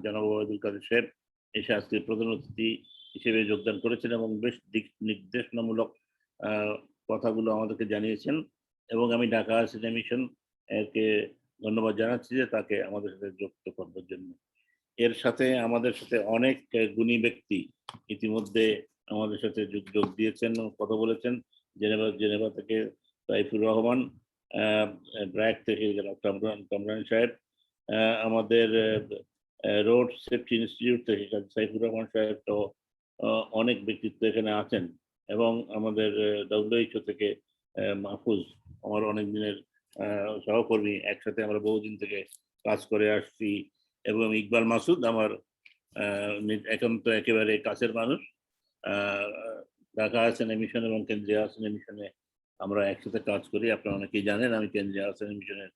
জনাব ওবায়দুল কাদের সাহেব এসে আজকে প্রধান অতিথি হিসেবে যোগদান করেছেন এবং বেশ দিক নির্দেশনামূলক কথাগুলো আমাদেরকে জানিয়েছেন, এবং আমি ঢাকা আহসান মিশন একে ধন্যবাদ জানাচ্ছি যে তাকে আমাদের সাথে যুক্ত করবার জন্য। এর সাথে আমাদের সাথে অনেক গুণী ব্যক্তি ইতিমধ্যে আমাদের সাথে যোগ দিয়েছেন, কথা বলেছেন। জেনেভা থেকে তাইফুর রহমান, ব্র্যাক থেকে কামরান সাহেব, আমাদের রোড সেফটি ইনস্টিটিউট থেকে সাইফুর রহমান সাহেব, তো অনেক ব্যক্তিত্ব এখানে আছেন, এবং আমাদের WHO থেকে মাহফুজ, আমার অনেক দিনের সহকর্মী, একসাথে আমরা বহুদিন থেকে কাজ করে আসছি, এবং ইকবাল মাসুদ, আমার এখন তো একেবারে কাছের মানুষ। ঢাকা হাসান মিশন এবং কেন্দ্রীয় হাসান মিশনে আমরা একসাথে কাজ করি। আপনারা অনেকেই জানেন আমি কেন্দ্রীয় হাসান মিশনের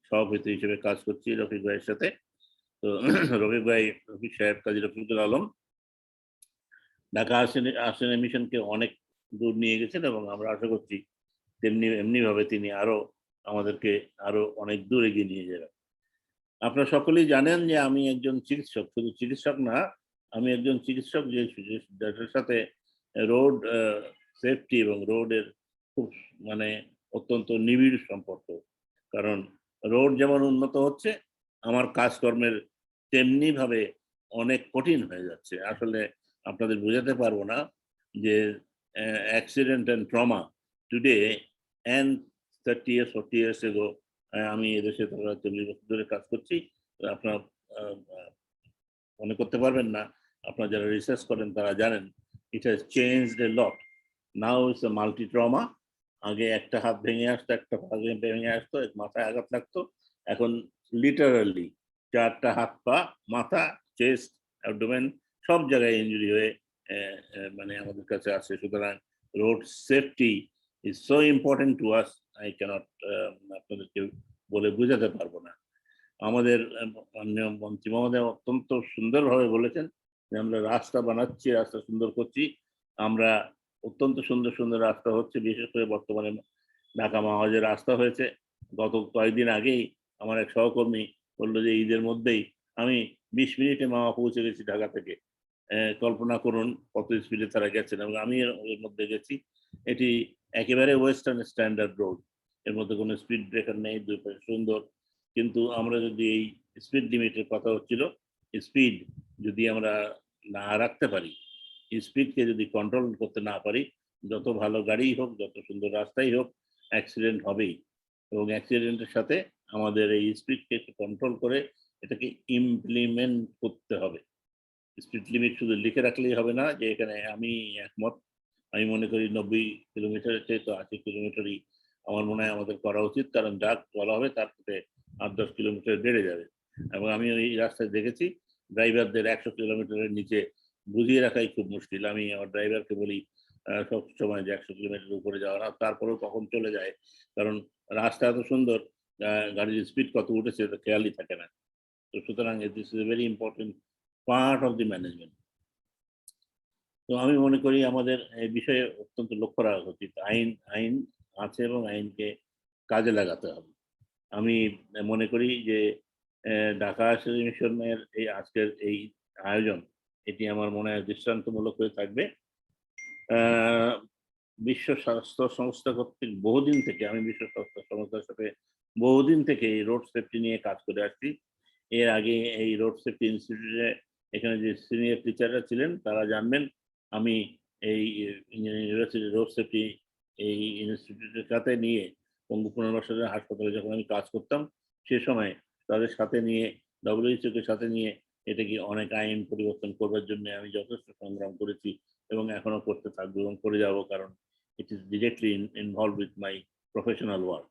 সভাপতি হিসেবে কাজ করছি রফিক ভাইয়ের সাথে। তো রফিক সাহেব কাজী রফিকুল আলম ঢাকা হাসান মিশনকে অনেক দূর নিয়ে গেছেন এবং আমরা আশা করছি এমনি ভাবে তিনি আমাদেরকে আরো অনেক দূর এগিয়ে নিয়ে যাবেন। আপনারা সকলেই জানেন যে আমি একজন চিকিৎসক, শুধু চিকিৎসক না, আমি একজন চিকিৎসক যাদের সাথে রোড সেফটি এবং রোডের খুব অত্যন্ত নিবিড় সম্পর্ক। কারণ রোড যেমন উন্নত হচ্ছে, আমার কাজকর্মের তেমনি ভাবে অনেক কঠিন হয়ে যাচ্ছে। আসলে আপনাদের বোঝাতে পারবো না যে accident and trauma today and 30 years 40 years ago, আমি এদেশে 40 বছর ধরে কাজ করছি। আপনারা মনে করতে পারবেন না, আপনারা যারা রিসার্চ করেন তারা জানেন it has changed A lot. Now it's a multi trauma. আগে একটা হাত ভেঙে আসতো, একটা পা ভেঙে আসতো, মাথায় আঘাত লাগতো, এখন লিটারালি 4টা হাত পা, মাথা, চেস্ট, অ্যাবডোমেন সব জায়গায় ইনজুরি হয়ে আমাদের কাছে আসে। সুতরাং road safety is so important to us, I can't আপনাদেরকে বলে বোঝাতে পারবো না। আমাদের মাননীয় মন্ত্রী মহোদয় অত্যন্ত সুন্দরভাবে বলেছেন যে আমরা রাস্তা বানাচ্ছি, রাস্তা সুন্দর করছি। আমরা অত্যন্ত সুন্দর সুন্দর রাস্তা হচ্ছে, বিশেষ করে বর্তমানে ঢাকা মহাজের রাস্তা হয়েছে। গত কয়েকদিন আগেই আমার এক সহকর্মী বললো যে ঈদের মধ্যেই আমি 20 মিনিটে মাওয়া পৌঁছে গেছি ঢাকা থেকে। কল্পনা করুন কত স্পিডে তারা গেছেন, এবং আমি এর মধ্যে গেছি। এটি একেবারে ওয়েস্টার্ন স্ট্যান্ডার্ড রোড, এর মধ্যে কোনো স্পিড ব্রেকার নেই, দুই পাশে সুন্দর। কিন্তু আমরা যদি এই স্পিড লিমিটের কথা হচ্ছিল, স্পিড যদি আমরা না রাখতে পারি, স্পিডকে যদি কন্ট্রোল করতে না পারি, যত ভালো গাড়িই হোক, যত সুন্দর রাস্তাই হোক, অ্যাক্সিডেন্ট হবেই। এবং অ্যাক্সিডেন্টের সাথে আমাদের এই স্পিডকে কন্ট্রোল করে এটাকে ইমপ্লিমেন্ট করতে হবে। স্পিড লিমিট শুধু লিখে রাখলেই হবে না, যে এখানে আমি একমত। আমি মনে করি 90 কিলোমিটারের চেয়ে তো 80 কিলোমিটারই আমার মনে হয় আমাদের করা উচিত, কারণ যা বলা হবে তার সাথে 8-10 কিলোমিটার বেড়ে যাবে। এবং আমি ওই রাস্তায় দেখেছি ড্রাইভারদের 100 কিলোমিটারের নিচে বুঝিয়ে রাখাই খুব মুশকিল। আমি আমার ড্রাইভারকে বলি সব সময় যে 100 কিলোমিটার উপরে যাওয়া না, তারপরেও কখন চলে যায়, কারণ রাস্তা এত সুন্দর, গাড়ির স্পিড কত উঠেছে তো খেয়ালই থাকে না। তো সুতরাং this is a very important part of the management. তো আমি মনে করি আমাদের এই বিষয়ে অত্যন্ত লক্ষ্য রাখা উচিত। আইন আছে এবং আইনকে কাজে লাগাতে হবে। আমি মনে করি যে ঢাকা হাসান মিশনের এই আজকের এই আয়োজন, এটি আমার মনে হয় দৃষ্টান্তমূলক হয়ে থাকবে। বিশ্ব স্বাস্থ্য সংস্থা কর্তৃক বহুদিন থেকে, আমি বিশ্ব স্বাস্থ্য সংস্থার সাথে বহুদিন থেকে এই রোড সেফটি নিয়ে কাজ করে আসছি। এর আগে এই রোড সেফটি ইনস্টিটিউটে এখানে যে সিনিয়র টিচাররা ছিলেন তারা জানবেন, আমি এই ইউনিভার্সিটি রোড সেফটি এই ইনস্টিটিউটের সাথে নিয়ে পঙ্গু পুনর্বাসনের হাসপাতালে যখন আমি কাজ করতাম, সে সময় তাদের সাথে নিয়ে WHO কে সাথে নিয়ে এটাকে অনেক আইন পরিবর্তন করবার জন্য আমি যথেষ্ট সংগ্রাম করেছি এবং এখনো করতে থাকবো এবং করে যাব, কারণ it is directly involve with my professional work.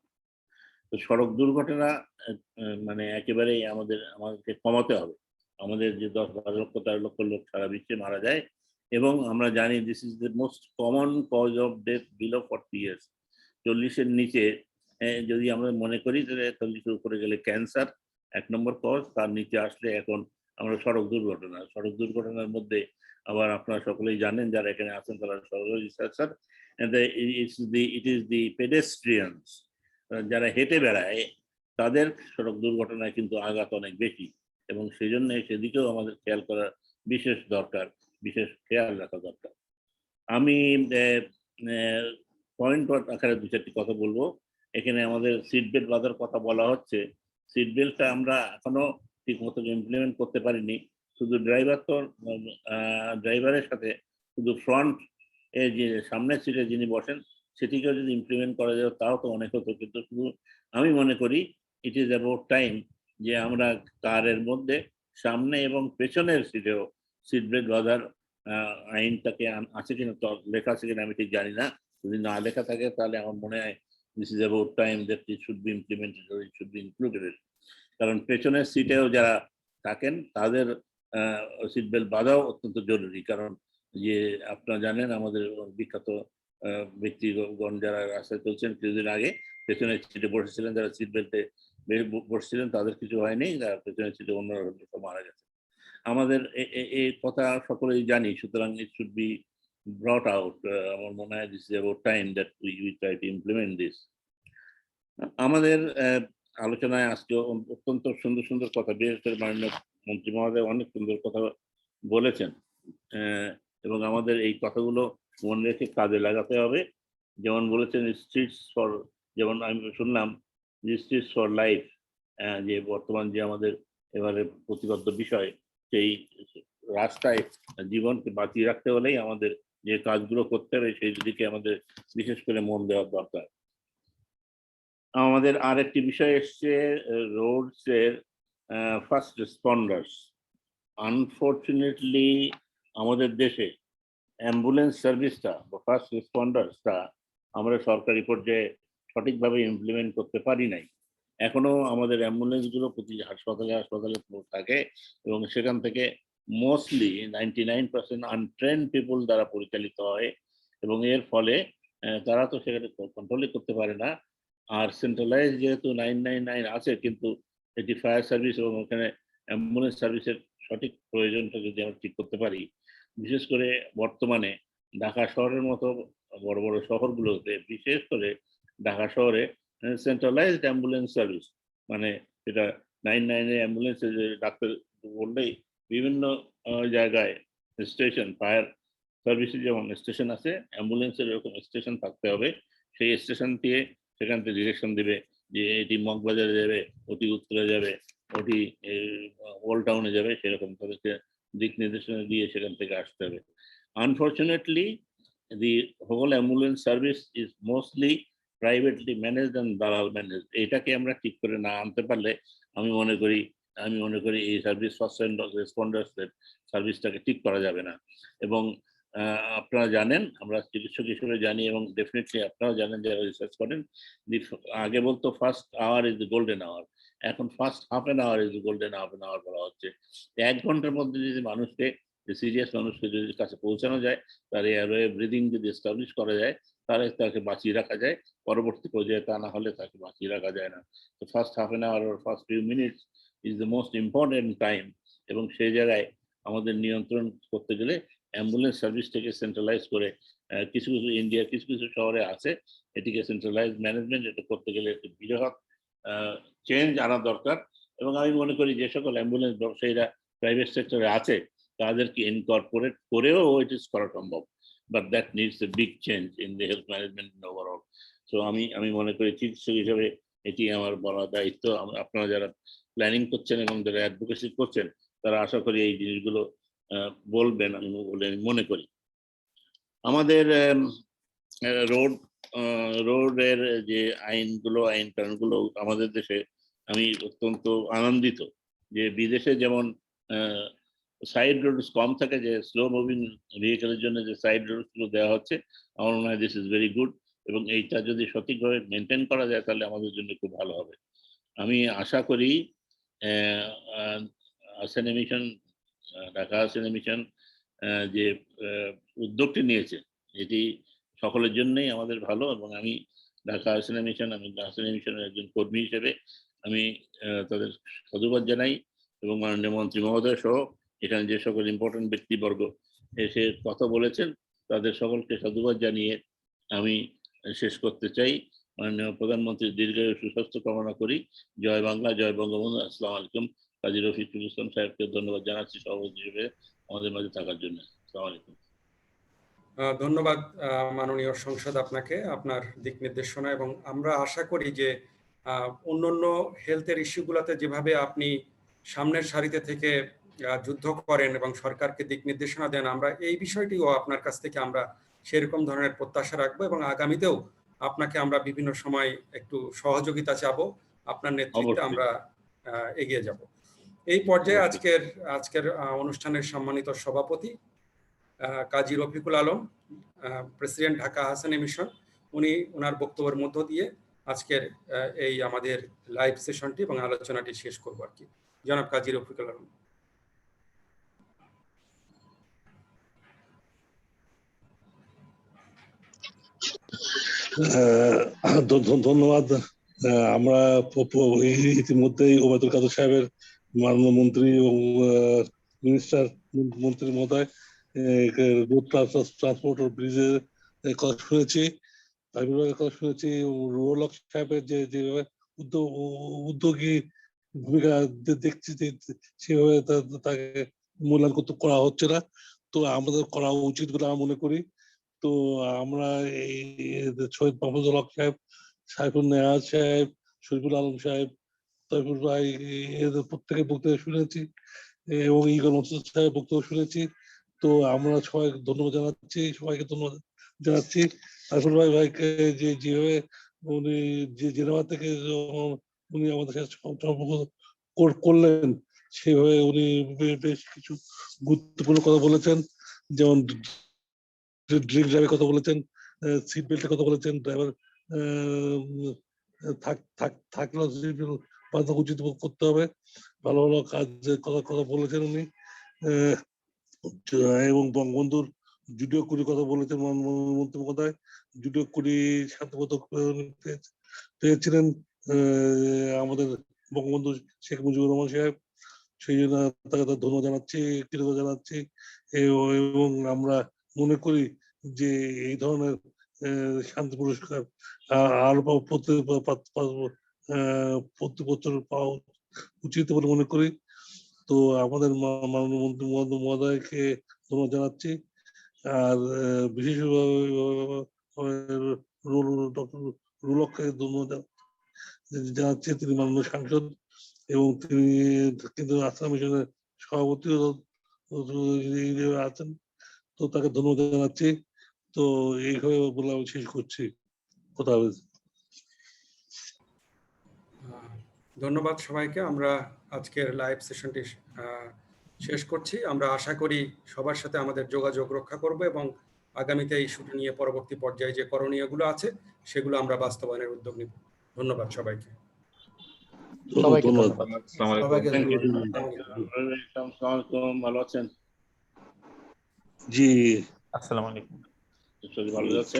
তো সড়ক দুর্ঘটনা একেবারেই আমাদেরকে কমাতে হবে। আমাদের যে 10-12 লক্ষ 13 লক্ষ লোক সারা বিশ্বে মারা যায়, এবং আমরা জানি this is the most common cause of death below 40 years। 40-এর নিচে যদি আমরা মনে করি তাহলে 40-এর উপরে গেলে ক্যান্সার 1 নম্বর কজ, তার নিচে আসলে এখন আমরা সড়ক দুর্ঘটনার মধ্যে আবার আপনারা সকলেই জানেন যারা এখানে আছেন তারা সড়ক রিসার্চার, ইট ইজ দি পেডেস্ট্রিয়ানস, যারা হেঁটে বেড়ায় তাদের সড়ক দুর্ঘটনায় কিন্তু আঘাত অনেক বেশি, এবং সেই জন্য সেদিকেও আমাদের খেয়াল করা বিশেষ দরকার, বিশেষ খেয়াল রাখা দরকার। আমি পয়েন্ট আকারে 2-4টি কথা বলবো। এখানে আমাদের সিট বেল্ট বাঁধার কথা বলা হচ্ছে। সিট বেল্টটা আমরা এখনো ঠিক মতো ইমপ্লিমেন্ট করতে পারিনি। শুধু ড্রাইভারের সাথে শুধু ফ্রন্ট যে সামনের সিটে যিনি বসেন সেটিকেও যদি ইমপ্লিমেন্ট করা যায় তাও তো অনেক হতো, কিন্তু শুধু আমি মনে করি ইট ইজ অ্যাবাউট টাইম যে আমরা কারের মধ্যে সামনে এবং পেছনের সিটেও সিট বেল্ট বাঁধার আইনটাকে আছে কিনা, লেখা আছে কিনা আমি ঠিক জানি না। যদি না লেখা থাকে তাহলে আমার মনে হয় this is about time that it should be implemented, it should be included. কারণ পেছনের সিটেও যারা থাকেন তাদের সিট বেল্ট বাঁধাও অত্যন্ত জরুরি, কারণ যে আপনারা জানেন আমাদের বিখ্যাত ব্যক্তিগণ যারা রাস্তায় চলছেন কিছুদিন আগে পেছনের সিটে বসেছিলেন, যারা সিট বেল্টে বসছিলেন তাদের কিছু হয়নি, যারা পেছনের সিটে অন্যরা মারা গেছে। আমাদের এই কথা সকলেই জানি, সুতরাং ইট শুড বি ব্রট আউট। আমার মনে হয় this is about time that we try to implement this. আমাদের আলোচনায় আজকে অত্যন্ত সুন্দর সুন্দর কথা, বিশেষ করে মাননীয় মন্ত্রী মহোদয় অনেক সুন্দর কথা বলেছেন, এবং আমাদের এই কথাগুলো মনে রেখে কাজে লাগাতে হবে। যেমন বলেছেন স্ট্রিটস ফর, যেমন আমি শুনলাম যে স্ট্রিটস ফর লাইফ, যে বর্তমান যে আমাদের এবারে প্রতিবদ্ধ বিষয়, সেই রাস্তায় জীবনকে বাঁচিয়ে রাখতে হলেই আমাদের যে কাজগুলো করতে হবে সেই দিকে আমাদের বিশেষ করে মন দেওয়ার দরকার। আমাদের আরেকটি বিষয় এসছে রোডস এর ফার্স্ট রেসপন্ডার্স। আনফর্চুনেটলি আমাদের দেশে অ্যাম্বুলেন্স সার্ভিসটা বা ফার্স্ট রেসপন্ডার্সটা আমরা সরকারি পর্যায়ে সঠিকভাবে ইমপ্লিমেন্ট করতে পারি নাই। এখনো আমাদের অ্যাম্বুলেন্সগুলো প্রতি হাসপাতালে হাসপাতালে থাকে এবং সেখান থেকে মোস্টলি 99% আনট্রেন্ড পিপল দ্বারা পরিচালিত হয়, এবং এর ফলে তারা তো সেখানে কন্ট্রোলই করতে পারে না। আর সেন্ট্রালাইজ যেহেতু 999 আছে, কিন্তু এটি ফায়ার সার্ভিস এবং ওখানে অ্যাম্বুলেন্স সার্ভিসের সঠিক প্রয়োজনটা যদি আমরা ঠিক করতে পারি, বিশেষ করে বর্তমানে ঢাকা শহরের মতো বড় বড় শহরগুলোতে, বিশেষ করে ঢাকা শহরে সেন্ট্রালাইজড অ্যাম্বুলেন্স সার্ভিস, মানে এটা 99 অ্যাম্বুলেন্সে যে ডাক্তার বললেই বিভিন্ন জায়গায় স্টেশন, ফায়ার সার্ভিসে যেমন স্টেশন আছে, অ্যাম্বুলেন্সের এরকম স্টেশন থাকতে হবে। সেই স্টেশন দিয়ে সেখান থেকে ডিরেকশন দিবে যে এটি মগবাজারে যাবে, ওটি উত্তরে যাবে, ওটি ওল্ড টাউনে যাবে, সেরকম তাদেরকে দিক নির্দেশনা দিয়ে সেখান থেকে আসতে হবে। Unfortunately the whole ambulance service is mostly privately managed and দালাল managed. এটাকে আমরা ঠিক করে না আনতে পারলে আমি মনে করি এই সার্ভিস ফার্স্ট রেসপন্ডার্স সার্ভিসটাকে ঠিক করা যাবে না। এবং আপনারা জানেন, আমরা চিকিৎসক হিসেবে জানি, এবং ডেফিনেটলি আপনারাও জানেন যারা রিসার্চ করেন, আগে বলতো first hour is the golden hour, এখন first half an hour is the golden half an hour বলা হচ্ছে। 1 ঘন্টার মধ্যে যদি মানুষকে, সিরিয়াস মানুষকে যদি কাছে পৌঁছানো যায়, তার এয়ারওয়ে ব্রিদিং যদি এস্টাবলিশ করা যায়, তাহলে তাকে বাঁচিয়ে রাখা যায়। পরবর্তী পর্যায়ে তা না হলে তাকে বাঁচিয়ে রাখা যায় না। তো first half an hour or first few minutes is the most important time, এবং সেই জায়গায় আমাদের নিয়ন্ত্রণ করতে গেলে অ্যাম্বুলেন্স সার্ভিস থেকে সেন্ট্রালাইজ করে কিছু কিছু ইন্ডিয়ার কিছু কিছু শহরে আছে, এটিকে সেন্ট্রালাইজ ম্যানেজমেন্ট, এটা করতে গেলে একটি বৃহৎ চেঞ্জ আনা দরকার। এবং আমি মনে করি যে সকল অ্যাম্বুলেন্স ব্যবসায়ীরা প্রাইভেট সেক্টরে আছে তাদেরকে ইনকর্পোরেট করেও ইট ইজ করা সম্ভব, but that needs a big change in the health management overall. So আমি মনে করি চিকিৎসক হিসেবে এটি আমার বড় দায়িত্ব। আপনারা যারা প্ল্যানিং করছেন এবং যারা অ্যাডভোকেসি করছেন, তারা আশা করি এই জিনিসগুলো বলবেন আমি বলে মনে করি। আমাদের রোডের যে আইন কানুনগুলো আমাদের দেশে, আমি অত্যন্ত আনন্দিত যে বিদেশে যেমন সাইড রোডস কম থাকে, যে স্লো মুভিং ভেহিকেলের জন্য যে সাইড রোডস গুলো দেওয়া হচ্ছে, আমার মনে হয় দিস ইজ ভেরি গুড, এবং এইটা যদি সঠিকভাবে মেনটেন করা যায় তাহলে আমাদের জন্য খুব ভালো হবে। আমি আশা করি হাসান মিশন, ঢাকা হাসান মিশন যে উদ্যোগটি নিয়েছে, এটি সকলের জন্যই আমাদের ভালো, এবং আমি ঢাকা হাসান মিশনের একজন কর্মী হিসেবে আমি তাদের সাধুবাদ জানাই, এবং মাননীয় মন্ত্রী মহোদয় সহ এখানে যে সকল ইম্পর্টেন্ট ব্যক্তিবর্গ এসে কথা বলেছেন, তাদের সকলকে সাধুবাদ জানিয়ে আমি শেষ করতে চাই। মাননীয় প্রধানমন্ত্রীর দীর্ঘায়ু সুস্বাস্থ্য কামনা করি। জয় বাংলা, জয় বঙ্গবন্ধু। আসসালামু আলাইকুম। কাজী রফিকুল ইসলাম সাহেবকে ধন্যবাদ জানাচ্ছি সভাপতি হিসেবে আমাদের মাঝে থাকার জন্য। আসসালামু আলাইকুম। ধন্যবাদ মাননীয় সংসদ আপনাকে, আপনার দিক নির্দেশনা, এবং আমরা আশা করি যে অন্যান্য হেলথের ইস্যুগুলোতে যেভাবে আপনি সামনের সারিতে থেকে যুদ্ধ করেন এবং সরকারকে দিক নির্দেশনা দেন, আমরা এই বিষয়টিও আপনার কাছ থেকে আমরা সেরকম ধরনের প্রত্যাশা রাখবো, এবং আগামীতেও আপনাকে আমরা বিভিন্ন সময় একটু সহযোগিতা চাবো। আপনার নেতৃত্বে আমরা এগিয়ে যাব। এই পর্যায়ে আজকের অনুষ্ঠানের সম্মানিত সভাপতি কাজী রফিকুল আলম, প্রেসিডেন্ট ঢাকা হাসান মিশন, উনি ওনার বক্তব্যের মধ্য দিয়ে আজকের এই আমাদের লাইভ সেশনটি এবং আলোচনাটি শেষ করবো আর কি। জনাব কাজী রফিকুল আলম। ধন্যবাদ। আমরা ইতিমধ্যেই ওবায়দুল কাদের সাহেবের মাননীয় মন্ত্রী এবং মিনিস্টার মন্ত্রী মহোদয় রোড ট্রান্সপোর্ট ও ব্রিজের কথা শুনেছি, কথা শুনেছি। রোলক সাহেবের যেভাবে উদ্যোগী ভূমিকা দেখছি, সেভাবে তাকে মূল্যায়ন করতে করা হচ্ছে না। তো আমাদের করা উচিত বলে আমি মনে করি। তো আমরা এই শহীদ মাহমুদুল হক সাহেব, সাইফুল নেয়াজ সাহেব, শরীফুল আলম সাহেব, তৈফুর ভাই, এদের প্রত্যেকের বক্তব্য শুনেছি এবং ইগল মসুদ সাহেব বক্তব্য শুনেছি। তো আমরা সবাই ধন্যবাদ জানাচ্ছি, সবাইকে ধন্যবাদ জানাচ্ছি। সাইফুল ভাইকে যেভাবে উনি জেনেভা থেকে উনি আমাদের সাথে সম্পর্ক করলেন, সেভাবে উনি বেশ কিছু গুরুত্বপূর্ণ কথা বলেছেন, যেমন ড্রিঙ্ক ড্রাইভের কথা বলেছেন, সিট বেল্টের কথা বলেছেন, ড্রাইভার থাকলেও সিট বেল্ট বাধা উচিত করতে হবে, ভালো ভালো কাজ কথা বলেছেন উনি। এবং বঙ্গবন্ধুর জুডিও কুড়ি কথা বলেছেন মন্ত্রী মহোদয়, জুডিও কুড়ি স্বার্থপদক পেয়েছিলেন আমাদের বঙ্গবন্ধু শেখ মুজিবুর রহমান সাহেব। সেই জন্য তাকে ধন্যবাদ জানাচ্ছি, কৃতজ্ঞতা জানাচ্ছি। এবং আমরা মনে করি যে এই ধরনের শান্তি পুরস্কার আরো প্রতি বছর পাওয়া উচিত বলে মনে করি। তো আমাদের মাননীয় মন্ত্রী মহোদয়কে ধন্যবাদ জানাচ্ছি। আর বিশেষভাবে ডক্টর রুলককে ধন্যবাদ জানাচ্ছি, তিনি মাননীয় সাংসদ এবং তিনি কেন্দ্রীয় আশ্রম মিশনের সভাপতি আছেন। তো তাকে ধন্যবাদ জানাচ্ছি। তো এইভাবে বলে আমি শেষ করছি। কথা হবে। ধন্যবাদ সবাইকে। আমরা আজকের লাইভ সেশনটি শেষ করছি। আমরা আশা করি সবার সাথে আমাদের যোগাযোগ রক্ষা করব এবং আগামীতে এই ইস্যুটি নিয়ে পরবর্তী পর্যায়ে যে করণীয়গুলো আছে সেগুলো আমরা বাস্তবায়নের উদ্যোগ নিব। ধন্যবাদ সবাইকে। সবাইকে ধন্যবাদ। সবাইকে ভালো আছেন? জি, আসসালামু আলাইকুম। শরীর ভালো যাচ্ছে?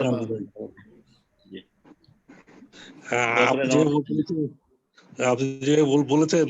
আপনি যে বলেছেন